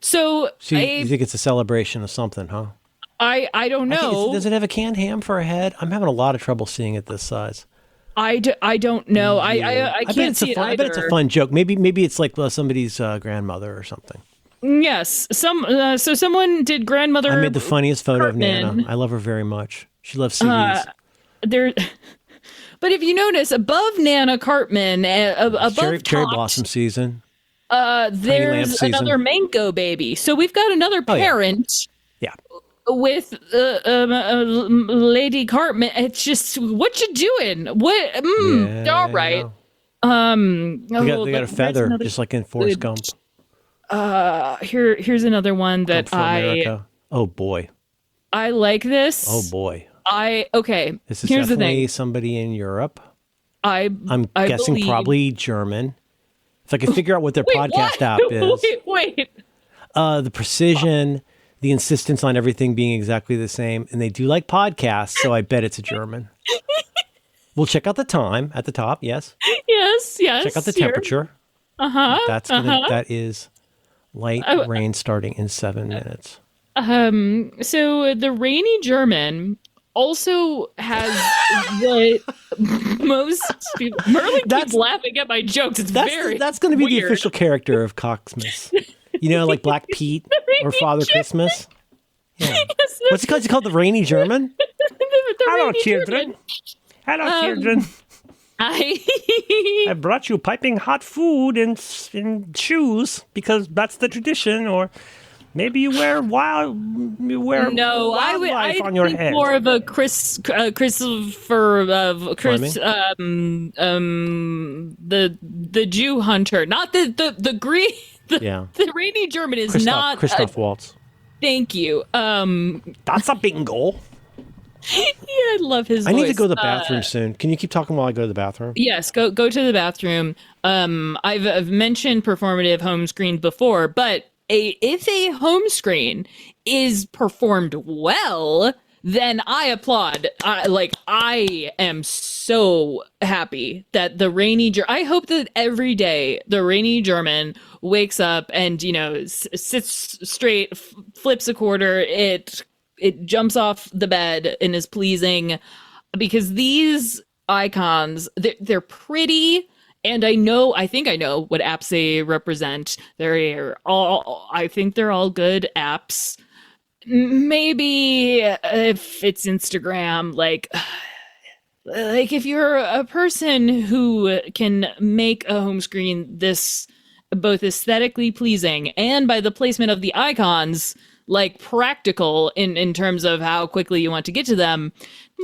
[SPEAKER 1] So
[SPEAKER 2] So you think it's a celebration of something, huh?
[SPEAKER 1] I don't
[SPEAKER 2] I think
[SPEAKER 1] know.
[SPEAKER 2] does it have a canned ham for a head? I'm having a lot of trouble seeing it this size.
[SPEAKER 1] I don't know. I
[SPEAKER 2] bet
[SPEAKER 1] can't
[SPEAKER 2] it's
[SPEAKER 1] see
[SPEAKER 2] a fun,
[SPEAKER 1] it
[SPEAKER 2] I bet it's a
[SPEAKER 1] either.
[SPEAKER 2] fun joke. Maybe it's like somebody's grandmother or something.
[SPEAKER 1] Yes. So someone did grandmother.
[SPEAKER 2] I made the funniest photo of
[SPEAKER 1] Cartman.
[SPEAKER 2] Nana. I love her very much. She loves CDs.
[SPEAKER 1] There. But if you notice, above Nana Cartman, above
[SPEAKER 2] Cherry
[SPEAKER 1] Tops,
[SPEAKER 2] blossom season. lamp
[SPEAKER 1] there's
[SPEAKER 2] season.
[SPEAKER 1] another Mango Baby. So we've got another
[SPEAKER 2] Oh, yeah.
[SPEAKER 1] parent.
[SPEAKER 2] Yeah.
[SPEAKER 1] With Lady Cartman. It's just, what you doing? What?
[SPEAKER 2] Yeah,
[SPEAKER 1] All right.
[SPEAKER 2] They got a
[SPEAKER 1] there's
[SPEAKER 2] feather,
[SPEAKER 1] another-
[SPEAKER 2] just like in Forrest Gump.
[SPEAKER 1] Here's another one that
[SPEAKER 2] Gump for America. Oh boy.
[SPEAKER 1] I like this.
[SPEAKER 2] Oh boy.
[SPEAKER 1] Okay.
[SPEAKER 2] This is
[SPEAKER 1] Here's the
[SPEAKER 2] definitely
[SPEAKER 1] thing.
[SPEAKER 2] somebody in Europe.
[SPEAKER 1] I'm
[SPEAKER 2] guessing
[SPEAKER 1] believe-
[SPEAKER 2] probably German. If I could figure out what their
[SPEAKER 1] Wait,
[SPEAKER 2] podcast
[SPEAKER 1] what?
[SPEAKER 2] app is.
[SPEAKER 1] Wait.
[SPEAKER 2] The precision, the insistence on everything being exactly the same. And they do like podcasts, so I bet it's a German. We'll check out the time at the top, yes.
[SPEAKER 1] Yes.
[SPEAKER 2] Check out the
[SPEAKER 1] here.
[SPEAKER 2] temperature. That is light rain starting in 7 minutes.
[SPEAKER 1] So the rainy German also has what most people. Merlin keeps laughing at my jokes. It's very.
[SPEAKER 2] That's going to be the
[SPEAKER 1] weird.
[SPEAKER 2] official character of Coxmas. Like Black Pete or Father Christmas. Yeah.
[SPEAKER 1] Yes,
[SPEAKER 2] What's it called? Is it called the Rainy German?
[SPEAKER 1] the
[SPEAKER 2] Hello,
[SPEAKER 1] rainy
[SPEAKER 2] children.
[SPEAKER 1] German.
[SPEAKER 2] Hello, children. I brought you piping hot food and shoes because that's the tradition. Or Maybe you wear
[SPEAKER 1] No, I
[SPEAKER 2] wildlife on your
[SPEAKER 1] think
[SPEAKER 2] head.
[SPEAKER 1] more I
[SPEAKER 2] on your
[SPEAKER 1] think
[SPEAKER 2] head.
[SPEAKER 1] more of a Christopher
[SPEAKER 2] Fleming?
[SPEAKER 1] Chris the Jew hunter, not the Greek.
[SPEAKER 2] Yeah.
[SPEAKER 1] The rainy German is
[SPEAKER 2] Christoph
[SPEAKER 1] not.
[SPEAKER 2] Christoph Waltz.
[SPEAKER 1] Thank you.
[SPEAKER 2] That's a bingo.
[SPEAKER 1] Yeah, I love his
[SPEAKER 2] I
[SPEAKER 1] voice.
[SPEAKER 2] need to go to the bathroom soon. Can you keep talking while I go to the bathroom?
[SPEAKER 1] Yes, go to the bathroom. I've mentioned performative home screen before, but if a home screen is performed well, then I applaud. I am so happy that the I hope that every day the rainy German wakes up and sits straight, flips a quarter, it jumps off the bed and is pleasing, because these icons, they're pretty, and I think I know what apps they represent. I think they're all good apps. Maybe if it's Instagram, like if you're a person who can make a home screen this both aesthetically pleasing and by the placement of the icons, like practical in terms of how quickly you want to get to them.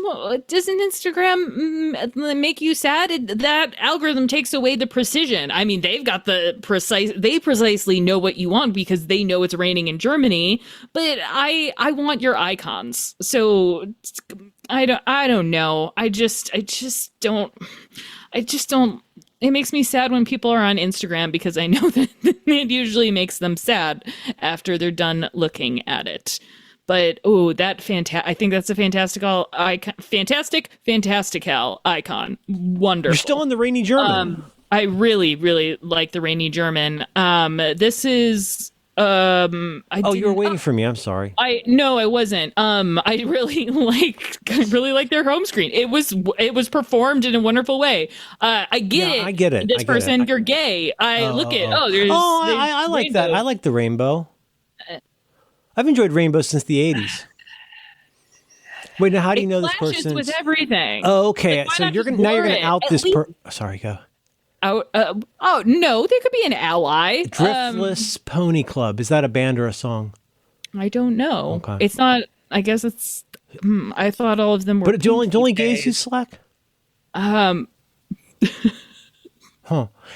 [SPEAKER 1] Well, doesn't Instagram make you sad? That algorithm takes away the precision. I mean, they precisely know what you want because they know it's raining in Germany, but I want your icons. So I don't know. I just don't. It makes me sad when people are on Instagram because I know that it usually makes them sad after they're done looking at it. But I think that's a fantastical icon, fantastical icon. Wonderful.
[SPEAKER 2] You're still in the rainy German.
[SPEAKER 1] I really, really like the rainy German. This is
[SPEAKER 2] you were waiting for me. I'm sorry.
[SPEAKER 1] No, I wasn't. I really like their home screen. It was performed in a wonderful way. I get it. This person, you're gay. There's
[SPEAKER 2] I like that. I like the rainbow. I've enjoyed rainbow since the 80s. Wait, now how do you know this person?
[SPEAKER 1] with everything.
[SPEAKER 2] Oh, okay. So you're gonna out this Sorry, go.
[SPEAKER 1] Oh no, they could be an ally.
[SPEAKER 2] Driftless Pony Club. Is that a band or a song?
[SPEAKER 1] I don't know.
[SPEAKER 2] Okay.
[SPEAKER 1] It's not. I guess it's. I thought all of them were.
[SPEAKER 2] But do only gays use Slack? Huh.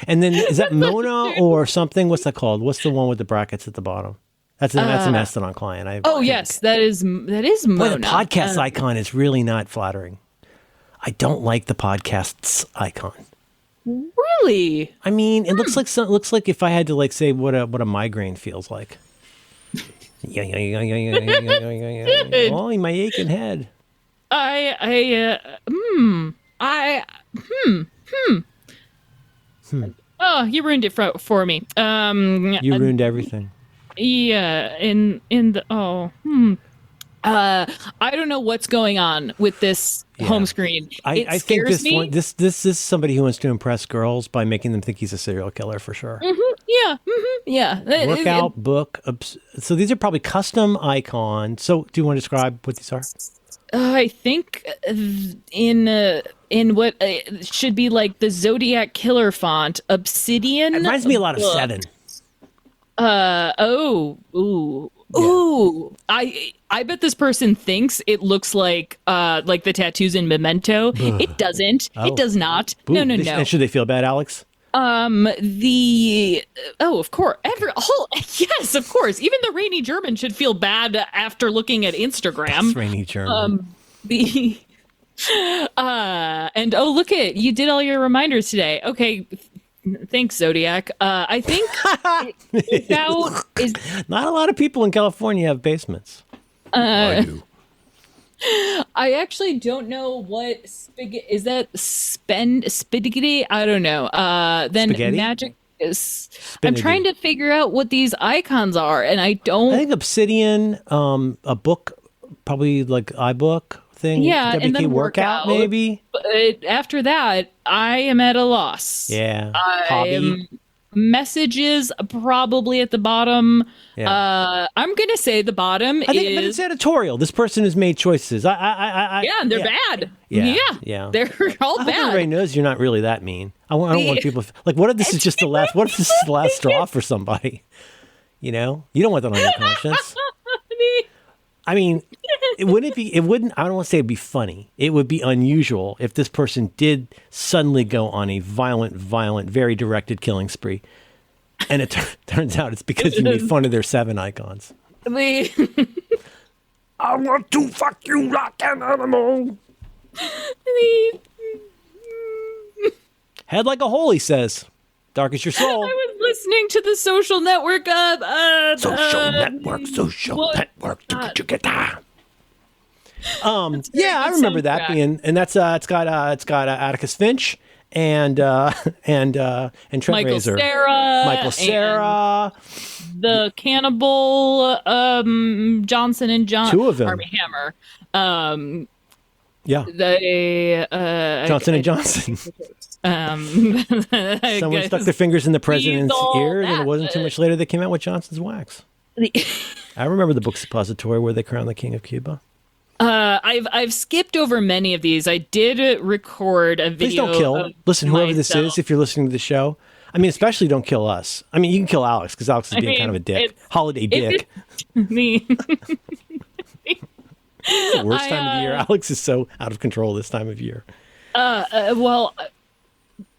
[SPEAKER 2] And then is that Mona or something? What's that called? What's the one with the brackets at the bottom? That's a Mastodon client.
[SPEAKER 1] Yes, that is Mona.
[SPEAKER 2] Boy, the podcast icon is really not flattering. I don't like the podcast's icon.
[SPEAKER 1] Really?
[SPEAKER 2] I mean, it looks like if I had to say what a migraine feels like. Yeah. Oh, my aching head.
[SPEAKER 1] Oh, you ruined it for me.
[SPEAKER 2] You ruined everything.
[SPEAKER 1] Yeah, I don't know what's going on with this home screen.
[SPEAKER 2] I think this is somebody who wants to impress girls by making them think he's a serial killer for sure.
[SPEAKER 1] Yeah.
[SPEAKER 2] Workout book. So these are probably custom icons. So do you want to describe what these are?
[SPEAKER 1] I think in what should be like the Zodiac Killer font, Obsidian.
[SPEAKER 2] It reminds me a lot of Seven.
[SPEAKER 1] Ooh. I bet this person thinks it looks like the tattoos in Memento. It doesn't. It does not.
[SPEAKER 2] Boo.
[SPEAKER 1] No.
[SPEAKER 2] And should they feel bad, Alex?
[SPEAKER 1] Of course. Yes, of course. Even the rainy German should feel bad after looking at Instagram.
[SPEAKER 2] That's rainy German.
[SPEAKER 1] And look you did all your reminders today. Okay. Thanks, Zodiac. I think
[SPEAKER 2] not a lot of people in California have basements. I do.
[SPEAKER 1] I actually don't know what is that spaghetti? I don't know. Then
[SPEAKER 2] Spaghetti?
[SPEAKER 1] magic is. I'm trying to figure out what these icons are, and I don't.
[SPEAKER 2] I think Obsidian, a book, probably like iBook thing.
[SPEAKER 1] Yeah,
[SPEAKER 2] WK
[SPEAKER 1] and then
[SPEAKER 2] workout maybe.
[SPEAKER 1] But after that, I am at a loss.
[SPEAKER 2] Yeah. Hobby.
[SPEAKER 1] Messages probably at the bottom.
[SPEAKER 2] Yeah.
[SPEAKER 1] I'm gonna say the bottom
[SPEAKER 2] but it's editorial. This person has made choices.
[SPEAKER 1] Yeah, and they're bad.
[SPEAKER 2] Yeah.
[SPEAKER 1] They're all
[SPEAKER 2] I hope
[SPEAKER 1] bad.
[SPEAKER 2] everybody knows you're not really that mean. I don't want people what if this is just the last? What if this is the last straw for somebody? You know, you don't want that on your conscience. I mean, it wouldn't, I don't want to say it'd be funny. It would be unusual if this person did suddenly go on a violent, very directed killing spree. And it turns out it's because you made fun of their 7 icons.
[SPEAKER 1] I
[SPEAKER 2] want to fuck you like an animal. Head like a hole, he says. Dark is your soul.
[SPEAKER 1] I was listening to the Social Network.
[SPEAKER 2] Social network. To get that. Yeah, I remember that being, and that's it's got Atticus Finch and Trent Reznor. Michael Cera,
[SPEAKER 1] the Cannibal, Johnson and John,
[SPEAKER 2] 2 of them.
[SPEAKER 1] Armie Hammer.
[SPEAKER 2] Yeah,
[SPEAKER 1] they
[SPEAKER 2] Johnson and Johnson. Someone stuck their fingers in the president's ear, and it wasn't too much later they came out with Johnson's wax. I remember the book Suppository where they crowned the king of Cuba.
[SPEAKER 1] I've skipped over many of these. I did record a video.
[SPEAKER 2] Please don't kill. Listen, whoever this is, if you're listening to the show, I mean, especially don't kill us. I mean, you can kill Alex because Alex is being kind of a dick. Holiday dick.
[SPEAKER 1] Me.
[SPEAKER 2] It's the worst time of the year. Alex is so out of control this time of year.
[SPEAKER 1] Well,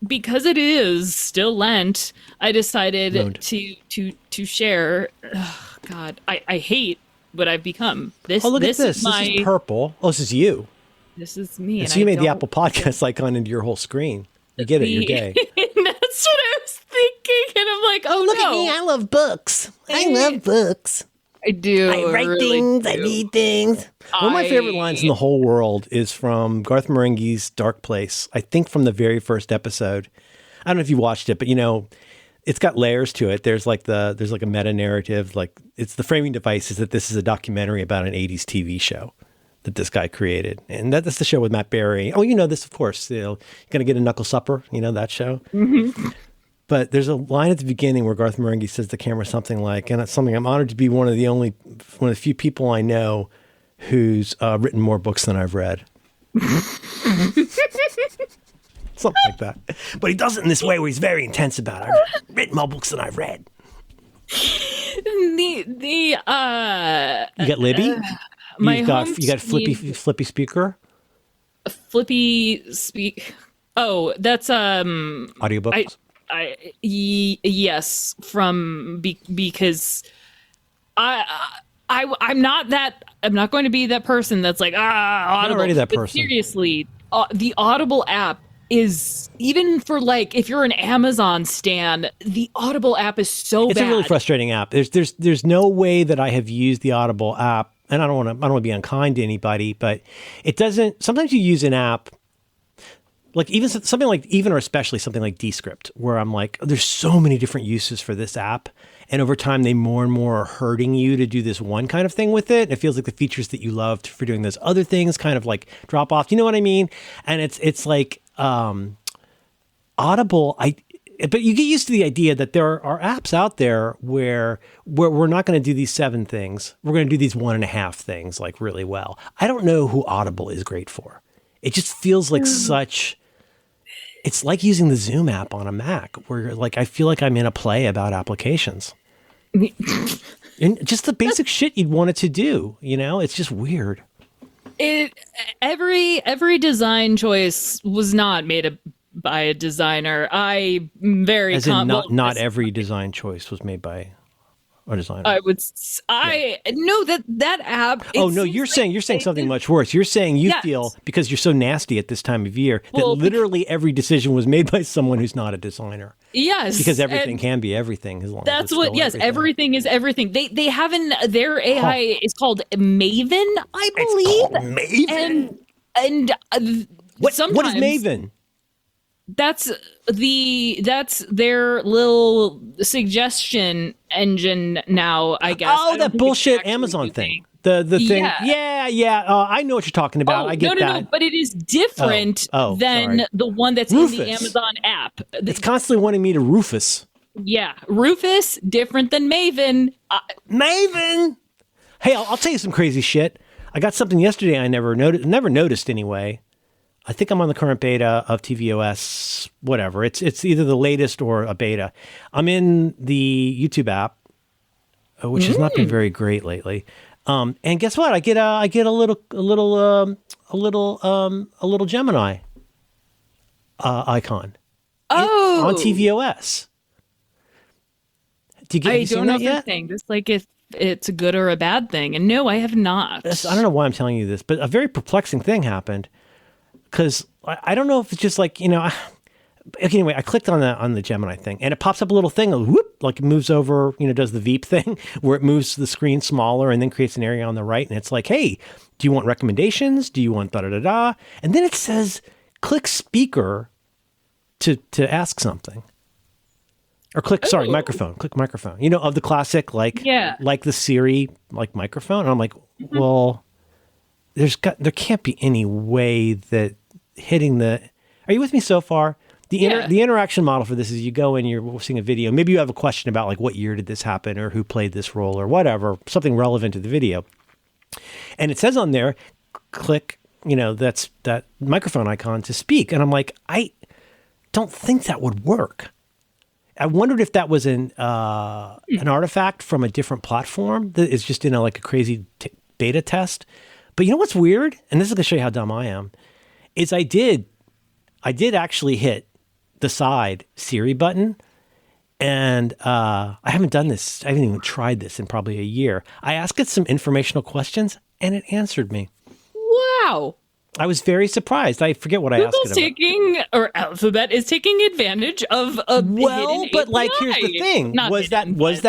[SPEAKER 1] because it is still Lent, I decided to share. Oh, God, I hate what I've become.
[SPEAKER 2] This. Oh, look at this. This is purple. Oh, this is you.
[SPEAKER 1] This is me.
[SPEAKER 2] And so you made the Apple Podcast icon into your whole screen. You get it. You're gay.
[SPEAKER 1] That's what I was thinking, and I'm like, oh,
[SPEAKER 2] look at me. I love books. I love books.
[SPEAKER 1] I do.
[SPEAKER 2] I write things. I read things. One of my favorite lines in the whole world is from Garth Marenghi's Dark Place. I think from the very first episode. I don't know if you watched it, but you know, it's got layers to it. There's like a meta narrative. Like it's the framing device is that this is a documentary about an 80s TV show that this guy created. And that's the show with Matt Berry. Oh, you know this, of course. You know, you're going to get a knuckle supper. You know that show? Mm-hmm. But there's a line at the beginning where Garth Marenghi says to the camera something like, and it's something I'm honored to be one of the few people I know who's written more books than I've read. Something like that. But he does it in this way where he's very intense about it. I've written more books than I've read.
[SPEAKER 1] You
[SPEAKER 2] got Libby? You got Flippy Speaker?
[SPEAKER 1] Flippy Speak. Oh, that's
[SPEAKER 2] audiobooks.
[SPEAKER 1] Yes, because I'm not going to be that person that's like Audible.
[SPEAKER 2] You're already that person.
[SPEAKER 1] But seriously, the Audible app is, even for like if you're an Amazon stan, the Audible app is so bad.
[SPEAKER 2] It's a really frustrating app. There's no way that I have used the Audible app, and I don't want to be unkind to anybody, but it doesn't. Sometimes you use an app. Like even or especially something like Descript, where I'm like, there's so many different uses for this app. And over time, they more and more are hurting you to do this one kind of thing with it. It feels like the features that you loved for doing those other things kind of like drop off. You know what I mean? And it's like Audible. But you get used to the idea that there are apps out there where we're not going to do these 7 things. We're going to do these 1.5 things like really well. I don't know who Audible is great for. It just feels like it's like using the Zoom app on a Mac where like, I feel like I'm in a play about applications. And just the basic shit you'd want it to do, you know, it's just weird.
[SPEAKER 1] Every design choice was not made by a designer.
[SPEAKER 2] Not every design choice was made by a designer.
[SPEAKER 1] Know that app.
[SPEAKER 2] Oh no, you're saying something much worse. You're saying you feel because you're so nasty at this time of year that literally every decision was made by someone who's not a designer.
[SPEAKER 1] Yes,
[SPEAKER 2] because everything can be everything as long as it's
[SPEAKER 1] what. Yes, everything is everything. They have their AI is called Maven, I believe.
[SPEAKER 2] It's called Maven.
[SPEAKER 1] And what is
[SPEAKER 2] Maven?
[SPEAKER 1] That's their little suggestion engine now, I guess.
[SPEAKER 2] Oh, that bullshit Amazon thing. The thing. Yeah. I know what you're talking about. I get that.
[SPEAKER 1] No, but it is different than the one that's
[SPEAKER 2] Rufus.
[SPEAKER 1] in the Amazon app.
[SPEAKER 2] It's constantly wanting me to Rufus.
[SPEAKER 1] Yeah, Rufus, different than Maven.
[SPEAKER 2] Maven. Hey, I'll tell you some crazy shit. I got something yesterday I never noticed anyway. I think I'm on the current beta of tvOS, whatever. It's either the latest or a beta. I'm in the YouTube app, which has not been very great lately. And guess what? I get a little Gemini icon on
[SPEAKER 1] Oh,
[SPEAKER 2] tvOS. Have
[SPEAKER 1] I
[SPEAKER 2] you seen
[SPEAKER 1] don't know
[SPEAKER 2] that
[SPEAKER 1] if you're
[SPEAKER 2] yet?
[SPEAKER 1] saying this like if it's a good or a bad thing. And no, I have not.
[SPEAKER 2] I don't know why I'm telling you this, but a very perplexing thing happened because I don't know if it's just like, anyway, I clicked on the Gemini thing and it pops up a little thing, whoop, like it moves over, does the Veep thing where it moves the screen smaller and then creates an area on the right. And it's like, hey, do you want recommendations? Do you want da da da da? And then it says, click speaker to ask something. Or click microphone. Click microphone. Of the classic like the Siri like microphone. And I'm like, well, there can't be any way that hitting the. Are you with me so far? The interaction model for this is you go in, you're seeing a video. Maybe you have a question about like what year did this happen or who played this role or whatever, something relevant to the video. And it says on there, click, that's that microphone icon to speak. And I'm like, I don't think that would work. I wondered if that was an artifact from a different platform that is just in a crazy beta test. But you know what's weird? And this is going to show you how dumb I am. Is I did actually hit the side Siri button, and I haven't done this. I haven't even tried this in probably a year. I asked it some informational questions, and it answered me.
[SPEAKER 1] Wow.
[SPEAKER 2] I was very surprised. I forget what I asked it about.
[SPEAKER 1] Alphabet is taking advantage of a hidden
[SPEAKER 2] but like,
[SPEAKER 1] API.
[SPEAKER 2] here's the thing:
[SPEAKER 1] Not
[SPEAKER 2] was
[SPEAKER 1] hidden,
[SPEAKER 2] was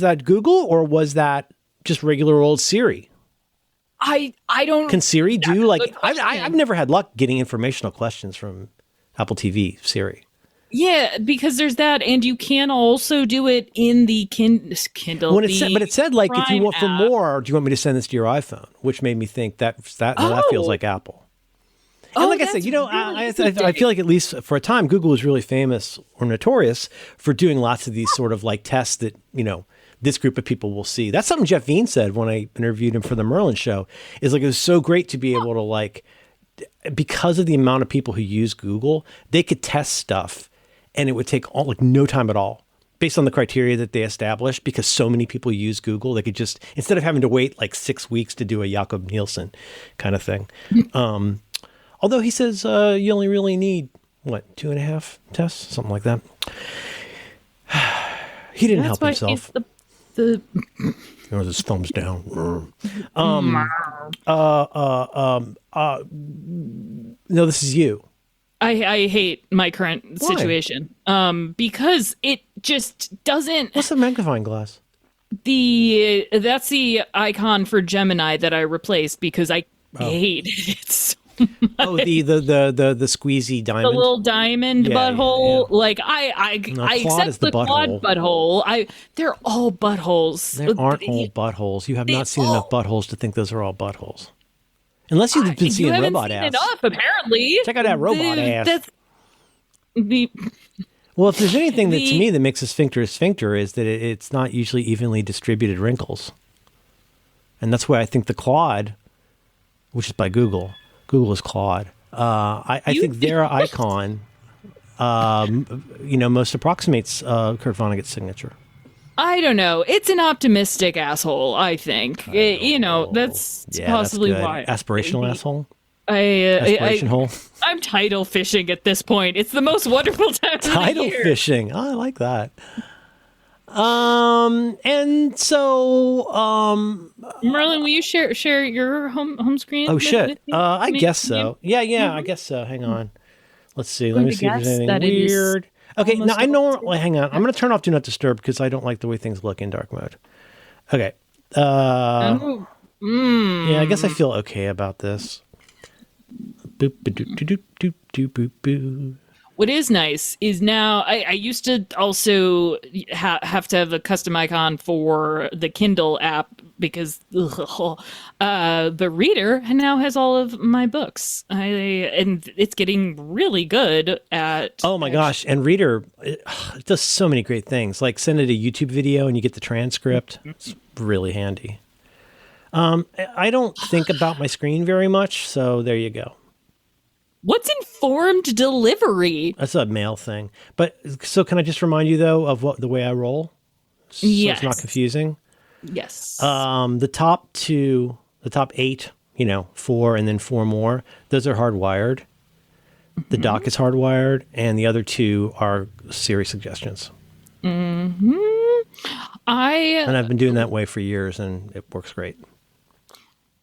[SPEAKER 2] that Google or was that just regular old Siri?
[SPEAKER 1] I don't.
[SPEAKER 2] Can Siri do
[SPEAKER 1] a good question.
[SPEAKER 2] I've never had luck getting informational questions from Apple TV Siri.
[SPEAKER 1] Yeah, because there's that, and you can also do it in the Kindle.
[SPEAKER 2] But it said like, if you want for
[SPEAKER 1] app.
[SPEAKER 2] more, do you want me to send this to your iPhone? Which made me think that feels like Apple. And like I said, I feel like at least for a time, Google was really famous or notorious for doing lots of these sort of like tests that, this group of people will see. That's something Jeff Veen said when I interviewed him for the Merlin show, is like, it was so great to be able to like, because of the amount of people who use Google, they could test stuff and it would take no time at all based on the criteria that they established, because so many people use Google, they could just, instead of having to wait like 6 weeks to do a Jakob Nielsen kind of thing. Although he says you only really need, 2.5 tests? Something like that. He didn't help himself. His thumbs down. No, this is you.
[SPEAKER 1] I hate my current situation because it just doesn't.
[SPEAKER 2] What's the magnifying glass?
[SPEAKER 1] That's the icon for Gemini that I replaced because I hated it so much.
[SPEAKER 2] Oh, the squeezy diamond,
[SPEAKER 1] the little diamond butthole.
[SPEAKER 2] Yeah.
[SPEAKER 1] Like I accept the Claude butthole. They're all buttholes.
[SPEAKER 2] There aren't all buttholes. You have not seen enough buttholes to think those are all buttholes. Unless you've been seeing robot ass.
[SPEAKER 1] Enough, apparently.
[SPEAKER 2] Check out that robot ass.
[SPEAKER 1] That's
[SPEAKER 2] well, if there's anything that to me that makes a sphincter is that it's not usually evenly distributed wrinkles. And that's why I think the Claude, which is by Google is Claude. I think their icon, most approximates Kurt Vonnegut's signature.
[SPEAKER 1] I don't know. It's an optimistic asshole, I think. That's possibly
[SPEAKER 2] that's
[SPEAKER 1] why.
[SPEAKER 2] Aspirational asshole?
[SPEAKER 1] Aspiration
[SPEAKER 2] hole?
[SPEAKER 1] I'm title fishing at this point. It's the most wonderful time of the
[SPEAKER 2] Title
[SPEAKER 1] year.
[SPEAKER 2] fishing. Oh, I like that. And so,
[SPEAKER 1] Merlin, will you share your home screen?
[SPEAKER 2] oh shit. I guess so. Yeah,
[SPEAKER 1] Mm-hmm.
[SPEAKER 2] I guess so. Hang on. Let's see. Let me see if there's anything
[SPEAKER 1] that it is
[SPEAKER 2] weird. Okay, now I know. Hang on. I'm
[SPEAKER 1] Yeah.
[SPEAKER 2] going to turn off Do Not Disturb because I don't like the way things look in dark mode. Okay. Yeah, I guess I feel okay about this. Boop, ba-doop, doop, doop, doop, boop, boo.
[SPEAKER 1] What is nice is now I used to also have to have a custom icon for the Kindle app because the reader now has all of my books. And it's getting really good at.
[SPEAKER 2] Oh my gosh. And Reader, it does so many great things. Like send it a YouTube video and you get the transcript. It's really handy. I don't think about my screen very much. So there you go.
[SPEAKER 1] What's informed delivery?
[SPEAKER 2] That's a mail thing. But so can I just remind you though of the way I roll? So
[SPEAKER 1] Yes.
[SPEAKER 2] it's not confusing.
[SPEAKER 1] Yes.
[SPEAKER 2] The top 8, 4 and then 4 more, those are hardwired. The dock is hardwired, and the other 2 are Siri suggestions.
[SPEAKER 1] And
[SPEAKER 2] I've been doing that way for years, and it works great.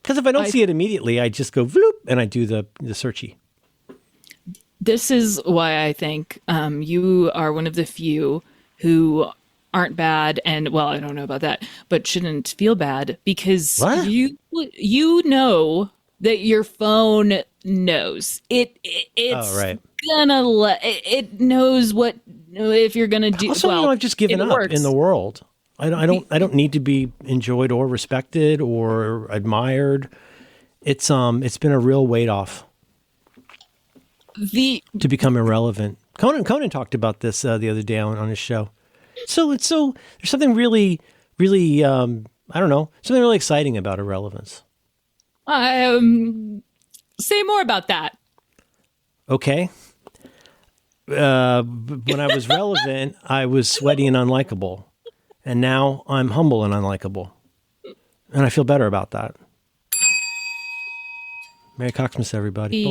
[SPEAKER 2] Because if I don't see it immediately, I just go vloop, and I do the searchy.
[SPEAKER 1] This is why I think you are one of the few who aren't bad, and well, I don't know about that, but shouldn't feel bad because
[SPEAKER 2] What?
[SPEAKER 1] you know that your phone knows it's
[SPEAKER 2] Right.
[SPEAKER 1] gonna it knows what if you're gonna do.
[SPEAKER 2] Also,
[SPEAKER 1] well,
[SPEAKER 2] I've just given
[SPEAKER 1] it
[SPEAKER 2] up
[SPEAKER 1] works.
[SPEAKER 2] in the world. I don't need to be enjoyed or respected or admired. It's been a real weight off
[SPEAKER 1] The
[SPEAKER 2] to become irrelevant. Conan talked about this the other day on his show. So there's something really I don't know, something really exciting about irrelevance.
[SPEAKER 1] say more about that.
[SPEAKER 2] Okay. When I was relevant, I was sweaty and unlikable. And now I'm humble and unlikable. And I feel better about that. Merry Coxmas, everybody.